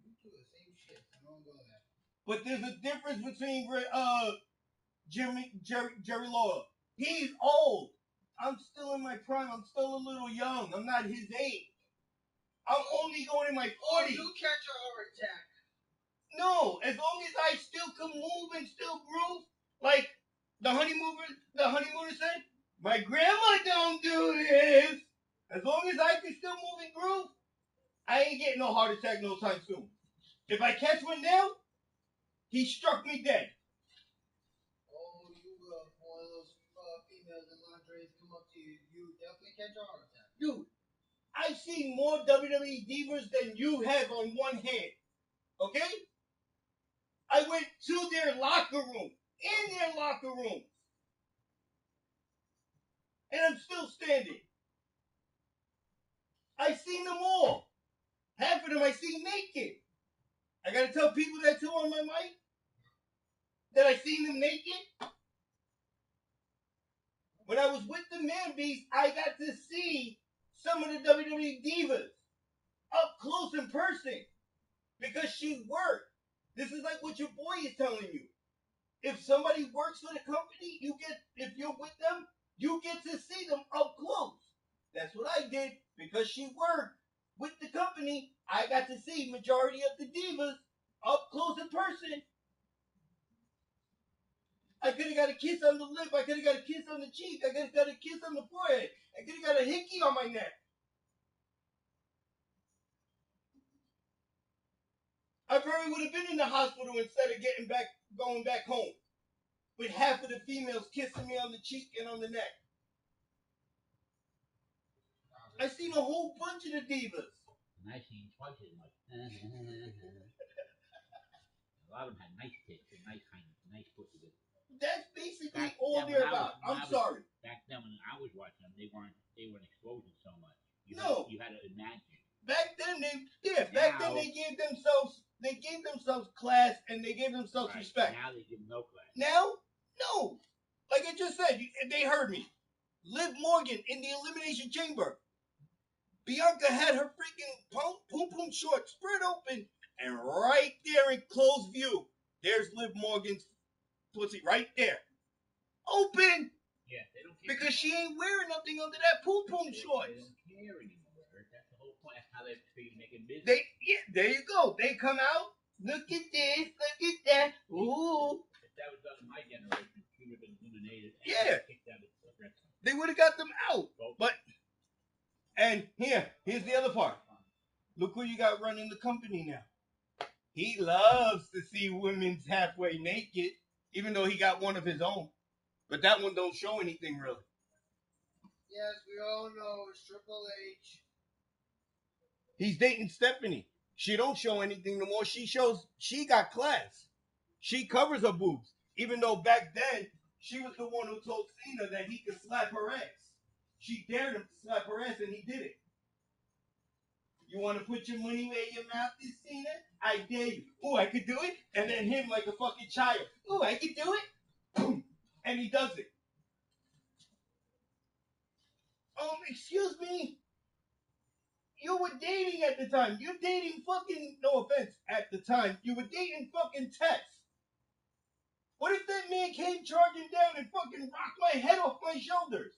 You do the same shit. I don't go there. But there's a difference between Jerry Lawler. He's old. I'm still in my prime. I'm still a little young. I'm not his age. I'm only going in my 40s. Oh, you catch a heart attack. No, as long as I still can move and still groove, like the honeymooner said, my grandma don't do this. As long as I can still move and groove, I ain't getting no heart attack no time soon. If I catch one now, he struck me dead. Oh, you one of those females in lingerie come up to you, you definitely catch a heart attack. Dude, I've seen more WWE divas than you have on one hand. Okay? I went to their locker room. In their locker room. And I'm still standing. I seen them all. Half of them I seen naked. I gotta tell people that too on my mic? That I seen them naked? When I was with the Man Beast, I got to see some of the WWE divas up close in person because she worked. This is like what your boy is telling you. If somebody works for the company, if you're with them, you get to see them up close. That's what I did because she worked with the company. I got to see majority of the divas up close in person. I could have got a kiss on the lip. I could have got a kiss on the cheek. I could have got a kiss on the forehead. I could have got a hickey on my neck. I probably would have been in the hospital instead of going back home with half of the females kissing me on the cheek and on the neck. I seen a whole bunch of the divas. And I seen twice as much. A lot of them had nice tits and nice pussy. That's basically all they're about. I'm sorry. Back then when I was watching them, they weren't exposing so much. You had to imagine. Back then they gave themselves class and they gave themselves respect. Now they give no class. Now? No. Like I just said, they heard me. Liv Morgan in the Elimination Chamber. Bianca had her freaking poom shorts spread open, and right there in close view, there's Liv Morgan's pussy right there. Open! Yeah, they don't care. Because she ain't wearing nothing under that poom shorts. They don't care anymore. That's the whole point. That's how they're making business. There you go. They come out. Look at this. Look at that. Ooh. If that was done in my generation, she would have been eliminated. Yeah. Kicked out of the wrestling. They would have got them out. And here's the other part. Look who you got running the company now. He loves to see women's halfway naked, even though he got one of his own. But that one don't show anything really. Yes, we all know it's Triple H. He's dating Stephanie. She don't show anything no more. She got class. She covers her boobs. Even though back then, she was the one who told Cena that he could slap her ass. She dared him to slap her ass, and he did it. You want to put your money where your mouth is, Cena? I dare you. Oh, I could do it? And then him like a fucking child. Oh, I could do it? Boom. And he does it. Excuse me? You were dating at the time. You're dating fucking, no offense, at the time. You were dating fucking Tess. What if that man came charging down and fucking rocked my head off my shoulders?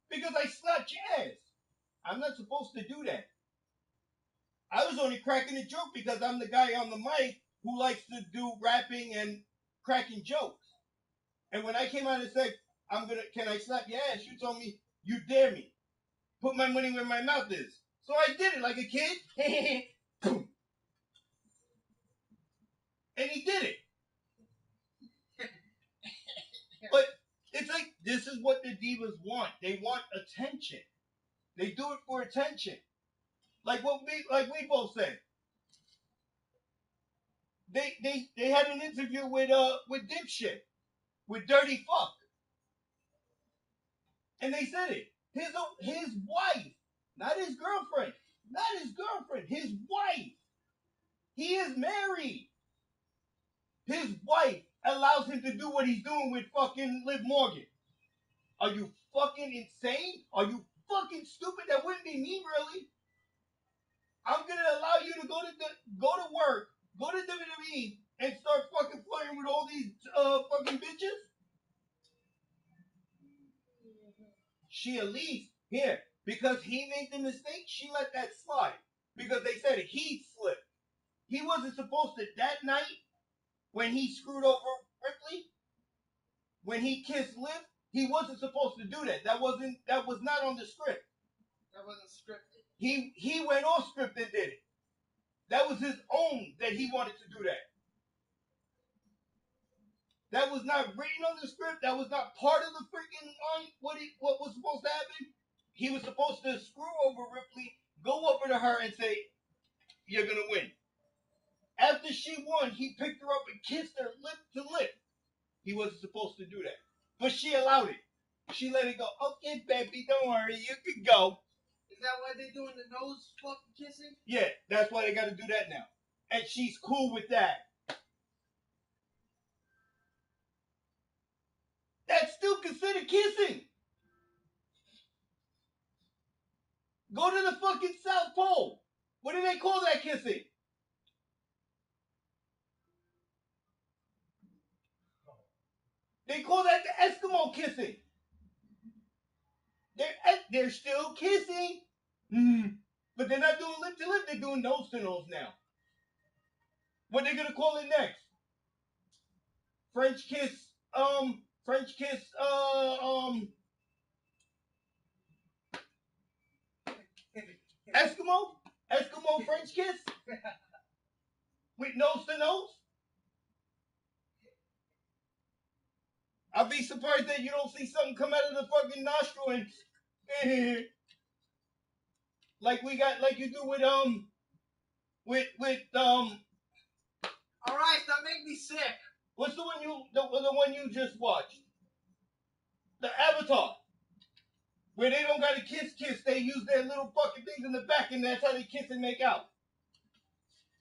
Because I slapped your ass. I'm not supposed to do that. I was only cracking a joke because I'm the guy on the mic who likes to do rapping and cracking jokes. And when I came out and said, can I slap your ass? You told me, you dare me. Put my money where my mouth is. So I did it like a kid. Boom. And he did it. But it's like, this is what the divas want. They want attention. They do it for attention. Like we both said. They had an interview with Dipshit, with Dirty Fuck. And they said it. His wife, not his girlfriend, his wife. He is married. His wife allows him to do what he's doing with fucking Liv Morgan. Are you fucking insane? Are you fucking stupid? That wouldn't be me, really. I'm gonna allow you to go to work, go to WWE, and start fucking flirting with all these fucking bitches? She at least, because he made the mistake, she let that slide. Because they said he slipped. He wasn't supposed to, that night, when he screwed over Ripley, when he kissed Liv, he wasn't supposed to do that. That was not on the script. That wasn't scripted. He went off script and did it. That was his own that he wanted to do that. That was not written on the script. That was not part of the freaking what was supposed to happen. He was supposed to screw over Ripley, go over to her and say, "You're gonna win." After she won, he picked her up and kissed her lip to lip. He wasn't supposed to do that. But she allowed it. She let it go. Okay, baby, don't worry. You can go. Is that why they're doing the nose fucking kissing? Yeah, that's why they got to do that now. And she's cool with that. That's still considered kissing. Go to the fucking South Pole. What do they call that kissing? They call that the Eskimo kissing. They're still kissing. But they're not doing lip to lip. They're doing nose to nose now. What they gonna call it next? French kiss. Eskimo French kiss with nose to nose. I'll be surprised that you don't see something come out of the fucking nostril and like you do with All right, that make me sick. What's the one you just watched? The Avatar. Where they don't gotta kiss, they use their little fucking things in the back, and that's how they kiss and make out.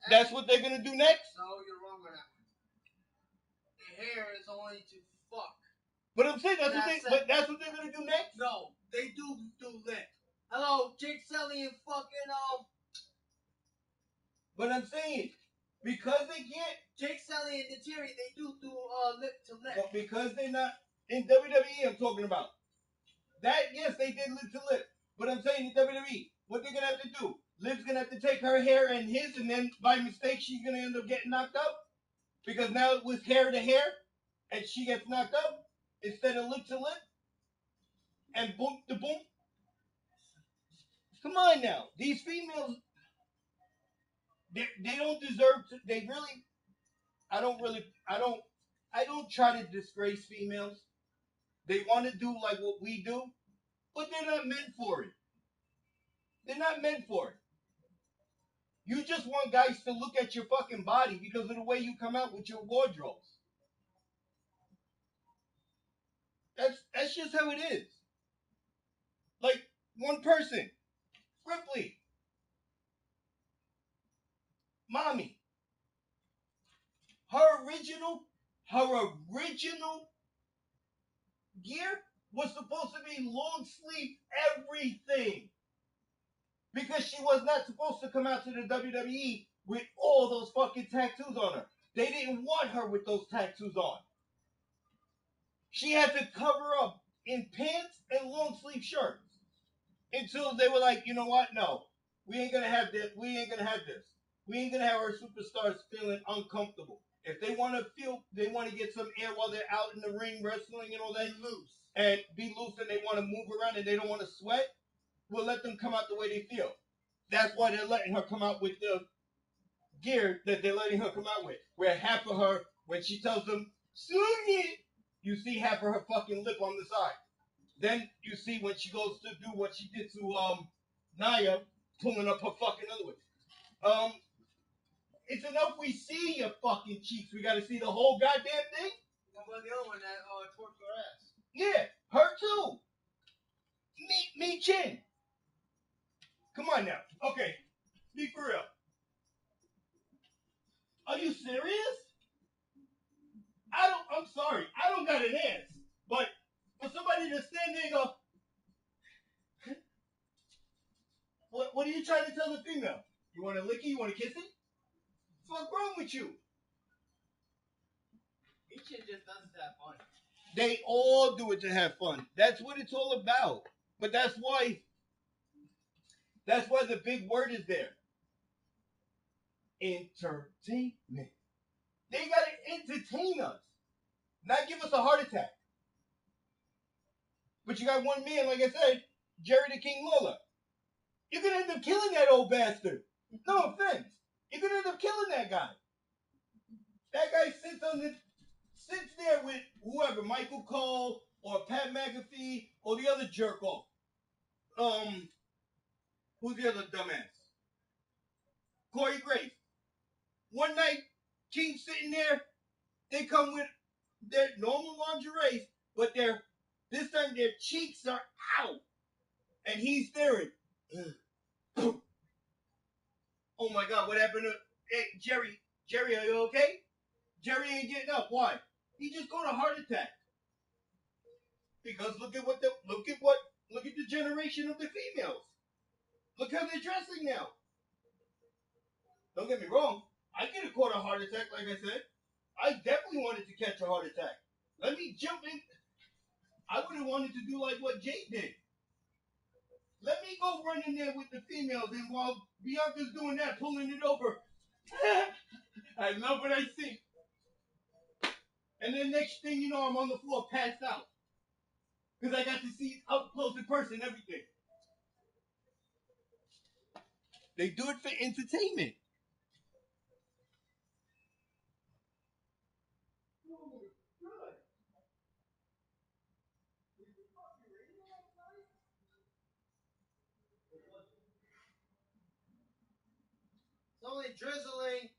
That's what they're gonna do next? No, you're wrong on that one. The hair is only to fuck. But I'm saying that's what they're gonna do next? No, they do lip. Hello, Jake Sully and fucking But I'm saying, because they can't Jake Sully and Nateri, they do lip to lip. But because they're not in WWE, I'm talking about. That, yes, they did lip to lip. But I'm saying in WWE, what they're gonna have to do, Liv's gonna have to take her hair and his, and then by mistake she's gonna end up getting knocked out. Because now it was hair to hair, and she gets knocked out instead of lip to lip. And boom to boom. Come on now. These females, they don't deserve to, they really, I don't try to disgrace females. They want to do like what we do, but they're not meant for it. They're not meant for it. You just want guys to look at your fucking body because of the way you come out with your wardrobes. That's just how it is. Like, one person, Ripley, Mommy, her original gear was supposed to be long sleeve everything. Because she was not supposed to come out to the WWE with all those fucking tattoos on her. They didn't want her with those tattoos on. She had to cover up in pants and long sleeve shirts. Until they were like, you know what? No, we ain't gonna have this. We ain't gonna have this. We ain't gonna have our superstars feeling uncomfortable. If they want to get some air while they're out in the ring wrestling and all that, be loose, and they want to move around and they don't want to sweat, we'll let them come out the way they feel. That's why they're letting her come out with the gear that they're letting her come out with. Where half of her, when she tells them, "Swing it," you see half of her fucking lip on the side. Then you see when she goes to do what she did to Nia, pulling up her fucking underwear. It's enough we see your fucking cheeks. We gotta see the whole goddamn thing. What about the other one that twerked her ass? Yeah, her too. Me chin. Come on now. Okay, be for real. Are you serious? I'm sorry. I don't got an ass. But for somebody to stand there and go, what are you trying to tell the female? You want to lick it? You want to kiss it? What's wrong with you? Each shit just does it to have fun. They all do it to have fun. That's what it's all about. But that's why the big word is there. Entertainment. They gotta entertain us, not give us a heart attack. But you got one man, like I said, Jerry the King Lawler. You're gonna end up killing that old bastard. No offense. You're gonna end up killing that guy. That guy sits there with whoever, Michael Cole or Pat McAfee or the other jerk off. Who's the other dumbass? Corey Graves. One night, King's sitting there. They come with their normal lingerie, but this time their cheeks are out. And he's staring. Oh my God, what happened to Jerry? Jerry, are you okay? Jerry ain't getting up. Why? He just got a heart attack. Because look at the generation of the females. Look how they're dressing now. Don't get me wrong. I could have caught a heart attack, like I said. I definitely wanted to catch a heart attack. Let me jump in. I would have wanted to do like what Jay did. Let me go run in there with the females, and while Bianca's doing that, pulling it over, I love what I see. And then next thing you know, I'm on the floor, passed out. Because I got to see up close in person everything. They do it for entertainment. It's only drizzling.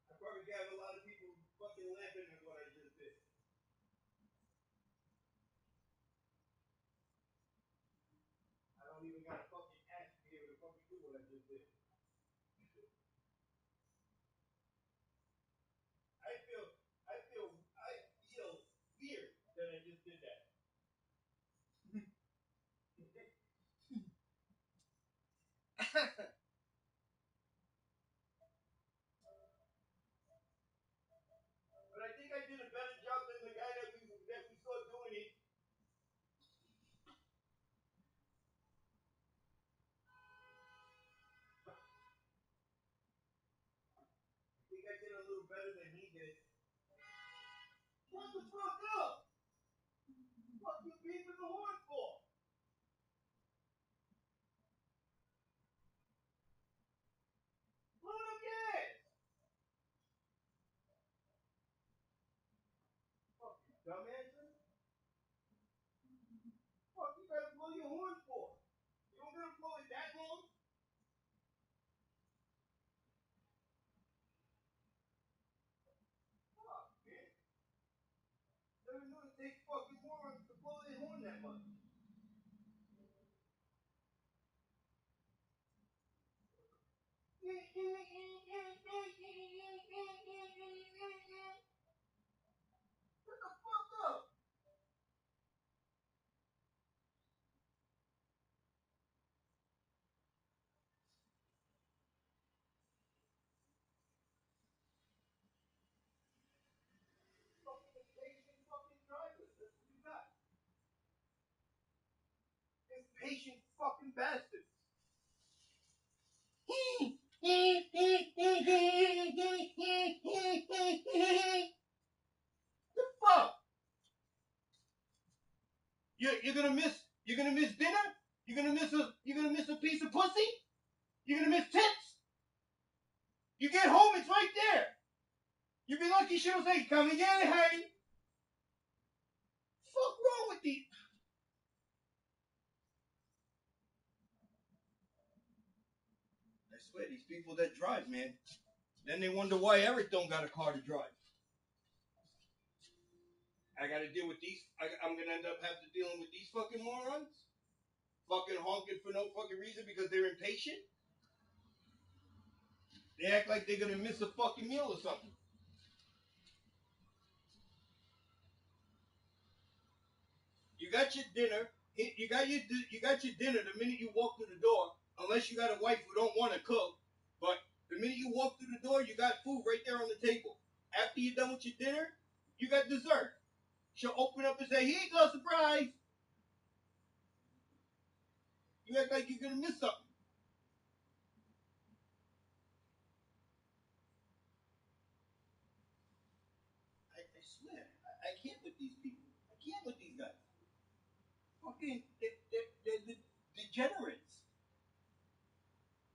I probably got a lot of people fucking laughing at what I just did. I don't even got a fucking ass to be able to fucking do what I just did. I feel weird that I just did that. But I think I did a better job than the guy that we saw doing it. I think I did a little better than he did. What the fuck up? What you beeping the horn for? Blow up gas! Fuck you, dumbasses. Fuck you gotta blow your horn for? You don't gotta blow it that long? Fuck, man. Never knew it takes fucking morons to blow their horn that much. Shut the fuck up! Fucking impatient fucking drivers. That's what you got. Impatient fucking bastards. The fuck? You're gonna miss dinner? You're gonna miss a piece of pussy? You're gonna miss tits? You get home, it's right there. You'd be lucky she don't say, come and get it, honey. Fuck wrong with these? I swear, these people that drive, man. Then they wonder why Eric don't got a car to drive. I gotta deal with these. I'm gonna end up having to dealing with these fucking morons. Fucking honking for no fucking reason because they're impatient. They act like they're gonna miss a fucking meal or something. You got your dinner. You got your dinner the minute you walk through the door. Unless you got a wife who don't want to cook, but the minute you walk through the door, you got food right there on the table. After you're done with your dinner, you got dessert. She'll open up and say, "Here you go, surprise." You act like you're gonna miss something. swear, I can't with these people. I can't with these guys. Fucking, they're degenerates.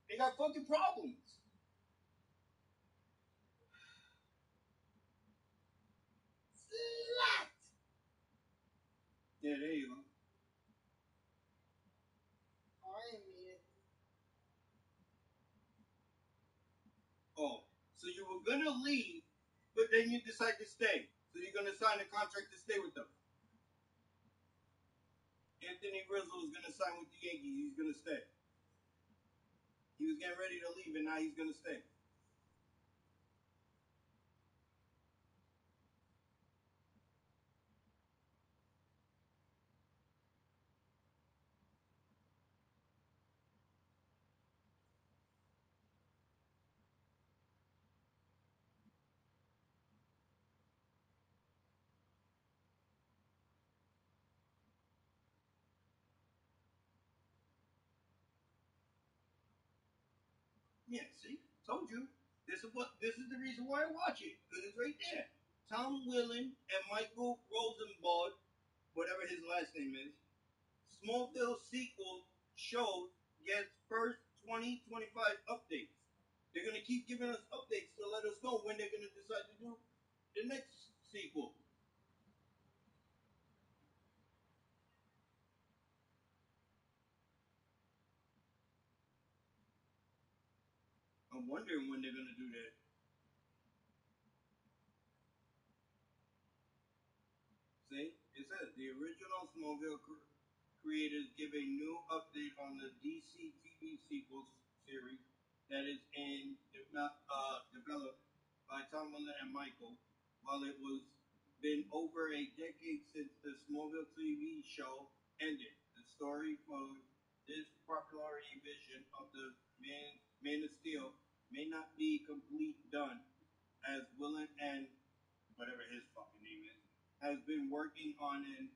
They got fucking problems. Slut! Yeah, there you go. I didn't mean it. Oh, so you were gonna leave, but then you decide to stay. So you're gonna sign a contract to stay with them. Anthony Rizzo was gonna sign with the Yankees. He's gonna stay. He was getting ready to leave, and now he's gonna stay. Yeah, see, told you. This is the reason why I watch it, because it's right there. Tom Willen and Michael Rosenbaum, whatever his last name is, Smallville sequel show gets first 2025 updates. They're gonna keep giving us updates to let us know when they're gonna decide to do the next sequel. I'm wondering when they're gonna do that. See, it says the original Smallville creators give a new update on the DC TV sequels series that is developed by Tom Willen and Michael. While it was been over a decade since the Smallville TV show ended, the story for this popular vision of the Man of Steel may not be complete done, as Willen and whatever his fucking name is has been working on an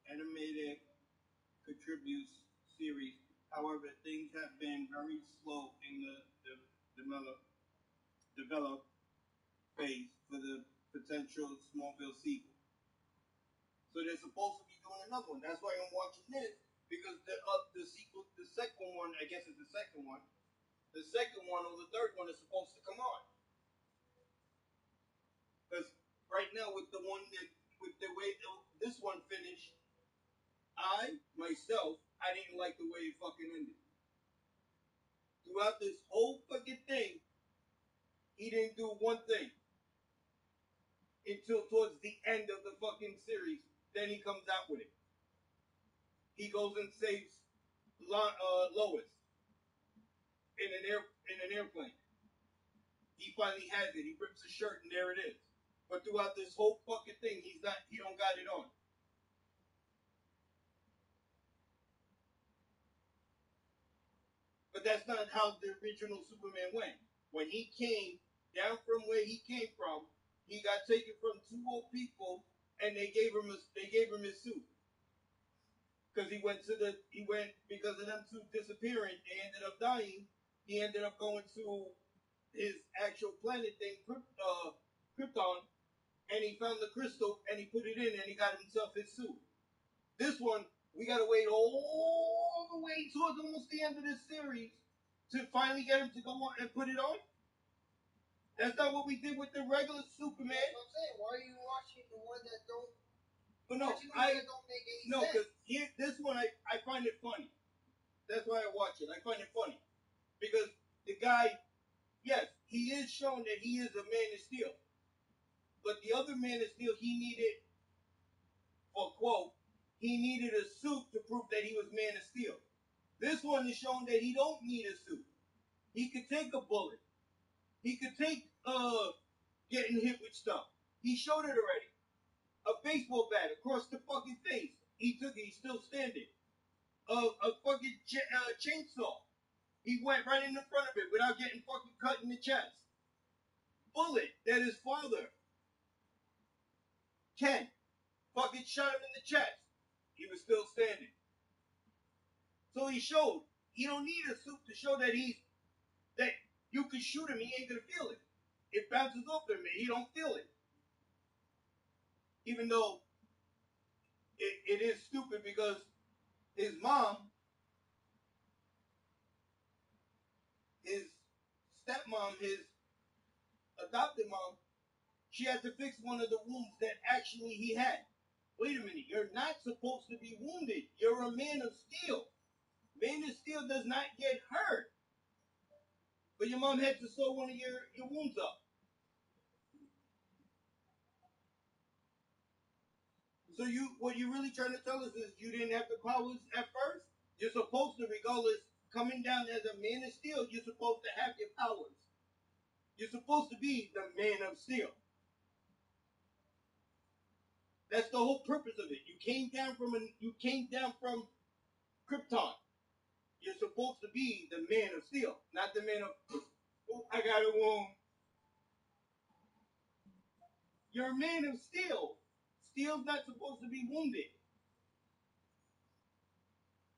animated contributes series. However, things have been very slow in the develop phase for the potential Smallville sequel. So they're supposed to be doing another one. That's why I'm watching this, because the sequel, the second one, I guess it's the second one. The second one or the third one is supposed to come on. Because right now with the one that with the way this one finished, I myself I didn't like the way it fucking ended. Throughout this whole fucking thing, he didn't do one thing until towards the end of the fucking series. Then he comes out with it. He goes and saves Lois in an airplane. He finally has it. He rips his shirt and there it is. But throughout this whole fucking thing, he don't got it on. But that's not how the original Superman went. When he came down from where he came from, he got taken from two old people, and they gave him his suit. Because he went because of them two disappearing. They ended up dying. He ended up going to his actual planet thing, Krypton, and he found the crystal and he put it in and he got himself his suit. This one, we gotta wait all the way towards almost the end of this series to finally get him to go on and put it on. That's not what we did with the regular Superman. That's what I'm saying. Why are you watching the one that don't? But no, that don't make any sense. because this one I find it funny. That's why I watch it. I find it funny because the guy, yes, he is shown that he is a Man of Steel, but the other Man of Steel, he needed, for quote, he needed a suit to prove that he was Man of Steel. This one is shown that he don't need a suit. He could take a bullet. He could take getting hit with stuff. He showed it already. A baseball bat across the fucking face. He took it. He's still standing. A fucking chainsaw. He went right in the front of it without getting fucking cut in the chest. Bullet that his father, Ken, fucking shot him in the chest. He was still standing. So he showed he don't need a suit to show that that you can shoot him. He ain't gonna feel it. It bounces off him. He don't feel it. Even though it is stupid because his mom, his stepmom, his adopted mom, she had to fix one of the wounds that actually he had. Wait a minute, you're not supposed to be wounded. You're a man of steel. Man of steel does not get hurt. But your mom had to sew one of your wounds up. So what you're really trying to tell us is you didn't have the powers at first? You're supposed to, regardless, coming down as a man of steel, you're supposed to have your powers. You're supposed to be the man of steel. That's the whole purpose of it. You came down from Krypton. You're supposed to be the man of steel, not the man of, oh, I got a wound. You're a man of steel. Steel's not supposed to be wounded.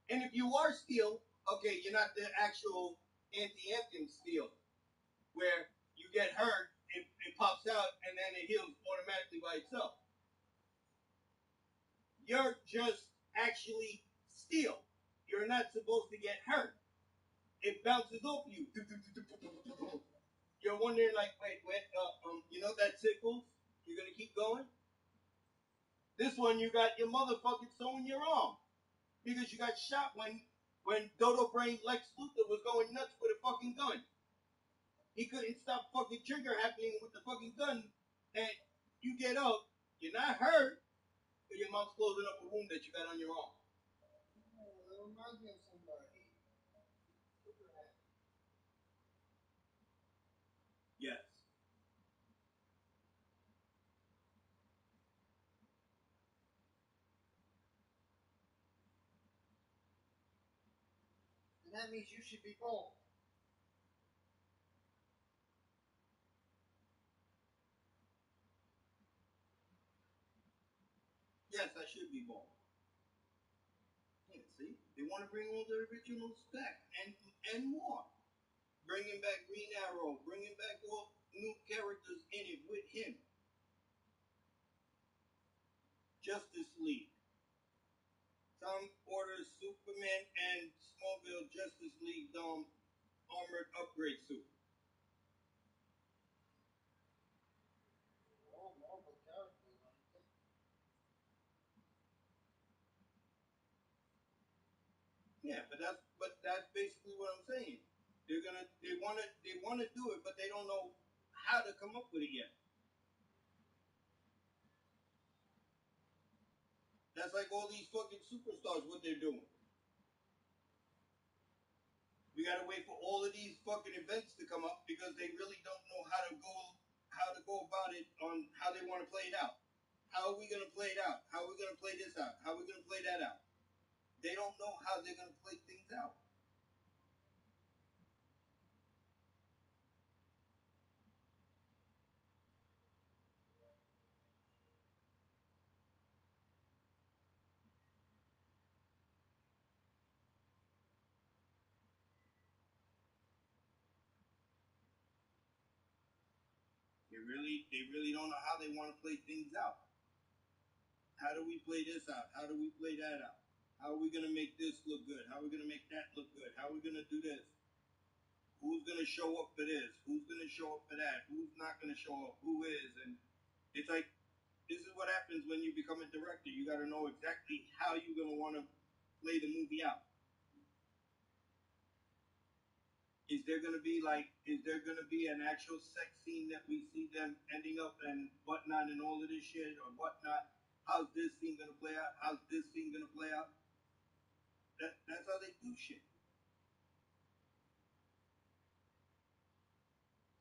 And if you are steel, okay, you're not the actual anti-anthem steel, where you get hurt, it pops out, and then it heals automatically by itself. You're just actually steel. You're not supposed to get hurt. It bounces off you. You're wondering, like, wait, you know that tickles? You're gonna keep going? This one, you got your motherfucking sewing your arm because you got shot when Dodo Brain Lex Luthor was going nuts with a fucking gun. He couldn't stop fucking trigger happening with the fucking gun, and you get up, you're not hurt, but your mom's closing up a wound that you got on your arm. That reminds me of somebody. Yes. And that means you should be bold. Yes, I should be bald. Yeah, see? They want to bring all the originals back and more. Bringing back Green Arrow, bringing back all new characters in it with him. Justice League. Some orders Superman and Smallville Justice League armored upgrade suit. All Marvel characters, aren't they? Yeah, but that's basically what I'm saying. They wanna do it, but they don't know how to come up with it yet. That's like all these fucking superstars, what they're doing. We gotta wait for all of these fucking events to come up because they really don't know how to go about it on how they want to play it out. How are we gonna play it out? How are we gonna play this out? How are we gonna play that out? They don't know how they're gonna play things out. They really don't know how they want to play things out. How do we play this out? How do we play that out? How are we gonna make this look good? How are we gonna make that look good? How are we gonna do this? Who's gonna show up for this? Who's gonna show up for that? Who's not gonna show up? Who is? And it's like, this is what happens when you become a director. You got to know exactly how you're going to want to play the movie out. Is there going to be an actual sex scene that we see them ending up and whatnot and all of this shit or whatnot? How's this scene going to play out? How's this scene going to play out? That's how they do shit.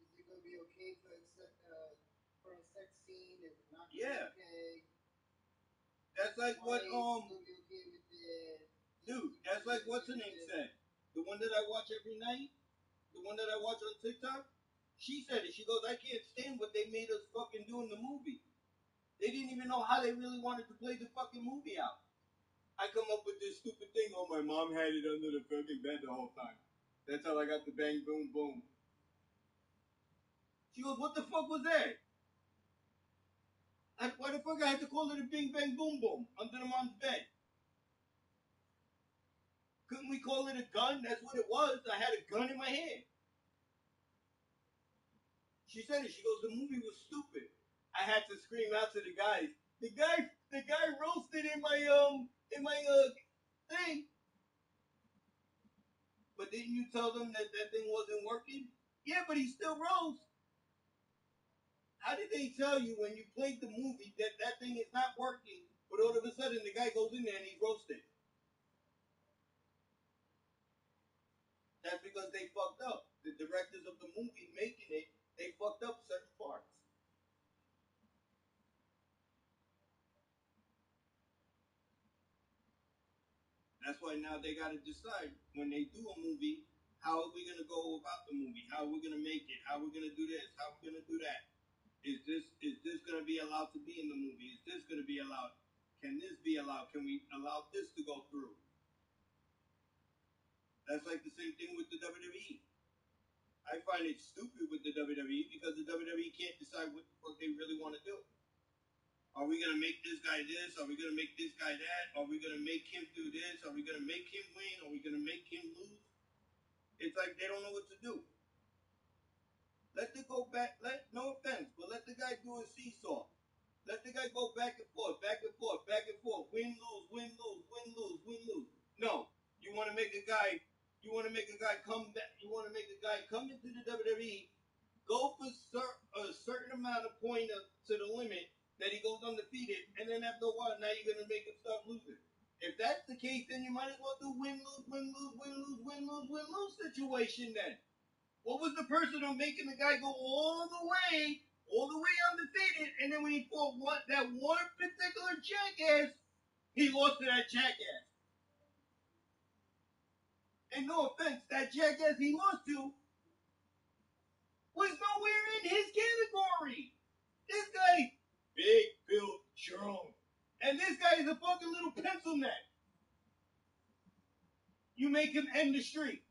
Is it going to be okay for a sex scene? Is it not Yeah. okay? That's like what Dude, that's like what's her name said. The one that I watch every night, the one that I watch on TikTok, she said it. She goes, I can't stand what they made us fucking do in the movie. They didn't even know how they really wanted to play the fucking movie out. I come up with this stupid thing. Oh, my mom had it under the fucking bed the whole time. That's how I got the bang, boom, boom. She goes, what the fuck was that? Why the fuck Motherfucker had to call it a bing bang boom boom under the mom's bed. Couldn't we call it a gun? That's what it was. I had a gun in my hand. She said it. She goes, the movie was stupid. I had to scream out to the guys. The guy roasted in my thing. But didn't you tell them that thing wasn't working? Yeah, but he still roast. How did they tell you when you played the movie that thing is not working, but all of a sudden the guy goes in there and he's roasted? That's because they fucked up. The directors of the movie making it, they fucked up certain parts. That's why now they got to decide when they do a movie, how are we going to go about the movie? How are we going to make it? How are we going to do this? How are we going to do that? Is this going to be allowed to be in the movie? Is this going to be allowed? Can this be allowed? Can we allow this to go through? That's like the same thing with the WWE. I find it stupid with the WWE because the WWE can't decide what the fuck they really want to do. Are we going to make this guy this? Are we going to make this guy that? Are we going to make him do this? Are we going to make him win? Are we going to make him lose? It's like they don't know what to do. Let the go back. No offense, but let the guy do a seesaw. Let the guy go back and forth, back and forth, back and forth. Win, lose, win, lose, win, lose, win, lose. No, you want to make a guy. You want to make a guy come back. You want to make a guy come into the WWE, go for a certain amount of point to the limit that he goes undefeated, and then after a while, now you're gonna make him start losing. If that's the case, then you might as well do win, lose, win, lose, win, lose, win, lose, win, lose situation then. What was the person on making the guy go all the way undefeated, and then when he fought that one particular jackass, he lost to that jackass. And no offense, that jackass he lost to was nowhere in his category. This guy, big, built, strong. And this guy is a fucking little pencil neck. You make him end the street.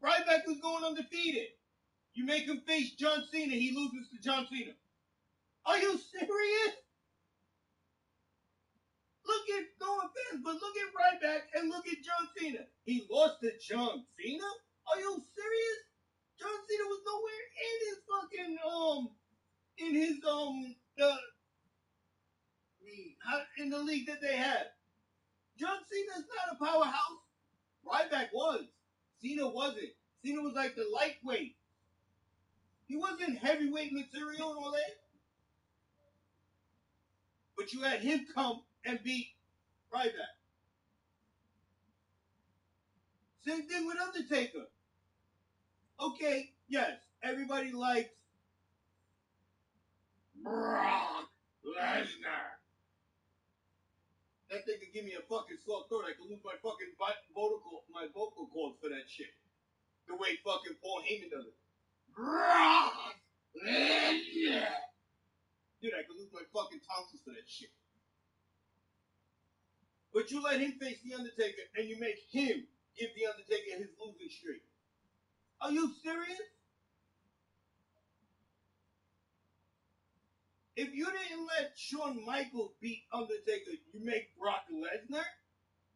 Ryback was going undefeated. You make him face John Cena, he loses to John Cena. Are you serious? No offense, but look at Ryback and look at John Cena. He lost to John Cena? Are you serious? John Cena was nowhere in his fucking, in the league that they had. John Cena's not a powerhouse. Ryback was. Cena wasn't. Cena was like the lightweight. He wasn't heavyweight material and all that. But you had him come and beat Ryback. Same thing with Undertaker. Okay, yes, everybody likes Brock Lesnar. That thing could give me a fucking sore throat. I could lose my fucking vocal cords for that shit. The way fucking Paul Heyman does it. Brock Lesnar. Dude, I could lose my fucking tonsils for that shit. But you let him face The Undertaker and you make him give The Undertaker his losing streak. Are you serious? If you didn't let Shawn Michaels beat Undertaker, you make Brock Lesnar?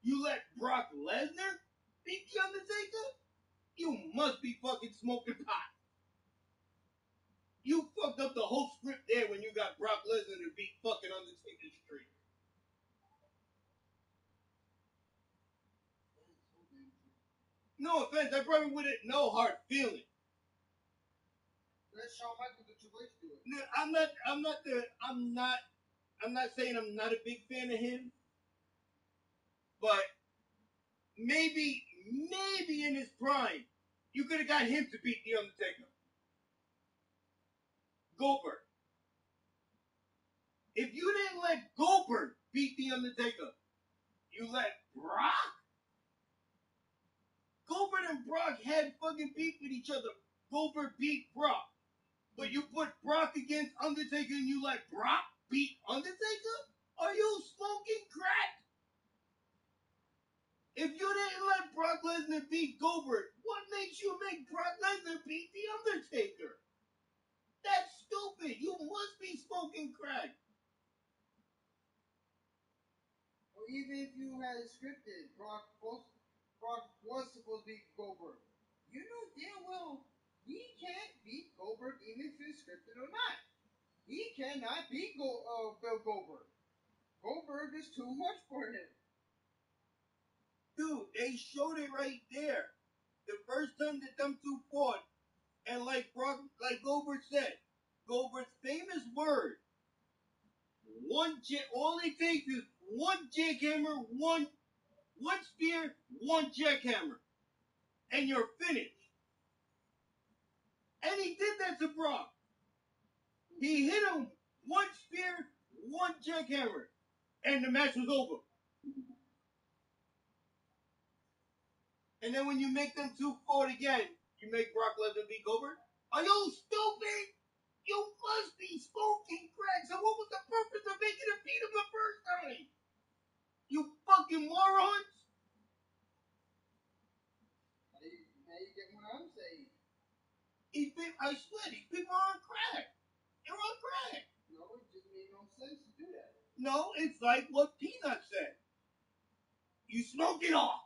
You let Brock Lesnar beat The Undertaker? You must be fucking smoking pot. You fucked up the whole script there when you got Brock Lesnar to beat fucking Undertaker's streak. No offense, I probably wouldn't no hard feeling. Let Shawn Michaels the Triple H do it. No, I'm not saying I'm not a big fan of him, but maybe in his prime, you could have got him to beat The Undertaker. Goldberg. If you didn't let Goldberg beat The Undertaker, you let Brock? Goldberg and Brock had fucking beef with each other. Goldberg beat Brock. But you put Brock against Undertaker and you let Brock beat Undertaker? Are you smoking crack? If you didn't let Brock Lesnar beat Goldberg, what makes you make Brock Lesnar beat The Undertaker? That's scripted. Brock was supposed to beat Goldberg. You know damn well he can't beat Goldberg even if it's scripted or not. He cannot beat Bill Goldberg. Goldberg is too much for him. Dude, they showed it right there. The first time that them two fought, and like Goldberg said, Goldberg's famous word, all it takes is one jackhammer, one spear, one jackhammer, and you're finished. And he did that to Brock. He hit him one spear, one jackhammer, and the match was over. And then when you make them two fight again, you make Brock Lesnar beat Goldberg? Are you stupid? You must be smoking crack. So what was the purpose of making him beat him the first time? You fucking morons. Now you get what I'm saying. I swear, these people are on crack. They're on crack. No, it just made no sense to do that. No, it's like what Peanut said. You smoked it off.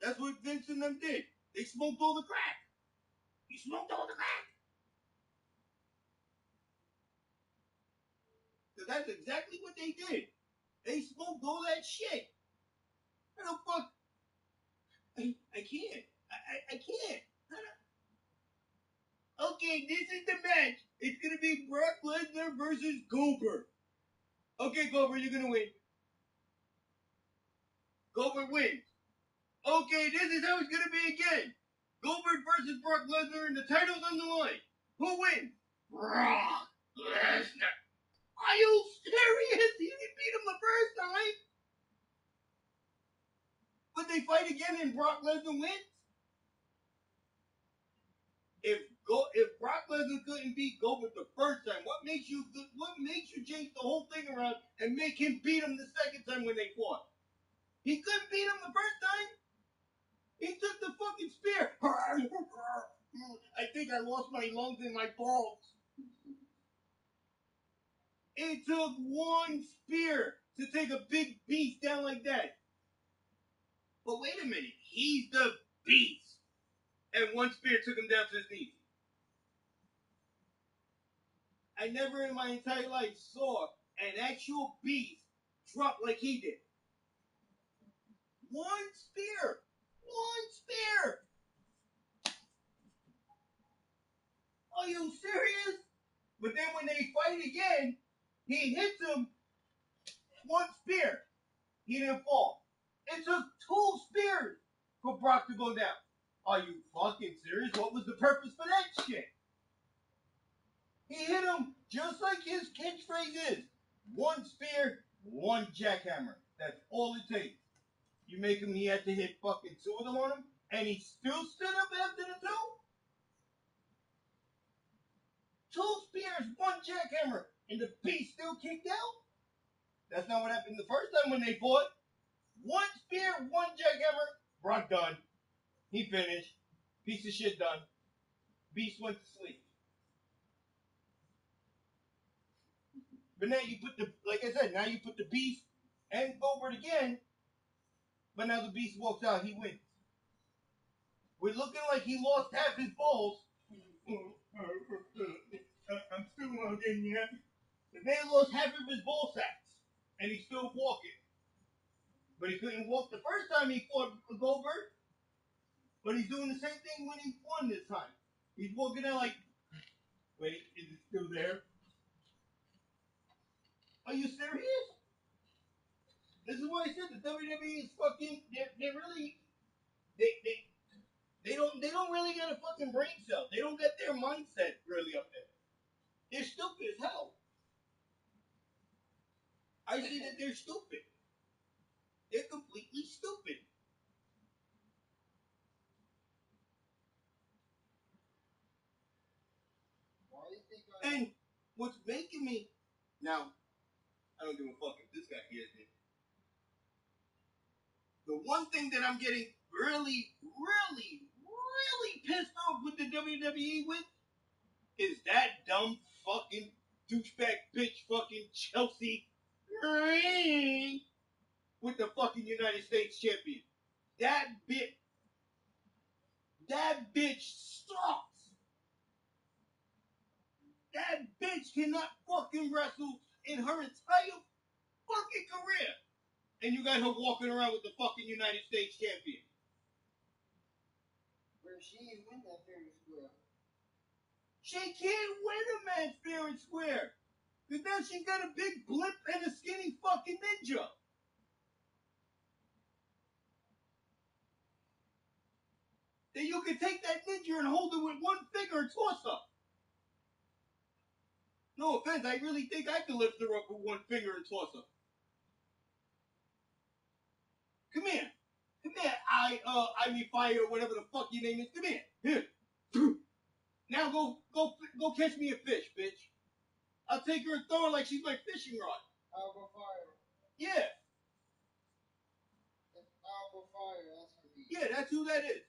That's what Vince and them did. They smoked all the crack. You smoked all the crack. Because that's exactly what they did. They smoked all that shit. I don't fuck. I can't. I can't. Okay, this is the match. It's going to be Brock Lesnar versus Goldberg. Okay, Goldberg, you're going to win. Goldberg wins. Okay, this is how it's going to be again. Goldberg versus Brock Lesnar, and the title's on the line. Who wins? Brock Lesnar. Are you serious? You didn't beat him the first time. But they fight again and Brock Lesnar wins? If Brock Lesnar couldn't beat Goldberg the first time, what makes you change the whole thing around and make him beat him the second time when they fought? He couldn't beat him the first time. He took the fucking spear. I think I lost my lungs and my balls. It took one spear to take a big beast down like that. But wait a minute, he's the beast. And one spear took him down to his knees. I never in my entire life saw an actual beast drop like he did. One spear! One spear! Are you serious? But then when they fight again, he hits him one spear. He didn't fall. It took two spears for Brock to go down. Are you fucking serious? What was the purpose for that shit? He hit him just like his catchphrase is. One spear, one jackhammer. That's all it takes. You make him, he had to hit fucking two of them on him, and he still stood up after the two? Two spears, one jackhammer, and the beast still kicked out? That's not what happened the first time when they fought. One spear, one jackhammer, Brock done. He finished. Piece of shit done. Beast went to sleep. But now you put like I said, now you put the beast and Goldberg again. But now the beast walks out, he wins. We're looking like he lost half his balls. I'm still walking yet. The man lost half of his ball sacks. And he's still walking. But he couldn't walk the first time he fought Goldberg. But he's doing the same thing when he won this time. He's walking out like, wait, is it still there? Are you serious? This is why I said the WWE is fucking. They're really. They don't really got a fucking brain cell. They don't get their mindset really up there. They're stupid as hell. I see that they're stupid. They're completely stupid. And what's making me now, I don't give a fuck if this guy hears me. The one thing that I'm getting really, really, really pissed off with the WWE with is that dumb fucking douchebag bitch fucking Chelsea Green with the fucking United States champion. That bitch sucks. That bitch cannot fucking wrestle in her entire fucking career. And you got her walking around with the fucking United States champion. Where she ain't win that fair and square. She can't win a match fair and square. Because now she's got a big blip and a skinny fucking ninja. Then you can take that ninja and hold it with one finger and toss her. No offense, I really think I can lift her up with one finger and toss her. Come here. Come here, Ivy Fire, or whatever the fuck your name is. Come here. Here. Now go catch me a fish, bitch. I'll take her and throw her like she's my fishing rod. Alba Fire. Yeah. That's Alba Fire, that's her name. Yeah, that's who that is.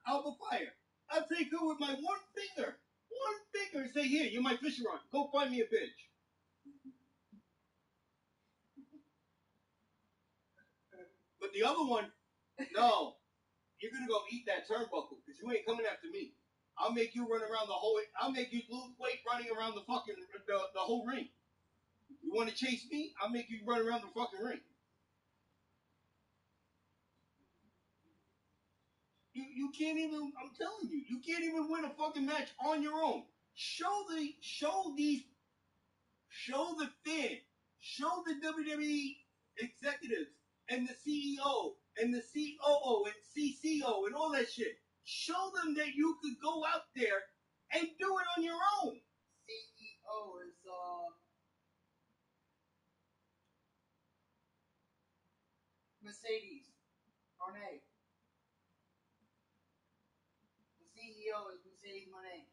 Alba Fire. I'll take her with my one finger. One finger and say, here, you're my fishing rod. Go find me a bitch. But the other one, no. You're gonna go eat that turnbuckle because you ain't coming after me. I'll make you run around I'll make you lose weight running around the fucking, the whole ring. You want to chase me? I'll make you run around the fucking ring. You can't even, I'm telling you, you can't even win a fucking match on your own. Show the fan, show the WWE executives and the CEO and the COO and CCO and all that shit. Show them that you could go out there and do it on your own. CEO is, Mercedes Moné. The CEO is Mercedes Moné.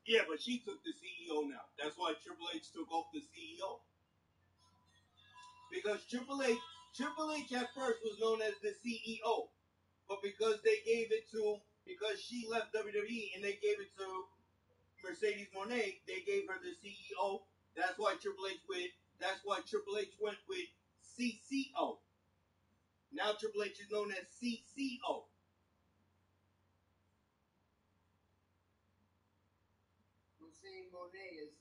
Yeah, but she took the CEO now. That's why Triple H took off the CEO. Because Triple H at first was known as the CEO. But because because she left WWE and they gave it to Mercedes Moné, they gave her the CEO. That's why Triple H went with CCO. Now Triple H is known as CCO. Mercedes Moné is,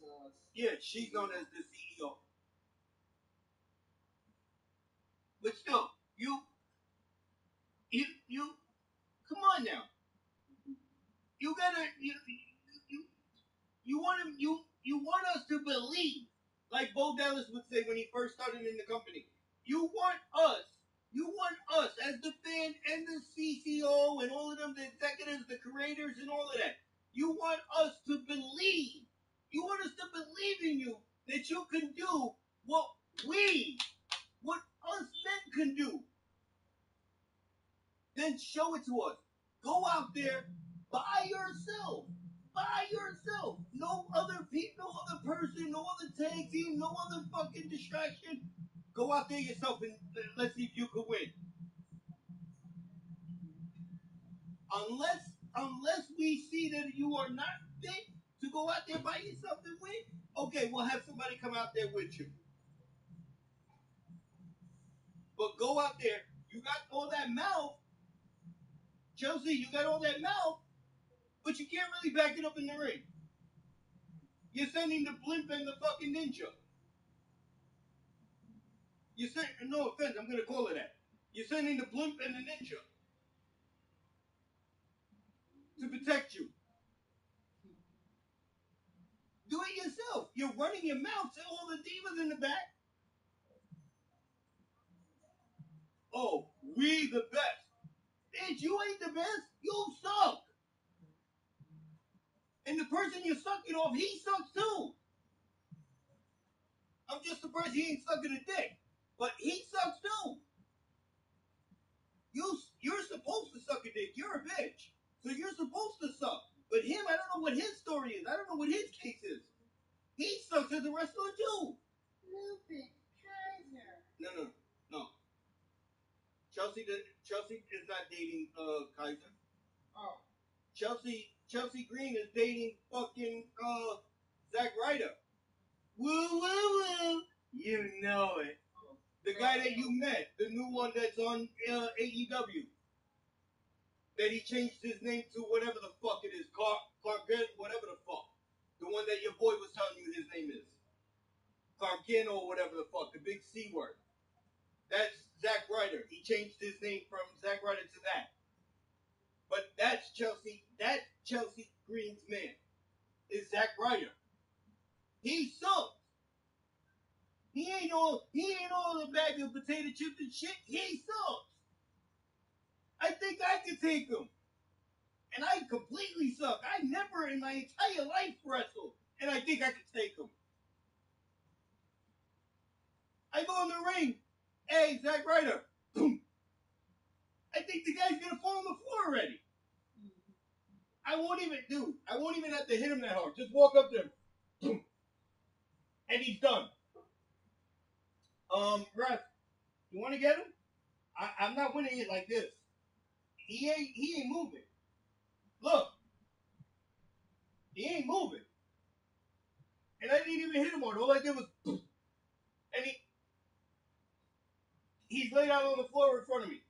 yeah, she's known as the CEO. But still, you come on now. You gotta you want us to believe, like Bo Dallas would say when he first started in the company. You want us as the fan and the CCO and all of them, the executives, the creators, and all of that. You want us to believe. You want us to believe in you that you can do what us men can do. Then show it to us. Go out there by yourself. By yourself. No other people, no other person, no other tag team, no other fucking distraction. Go out there yourself and let's see if you can win. Unless we see that you are not fit to go out there by yourself and win, okay, we'll have somebody come out there with you. But go out there. You got all that mouth. Chelsea, you got all that mouth, but you can't really back it up in the ring. You're sending the blimp and the fucking ninja. You're sending, no offense, I'm going to call it that. You're sending the blimp and the ninja to protect you. Do it yourself. You're running your mouth to all the divas in the back. Oh, we the best. Bitch, you ain't the best. You suck. And the person you're sucking off, he sucks too. I'm just surprised he ain't sucking a dick. But he sucks too. You're supposed to suck a dick. You're a bitch. So you're supposed to suck. But him, I don't know what his story is. I don't know what his case is. He sucks as a wrestler too. Lupin Kaiser. No. Chelsea is not dating Kaiser. Oh. Chelsea Green is dating fucking Zack Ryder. Woo, woo, woo. You know it. The guy that you met, the new one that's on AEW. That he changed his name to whatever the fuck it is. Clark Kent, whatever the fuck. The one that your boy was telling you his name is. Clark Kent or whatever the fuck. The big C word. That's Zack Ryder. He changed his name from Zack Ryder to that. But that's Chelsea. That Chelsea Green's man is Zack Ryder. He sucks. He ain't all the bag of potato chips and shit. He sucks. I think I could take him. And I completely suck. I never in my entire life wrestled. And I think I could take him. I go in the ring. Hey, Zack Ryder. Boom. I think the guy's gonna fall on the floor already. I won't even have to hit him that hard. Just walk up to him. Boom. And he's done. Ref, you wanna get him? I'm not winning it like this. He ain't moving. Look. He ain't moving. And I didn't even hit him hard. All I did was boom. And he's laid out on the floor in front of me.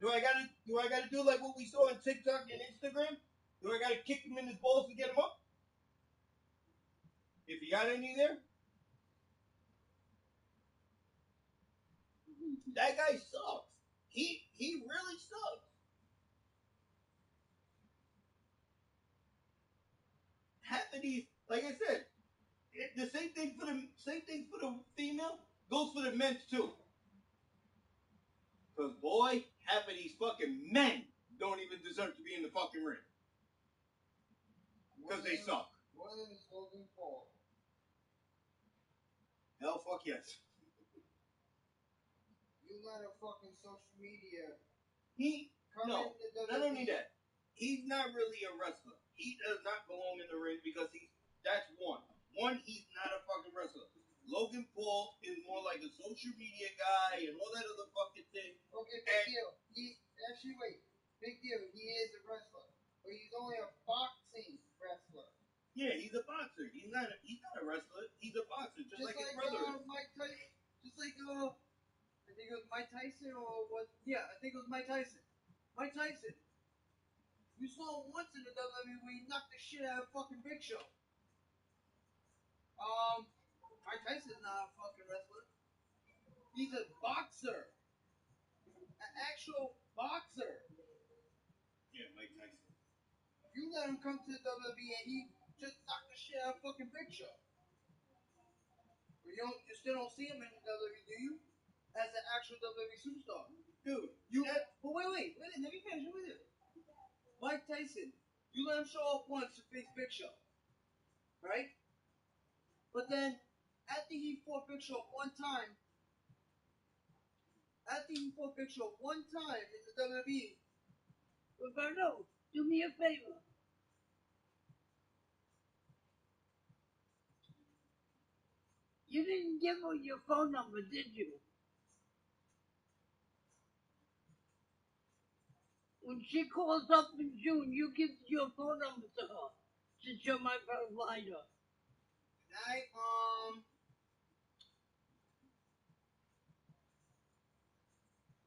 Do I gotta do like what we saw on TikTok and Instagram? Do I gotta kick him in his balls to get him up? If you got any there? That guy sucks. He really sucks. Half of these, like I said, the same thing for the female goes for the men too. Cause boy, half of these fucking men don't even deserve to be in the fucking ring. Because they suck. One of them is Logan Paul. Hell fuck yes. You let a fucking social media. Not only that, he's not really a wrestler. He does not belong in the ring because that's one. One, he's not a fucking wrestler. Logan Paul is more like a social media guy and all that other fucking thing. Okay, big deal. Big deal. He is a wrestler, but he's only a boxing wrestler. Yeah, he's a boxer. He's not a wrestler. He's a boxer, just like his brother is. Mike Tyson. I think it was Mike Tyson I think it was Mike Tyson. Mike Tyson. You saw him once in the WWE when he knocked the shit out of fucking Big Show. Mike Tyson's not a fucking wrestler. He's a boxer. An actual boxer. Yeah, Mike Tyson. You let him come to the WWE and he just knocked the shit out of fucking Big Show. But you still don't see him in the WWE, do you? As an actual WWE superstar. Dude, but wait, let me finish with it. Mike Tyson, you let him show up once to face Big Show. Right? But then, after he fought Big Show one time in the WWE, Roberto, do me a favor. You didn't give her your phone number, did you? When she calls up in June, you give your phone number to her, since you're my provider.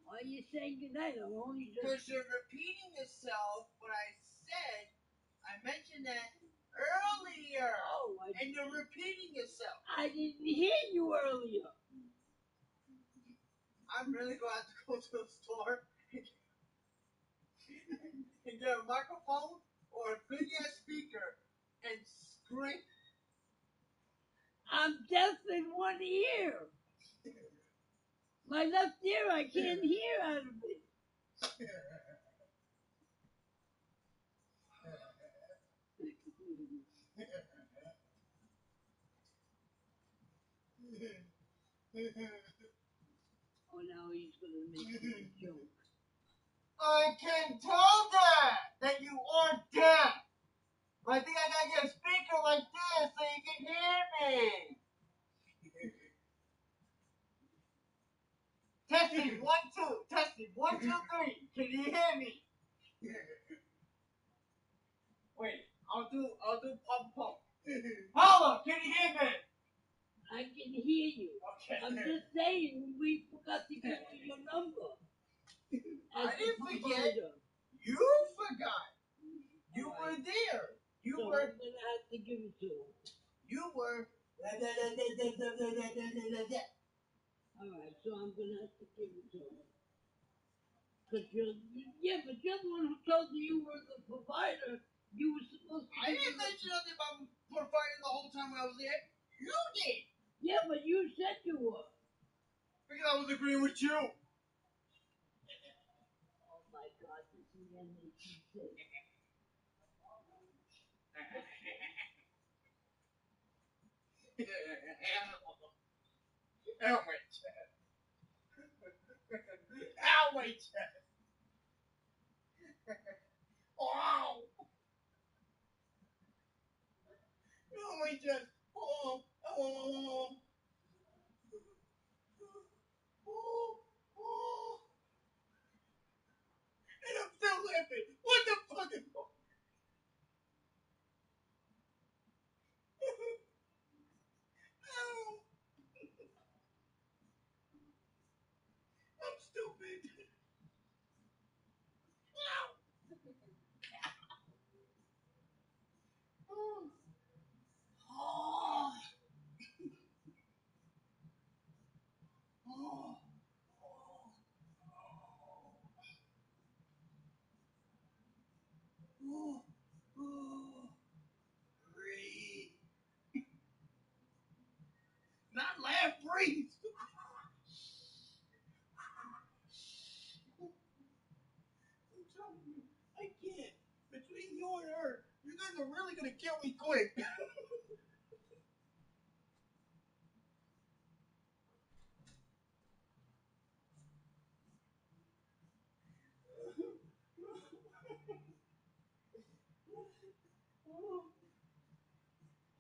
Why are you saying goodnight? I'm only just... Because you're repeating yourself what I said. I mentioned that earlier. And you're repeating yourself. I didn't hear you earlier. I'm really going to have to go to the store and get a microphone or a big ass speaker and scream. I'm deaf in one ear. My left ear, I can't hear out of it. Oh, now he's going to make me a joke. I can tell that you are deaf. But I think I gotta get a speaker like this so you can hear me. Testing 1, 2. Testing 1, 2, 3. Can you hear me? Wait, I'll do pump pump. Holla, can you hear me? I can hear you. Okay. I'm just saying we forgot to give you your number. I didn't forget. You forgot. You were there. You so were. I'm gonna have to give it to him. You were. Alright, so I'm gonna have to give it to him. But you're the one who told me you were the provider. You were supposed to. I didn't mention nothing about providing the whole time I was there. You did. Yeah, but you said you were. Because I was agreeing with you. Oh my God, this is ENice3828's. Ow, my chest. Ow, my chest. Ow. Ow, my chest. Oh, oh, oh. And I'm still laughing. What the fuck is going on? Ow. I'm stupid. Ow. Oh. Oh. Oh. Oh. Oh. Breathe. Not laugh, breathe. I'm telling you, I can't. Between you and her, you guys are really gonna kill me quick.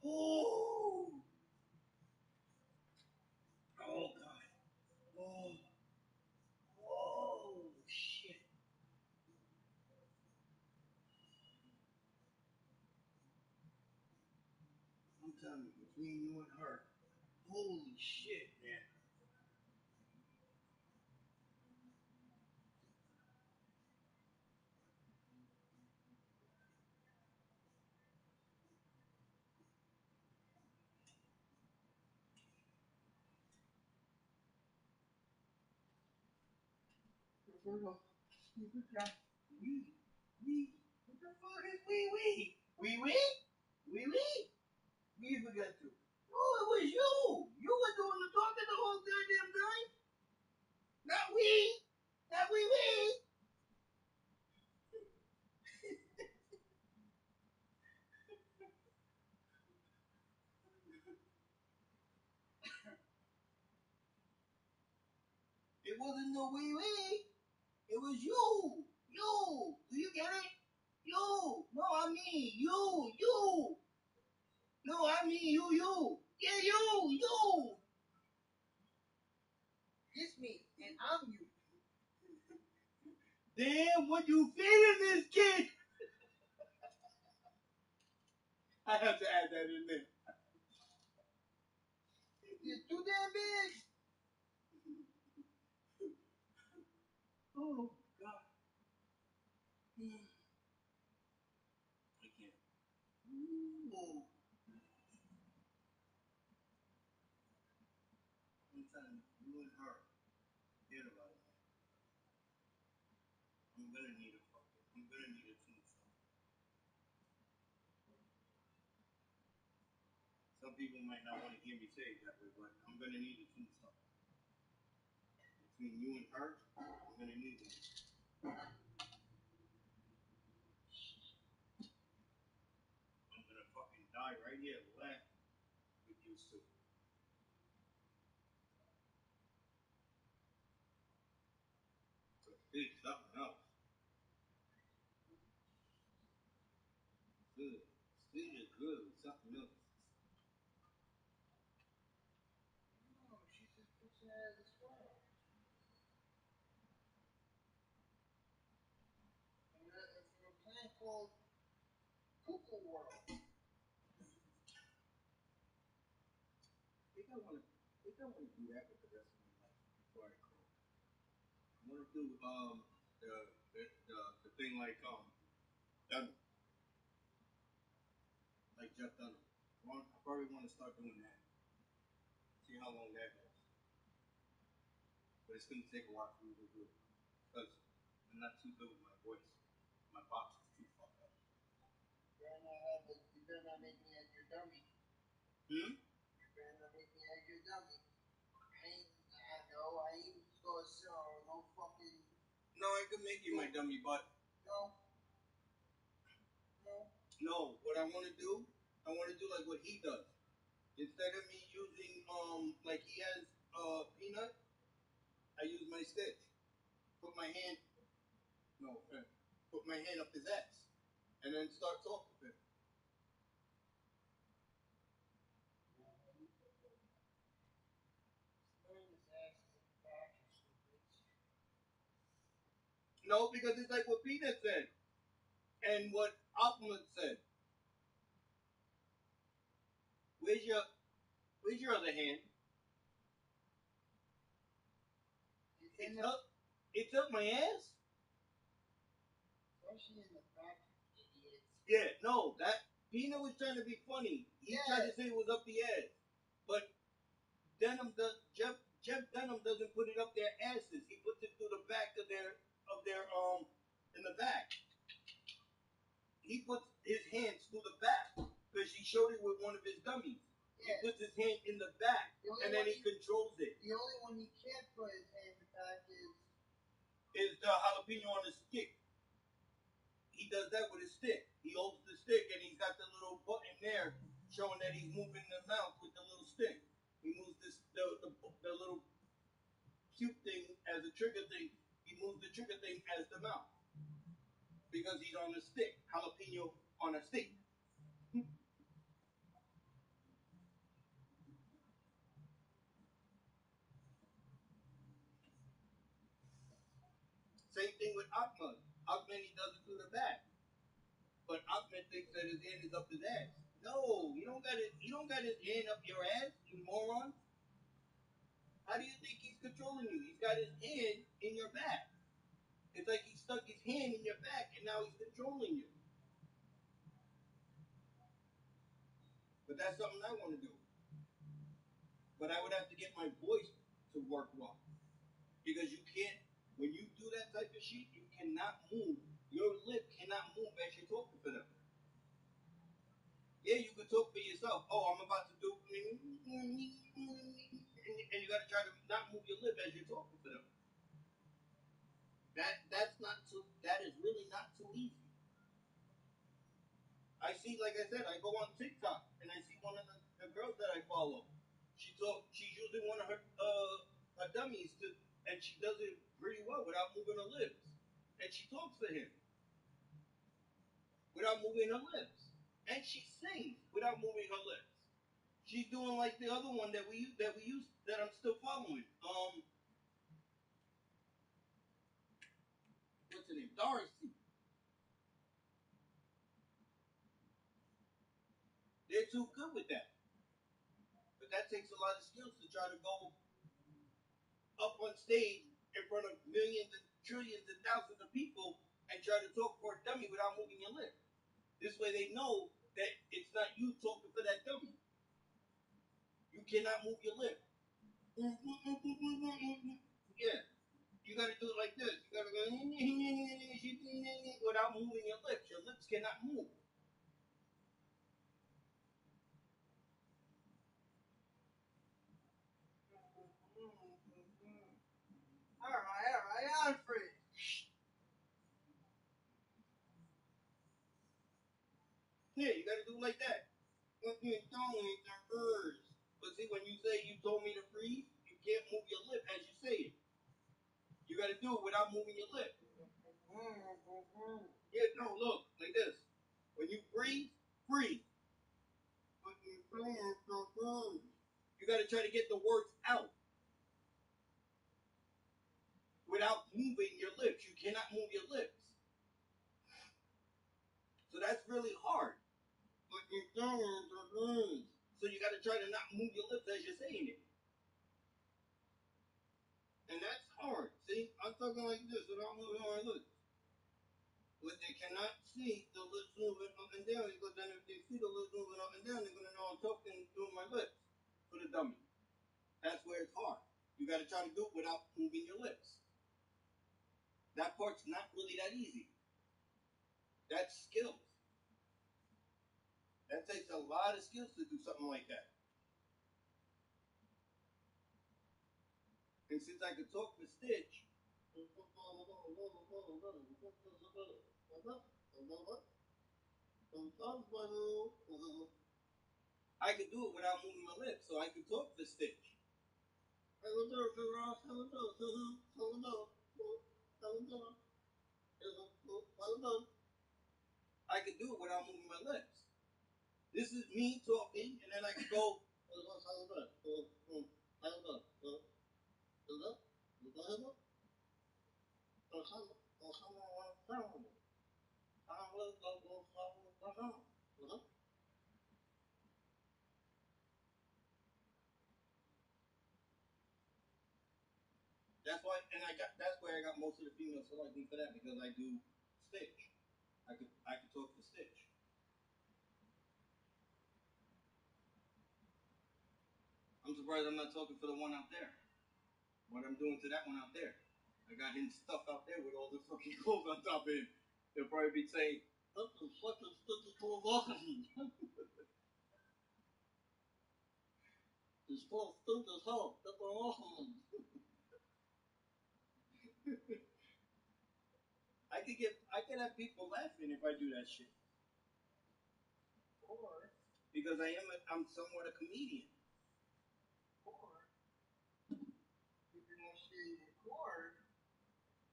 Oh. Oh God. Oh. Oh shit. I'm telling you, between you and her, holy shit, man. Roberto, you forgot we. What the fuck is we? We forgot to. Oh, it was you. You were doing the talking the whole goddamn time. Not we. Not we. It wasn't no we. It was you. You. Do you get it? You. No, I mean you. You. No, I mean you. Yeah, you. It's me, and I'm you. Damn, what you feeding this kid? I have to add that in there. It's too damn big. Oh, God. I can't. Ooh. I'm telling you and her. Forget about it, man. I'm gonna need a tombstone. Some people might not want to hear me say it that way, but I'm gonna need a tombstone. Between you and her, I'm gonna need one. I'm gonna fucking die right here, laughing with you two. It's something else. Good. Sweet is good with something else. Oh, she's just pushing it as a squirrel. And it's in a plant called Cuckoo World. I want to do that with the rest of my life before I grow. I want to do the thing like Dunham, like Jeff Dunham. I probably want to start doing that. See how long that goes. But it's gonna take a while for me to do it because I'm not too good with my voice. My box is too fucked up. You better not make me as your dummy. Hmm? You better not make me as your dummy. I ain't gonna sell no fucking. No, I could make you my dummy, but No. no. What I want to do like what he does. Instead of me using like he has peanut, I use my stick. Put my hand up his ass, and then start talking to him. No, because it's like what Peanut said, and what Ahmed said. Where's your other hand? It's up my ass? Especially in the back, idiots. Yeah, no, that Peanut was trying to be funny. He tried to say it was up the ass. But Jeff Dunham doesn't put it up their asses. He puts it through the back of their in the back. He puts his hands through the back because he showed it with one of his dummies. He puts his hand in the back and then he controls it. The only one he can't put his hand in the back is the jalapeno on the stick. He does that with his stick. He holds the stick and he's got the little button there showing that he's moving the mouth with the little stick. He moves the little cute thing as a trigger thing. He moves the trigger thing as the mouth. Because he's on a stick. Jalapeno on a stick. Same thing with Ahmed. Ahmed, he does it through the back. But Ahmed thinks that his hand is up his ass. No, you don't got his hand up your ass, you moron. How do you think he's controlling you? He's got his hand in your back. It's like he stuck his hand in your back and now he's controlling you. But that's something I want to do. But I would have to get my voice to work well. Because you can't, when you do that type of shit, you cannot move. Your lip cannot move as you're talking for them. Yeah, you can talk for yourself. Oh, I'm about to do, and you got to try to not move your lip as you're talking for them. That is really not too easy. I see, like I said, I go on TikTok and I see one of the girls that I follow. She's using one of her dummies and she does it pretty well without moving her lips. And she talks to him without moving her lips. And she sings without moving her lips. She's doing like the other one that I'm still following. What's her name? Darcy. They're too good with that. But that takes a lot of skills to try to go up on stage in front of millions and trillions and thousands of people and try to talk for a dummy without moving your lip. This way they know that it's not you talking for that dummy. You cannot move your lip. Yeah. You gotta do it like this. You gotta go without moving your lips. Your lips cannot move. Alright, Alfred. Yeah, you gotta do it like that. But see, when you say you told me to freeze, you can't move your lip as you say it. You gotta do it without moving your lip. Yeah, no, look, like this. When you freeze, freeze. You gotta try to get the words out without moving your lips. You cannot move your lips. So that's really hard. So you got to try to not move your lips as you're saying it. And that's hard. See, I'm talking like this without moving my lips. But they cannot see the lips moving up and down, because then if they see the lips moving up and down, they're going to know I'm talking through my lips for the dummy. That's where it's hard. You got to try to do it without moving your lips. That part's not really that easy. That's skills. That takes a lot of skills to do something like that. And since I could talk for Stitch, I could do it without moving my lips, so I could talk for Stitch. I could do it without moving my lips. This is me talking, and then I could go. That's why, and that's where I got most of the females to like me for that, because I do Stitch. I could talk for Stitch. I'm surprised I'm not talking for the one out there. What I'm doing to that one out there. I got him stuck out there with all the fucking clothes on top of him. They'll probably be saying, "What the fucking stupid clothes off of me?" This clothes stupid as hell. Get them off of me. I can have people laughing if I do that shit. Or because I'm somewhat a comedian. Or you can actually record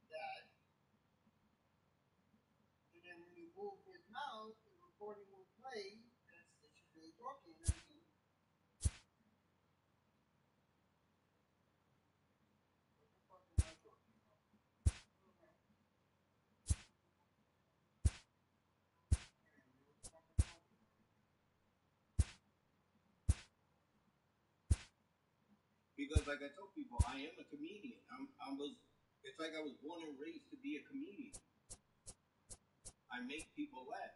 that, and then when you move his mouth, the recording will play as Stitch is really talking. Because like I told people, I am a comedian. It's like I was born and raised to be a comedian. I make people laugh.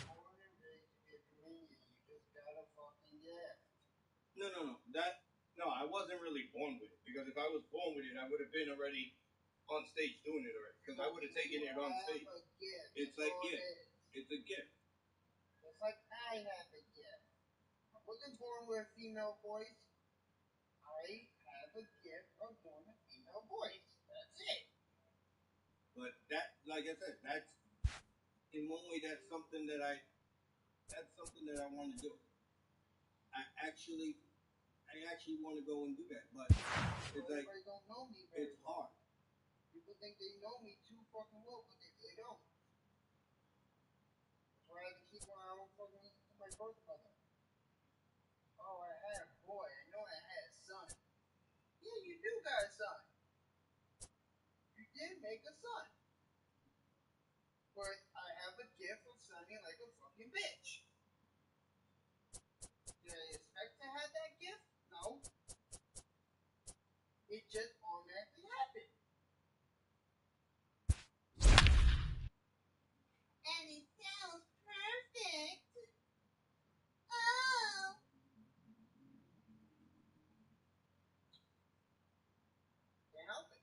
Born and raised to be a comedian. You just gotta fucking get. No, I wasn't really born with it. Because if I was born with it, I would have been already on stage doing it already. Because I would have taken it on stage. It's like, yeah, it's a gift. It's like I have a gift. I wasn't born with a female voice. I have a gift of doing a female voice. That's it. But that, like I said, that's in one way. That's something that I want to do. I actually want to go and do that, but it's like don't know me very it's hard. People think they know me too fucking well, but they really don't. That's why I had to keep my own fucking listen to my birth mother. Oh, I had a boy. I know I had a son. Yeah, you do got a son. You did make a son. But I have a gift of sounding like a fucking bitch. Did I expect to have that gift? No. It just automatically happened. And it sounds perfect. Oh. Can't help it.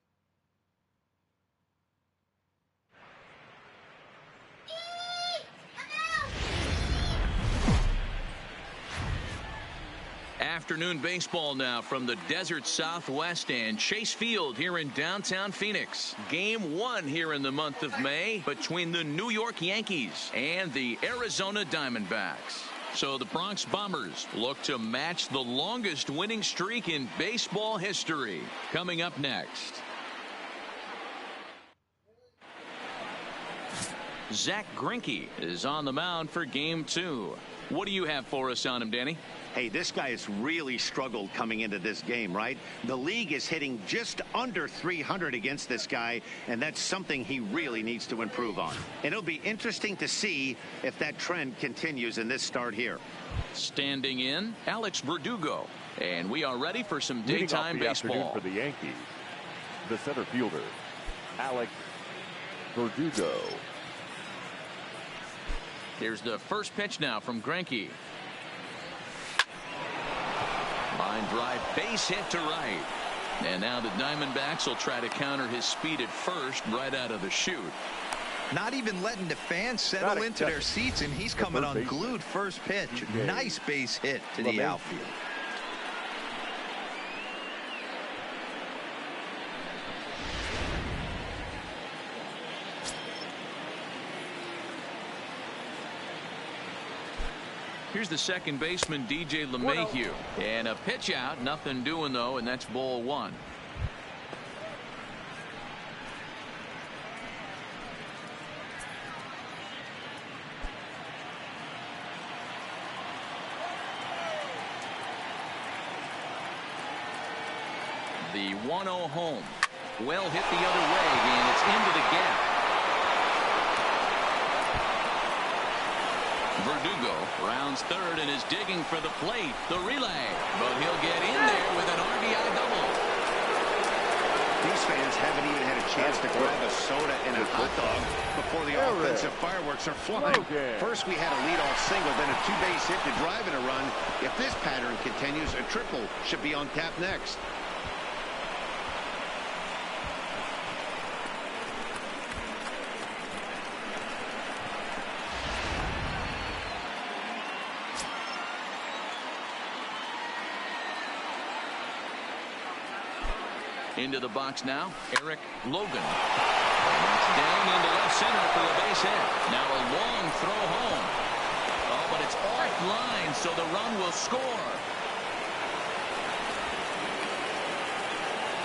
Afternoon baseball now from the desert Southwest and Chase Field here in downtown Phoenix. Game 1 here in the month of May between the New York Yankees and the Arizona Diamondbacks. So the Bronx Bombers look to match the longest winning streak in baseball history. Coming up next. Zach Greinke is on the mound for Game 2. What do you have for us on him, Danny? Hey, this guy has really struggled coming into this game, right? The league is hitting just under 300 against this guy, and that's something he really needs to improve on. And it'll be interesting to see if that trend continues in this start here. Standing in, Alex Verdugo. And we are ready for some Leading daytime off the baseball. afternoon for the Yankees, the center fielder, Alex Verdugo. Here's the first pitch now from Greinke. Line drive, base hit to right. And now the Diamondbacks will try to counter his speed at first right out of the chute. Not even letting the fans settle into their seats, and he's coming unglued first pitch. Nice base hit to the outfield. Here's the second baseman, DJ LeMahieu. And a pitch out, nothing doing though, and that's ball one. The 1-0 home. Well hit the other way, and it's into the gap. Verdugo rounds third and is digging for the plate. The relay, but he'll get in there with an RBI double. These fans haven't even had a chance to grab a soda and a hot dog before the offensive fireworks are flying. First we had a leadoff single, then a two-base hit to drive in a run. If this pattern continues, a triple should be on tap next. Into the box now, Eric Logan. That's down into left center for a base hit. Now a long throw home. Oh, but it's offline, so the run will score.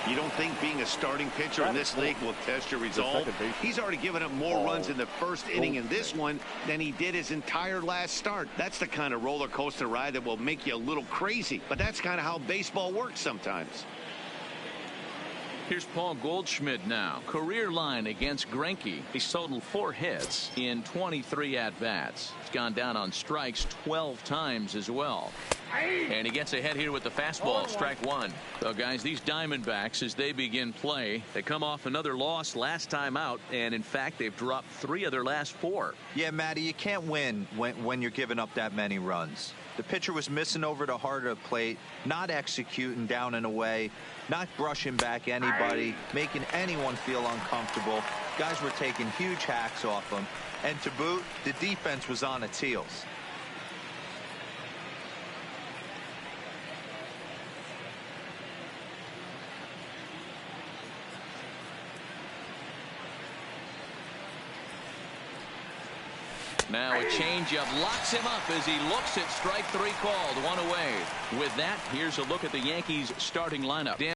You don't think being a starting pitcher in this league will test your resolve? He's already given up more runs in the first inning in this one than he did his entire last start. That's the kind of roller coaster ride that will make you a little crazy. But that's kind of how baseball works sometimes. Here's Paul Goldschmidt now. Career line against Greinke. He's totaled 4 hits in 23 at-bats. He's gone down on strikes 12 times as well. And he gets ahead here with the fastball. Strike one. So, guys, these Diamondbacks, as they begin play, they come off another loss last time out. And, in fact, they've dropped 3 of their last 4. Yeah, Matty, you can't win when you're giving up that many runs. The pitcher was missing over the heart of the plate, not executing down and away, not brushing back anybody, making anyone feel uncomfortable. Guys were taking huge hacks off him. And to boot, the defense was on its heels. Now a changeup locks him up as he looks at strike 3 called. 1 away. With that, here's a look at the Yankees starting lineup.